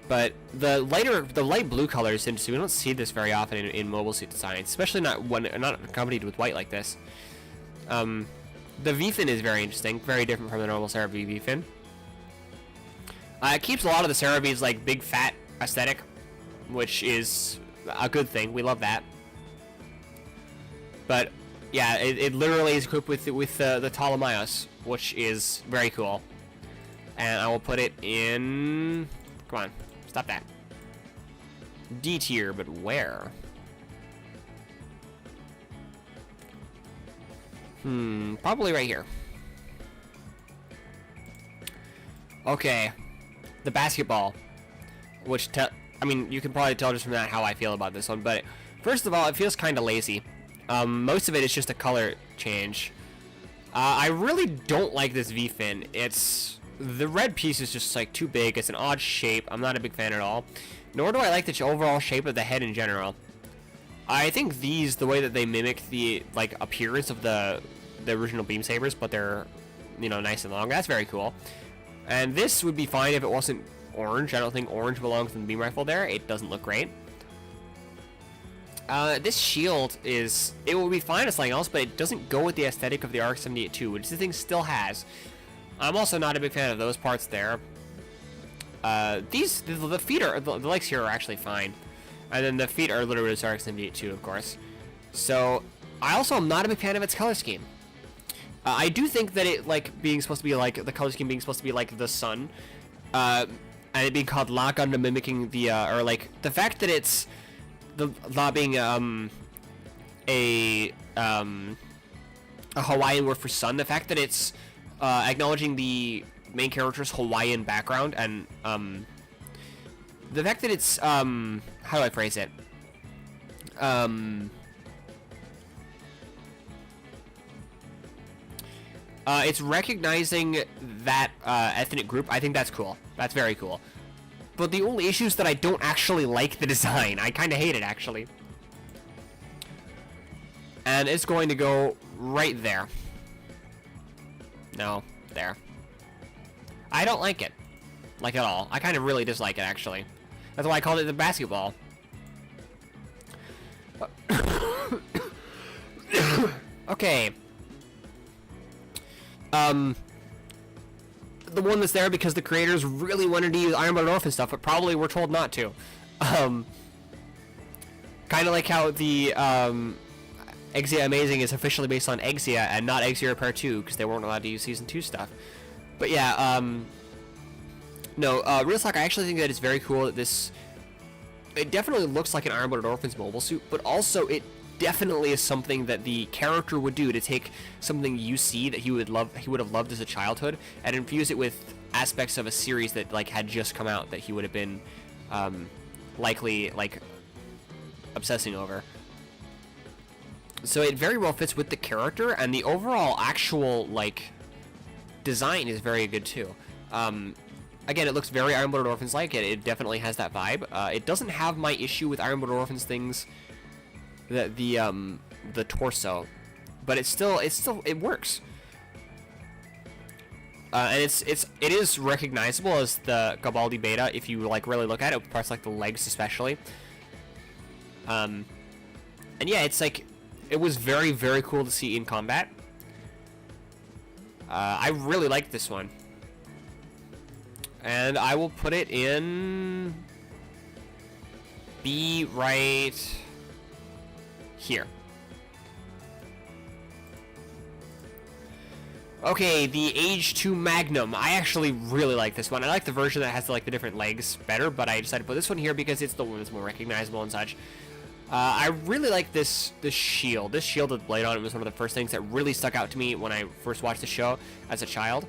Speaker 1: but the light blue colors, since we don't see this very often in mobile suit designs, especially not accompanied with white like this. The V-fin is very interesting, very different from the normal Sarah V V-fin. It keeps a lot of the Sarah V's like big fat aesthetic, which is a good thing. We love that. But yeah, it literally is equipped with the Ptolemaios, which is very cool. And I will put it in... Come on, stop that. D tier, but where? Probably right here. Okay, the basketball, which I mean, you can probably tell just from that how I feel about this one. But first of all, it feels kind of lazy. Most of it is just a color change. I really don't like this V-fin. The red piece is just like too big. It's an odd shape. I'm not a big fan at all. Nor do I like the overall shape of the head in general. I think the way that they mimic the like appearance of the original beam sabers, but they're, you know, nice and long. That's very cool. And this would be fine if it wasn't orange. I don't think orange belongs in the beam rifle there. It doesn't look great. This shield it will be fine as something else, but it doesn't go with the aesthetic of the RX-78-2, which the thing still has. I'm also not a big fan of those parts there. The feet the legs here are actually fine. And then the feet are literally RX-78-2, of course. So, I also am not a big fan of its color scheme. I do think that it, like, being supposed to be like, the color scheme being supposed to be like the sun, and it being called La Gundam mimicking the, or like, the fact that it's, La being, a Hawaiian word for sun, the fact that it's, acknowledging the main character's Hawaiian background, and, the fact that it's, how do I phrase it? It's recognizing that, ethnic group. I think that's cool. That's very cool. But the only issue is that I don't actually like the design. I kind of hate it, actually. And it's going to go right there. No, there. I don't like it. Like, at all. I kind of really dislike it, actually. That's why I called it the basketball. Okay. The one that's there because the creators really wanted to use Ironblooded Orphan stuff, but probably were told not to. Kind of like how the Exia Amazing is officially based on Exia and not Exia Repair 2 because they weren't allowed to use Season 2 stuff. But yeah, no, real talk, I actually think that it's very cool that this... It definitely looks like an Ironblooded Orphan's mobile suit, but also it definitely is something that the character would do to take something you see that he would have loved as a childhood and infuse it with aspects of a series that like had just come out that he would have been likely like obsessing over. So it very well fits with the character, and the overall actual like design is very good too. Again, it looks very Ironblooded Orphans like it. It definitely has that vibe. It doesn't have my issue with Ironblooded Orphans things, the torso, but it works. And it is recognizable as the Gabaldi Beta if you like really look at it, parts like the legs especially. And yeah, it's like it was very, very cool to see in combat. I really like this one. And I will put it in B right here. Okay, the Age 2 Magnum. I actually really like this one. I like the version that has like the different legs better, but I decided to put this one here because it's the one that's more recognizable and such. I really like this shield. This shield with blade on it was one of the first things that really stuck out to me when I first watched the show as a child.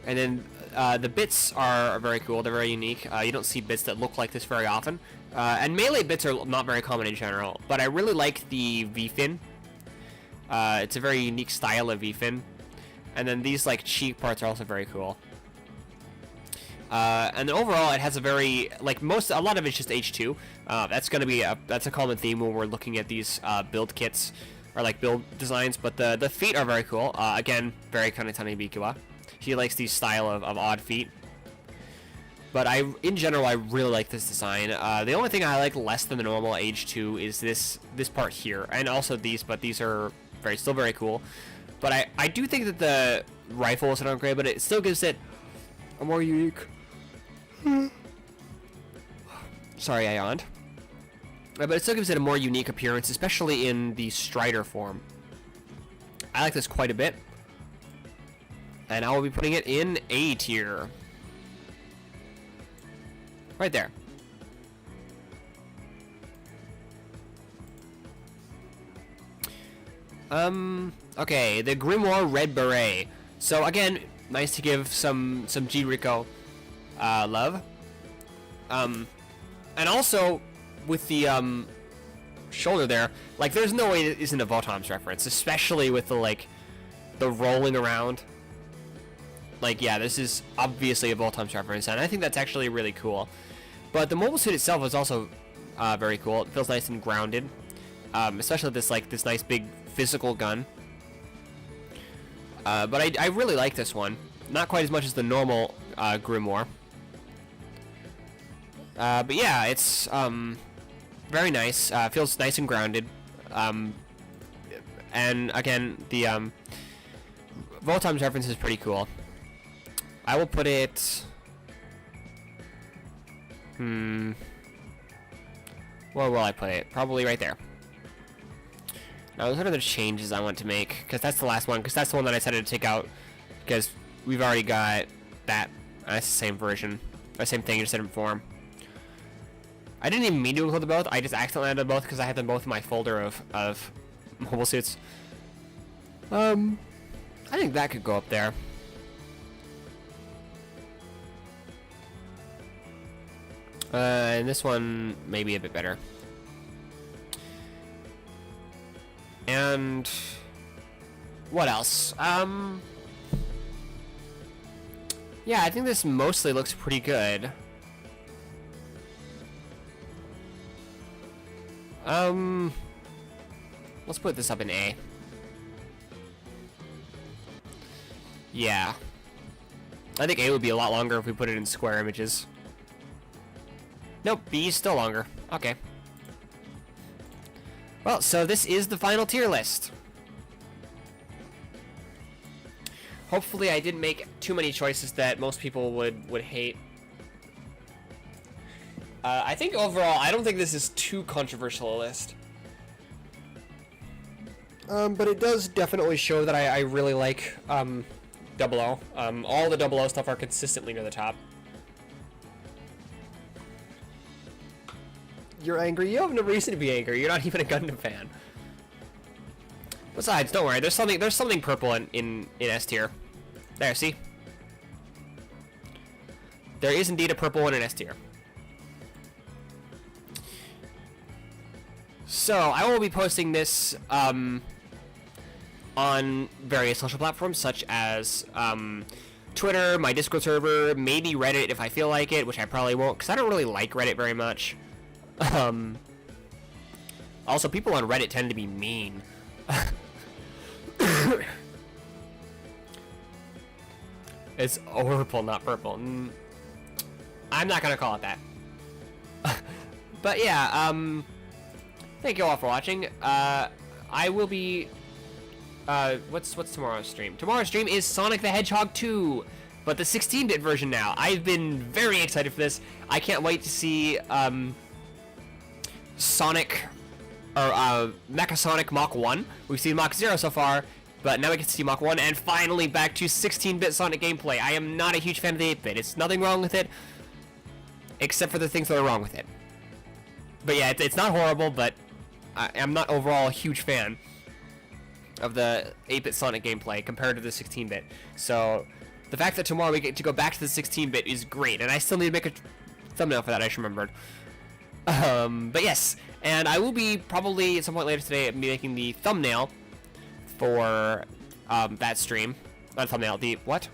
Speaker 1: And then the bits are very cool. They're very unique. You don't see bits that look like this very often. And melee bits are not very common in general. But I really like the V-fin. It's a very unique style of V-fin. And then these like cheek parts are also very cool. And then overall, it has a very like a lot of it's just H2. That's gonna be that's a common theme when we're looking at these build kits or like build designs. But the feet are very cool. Again, very kind of Tanebikuwa. He likes these style of odd feet. But in general, I really like this design. The only thing I like less than the normal Age 2 is this part here, and also these. But these are still very cool. But I do think that the rifle is not great, but it still gives it a more unique. Sorry, I yawned. But it still gives it a more unique appearance, especially in the Strider form. I like this quite a bit. And I will be putting it in A tier. Right there. Okay, the Grimoire Red Beret. So again, nice to give some Jiriko love. And also with the shoulder there, like there's no way it isn't a Votoms reference, especially with the rolling around. Like, yeah, this is obviously a Votoms reference, and I think that's actually really cool. But the mobile suit itself is also very cool. It feels nice and grounded, especially this nice big physical gun. But I really like this one. Not quite as much as the normal Grimoire. But yeah, it's very nice. Feels nice and grounded. And again, the Votoms reference is pretty cool. I will put it... Where will I put it? Probably right there. Now, those are the changes I want to make, because that's the last one, because that's the one that I decided to take out, because we've already got that. That's the same version. The same thing, just different form. I didn't even mean to include the both. I just accidentally added both because I had them both in my folder of mobile suits. I think that could go up there. And this one maybe a bit better. And what else? Yeah, I think this mostly looks pretty good. Let's put this up in A. Yeah. I think A would be a lot longer if we put it in square images. Nope, B is still longer. Okay. Well, so this is the final tier list. Hopefully I didn't make too many choices that most people would hate. I think overall, I don't think this is too controversial a list. But it does definitely show that I really like 00. All the 00 stuff are consistently near the top. You're angry? You have no reason to be angry. You're not even a Gundam fan. Besides, don't worry. There's something purple in S tier. There, see? There is indeed a purple one in S tier. So, I will be posting this on various social platforms such as Twitter, my Discord server, maybe Reddit if I feel like it, which I probably won't because I don't really like Reddit very much. Also, people on Reddit tend to be mean. It's purple, not purple. I'm not gonna call it that. But yeah, thank you all for watching. I will be. What's tomorrow's stream? Tomorrow's stream is Sonic the Hedgehog 2, but the 16-bit version now. I've been very excited for this. I can't wait to see Sonic or Mecha Sonic Mach 1. We've seen Mach 0 so far, but now we get to see Mach 1, and finally back to 16-bit Sonic gameplay. I am not a huge fan of the 8-bit. It's nothing wrong with it, except for the things that are wrong with it. But yeah, it's not horrible, but I'm not overall a huge fan of the 8-bit Sonic gameplay compared to the 16-bit. So the fact that tomorrow we get to go back to the 16-bit is great, and I still need to make a thumbnail for that, I just remembered. But yes, and I will be probably at some point later today making the thumbnail for that stream. Not thumbnail, the what?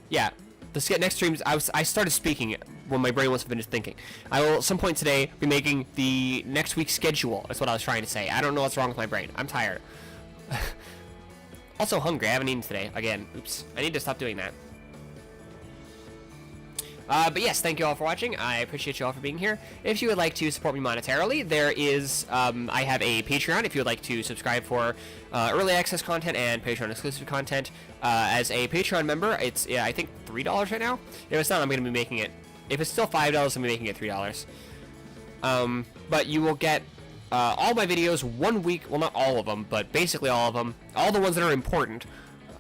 Speaker 1: Yeah, the next streams. I started speaking when my brain wasn't finished thinking. I will at some point today be making the next week's schedule. That's what I was trying to say. I don't know what's wrong with my brain. I'm tired. Also hungry. I haven't eaten today. Again, oops. I need to stop doing that. But yes, thank you all for watching. I appreciate you all for being here. If you would like to support me monetarily, there is, I have a Patreon if you would like to subscribe for early access content and Patreon exclusive content. As a Patreon member, it's, yeah, I think $3 right now. If it's not, I'm going to be making it, if it's still $5, I'm going to be making it $3. But you will get all my videos 1 week, well, not all of them, but basically all of them, all the ones that are important,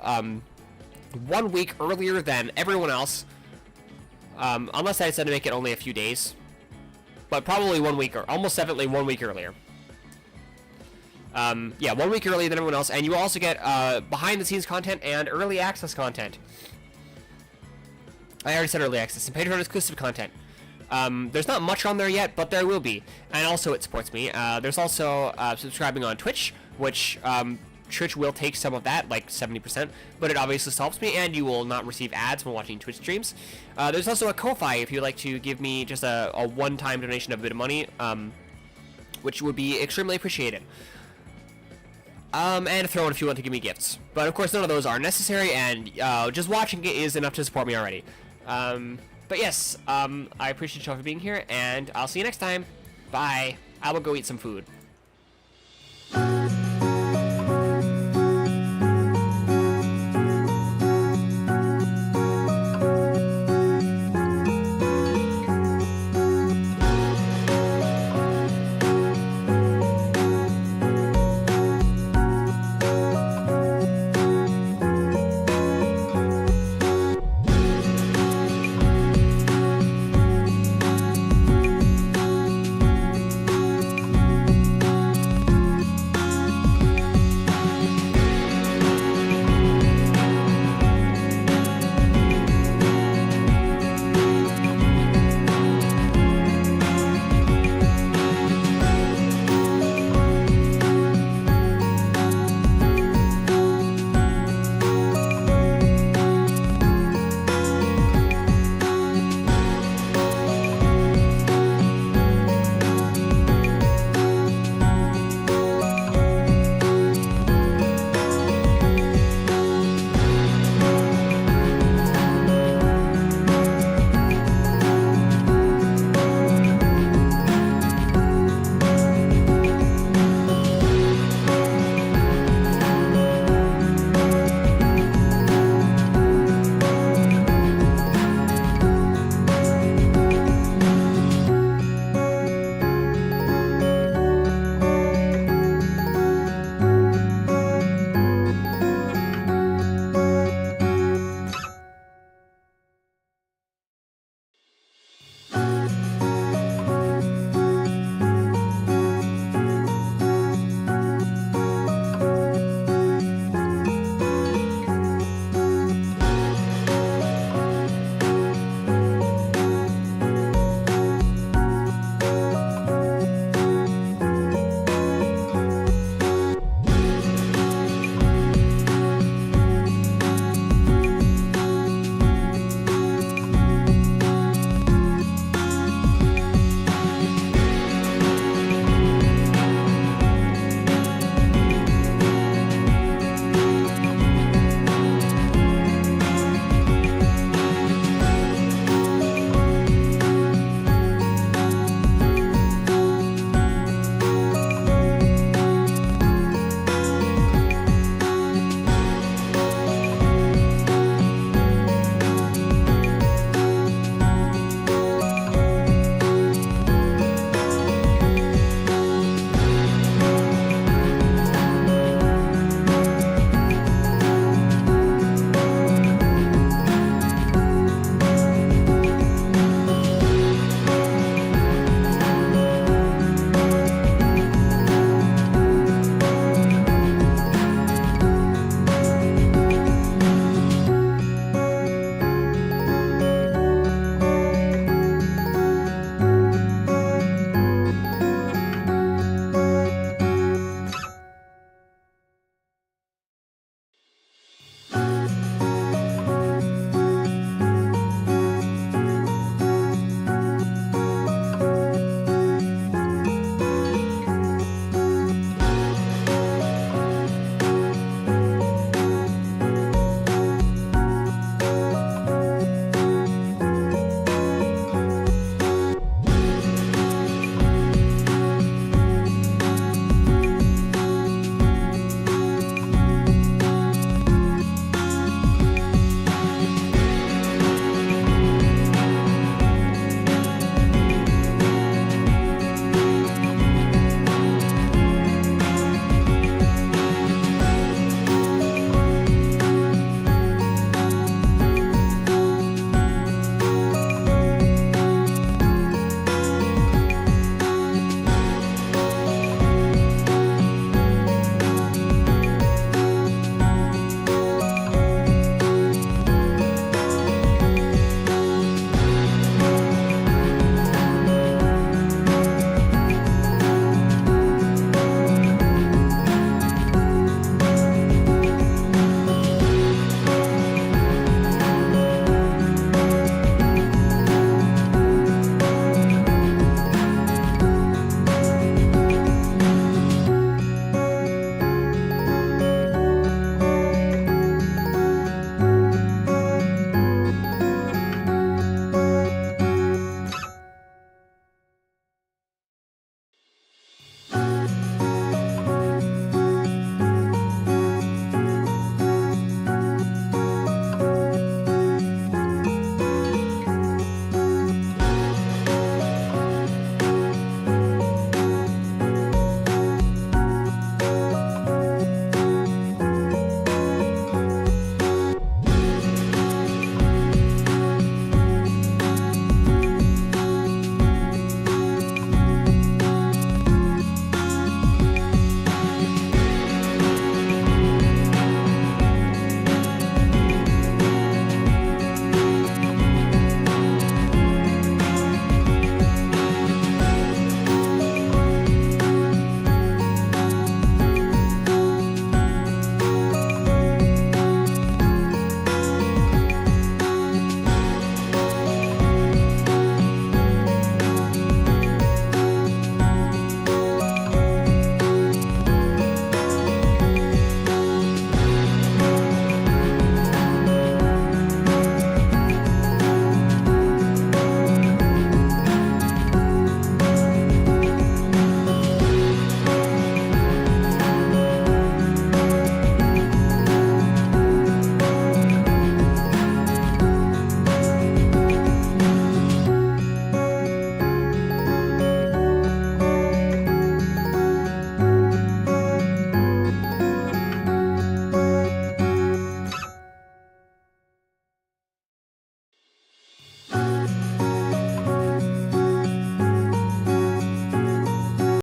Speaker 1: 1 week earlier than everyone else. Unless I decide to make it only a few days. But probably 1 week, or almost definitely 1 week earlier. Yeah, 1 week earlier than everyone else. And you also get behind-the-scenes content and early access content. I already said early access. And Patreon exclusive content. There's not much on there yet, but there will be. And also, it supports me. There's also subscribing on Twitch, which Twitch will take some of that, like 70%, but it obviously still helps me, and you will not receive ads when watching Twitch streams. There's also a Ko-Fi if you'd like to give me just a one-time donation of a bit of money, which would be extremely appreciated. And a throw-in if you want to give me gifts. But of course, none of those are necessary, and just watching it is enough to support me already. But yes, I appreciate you all for being here, and I'll see you next time. Bye. I will go eat some food.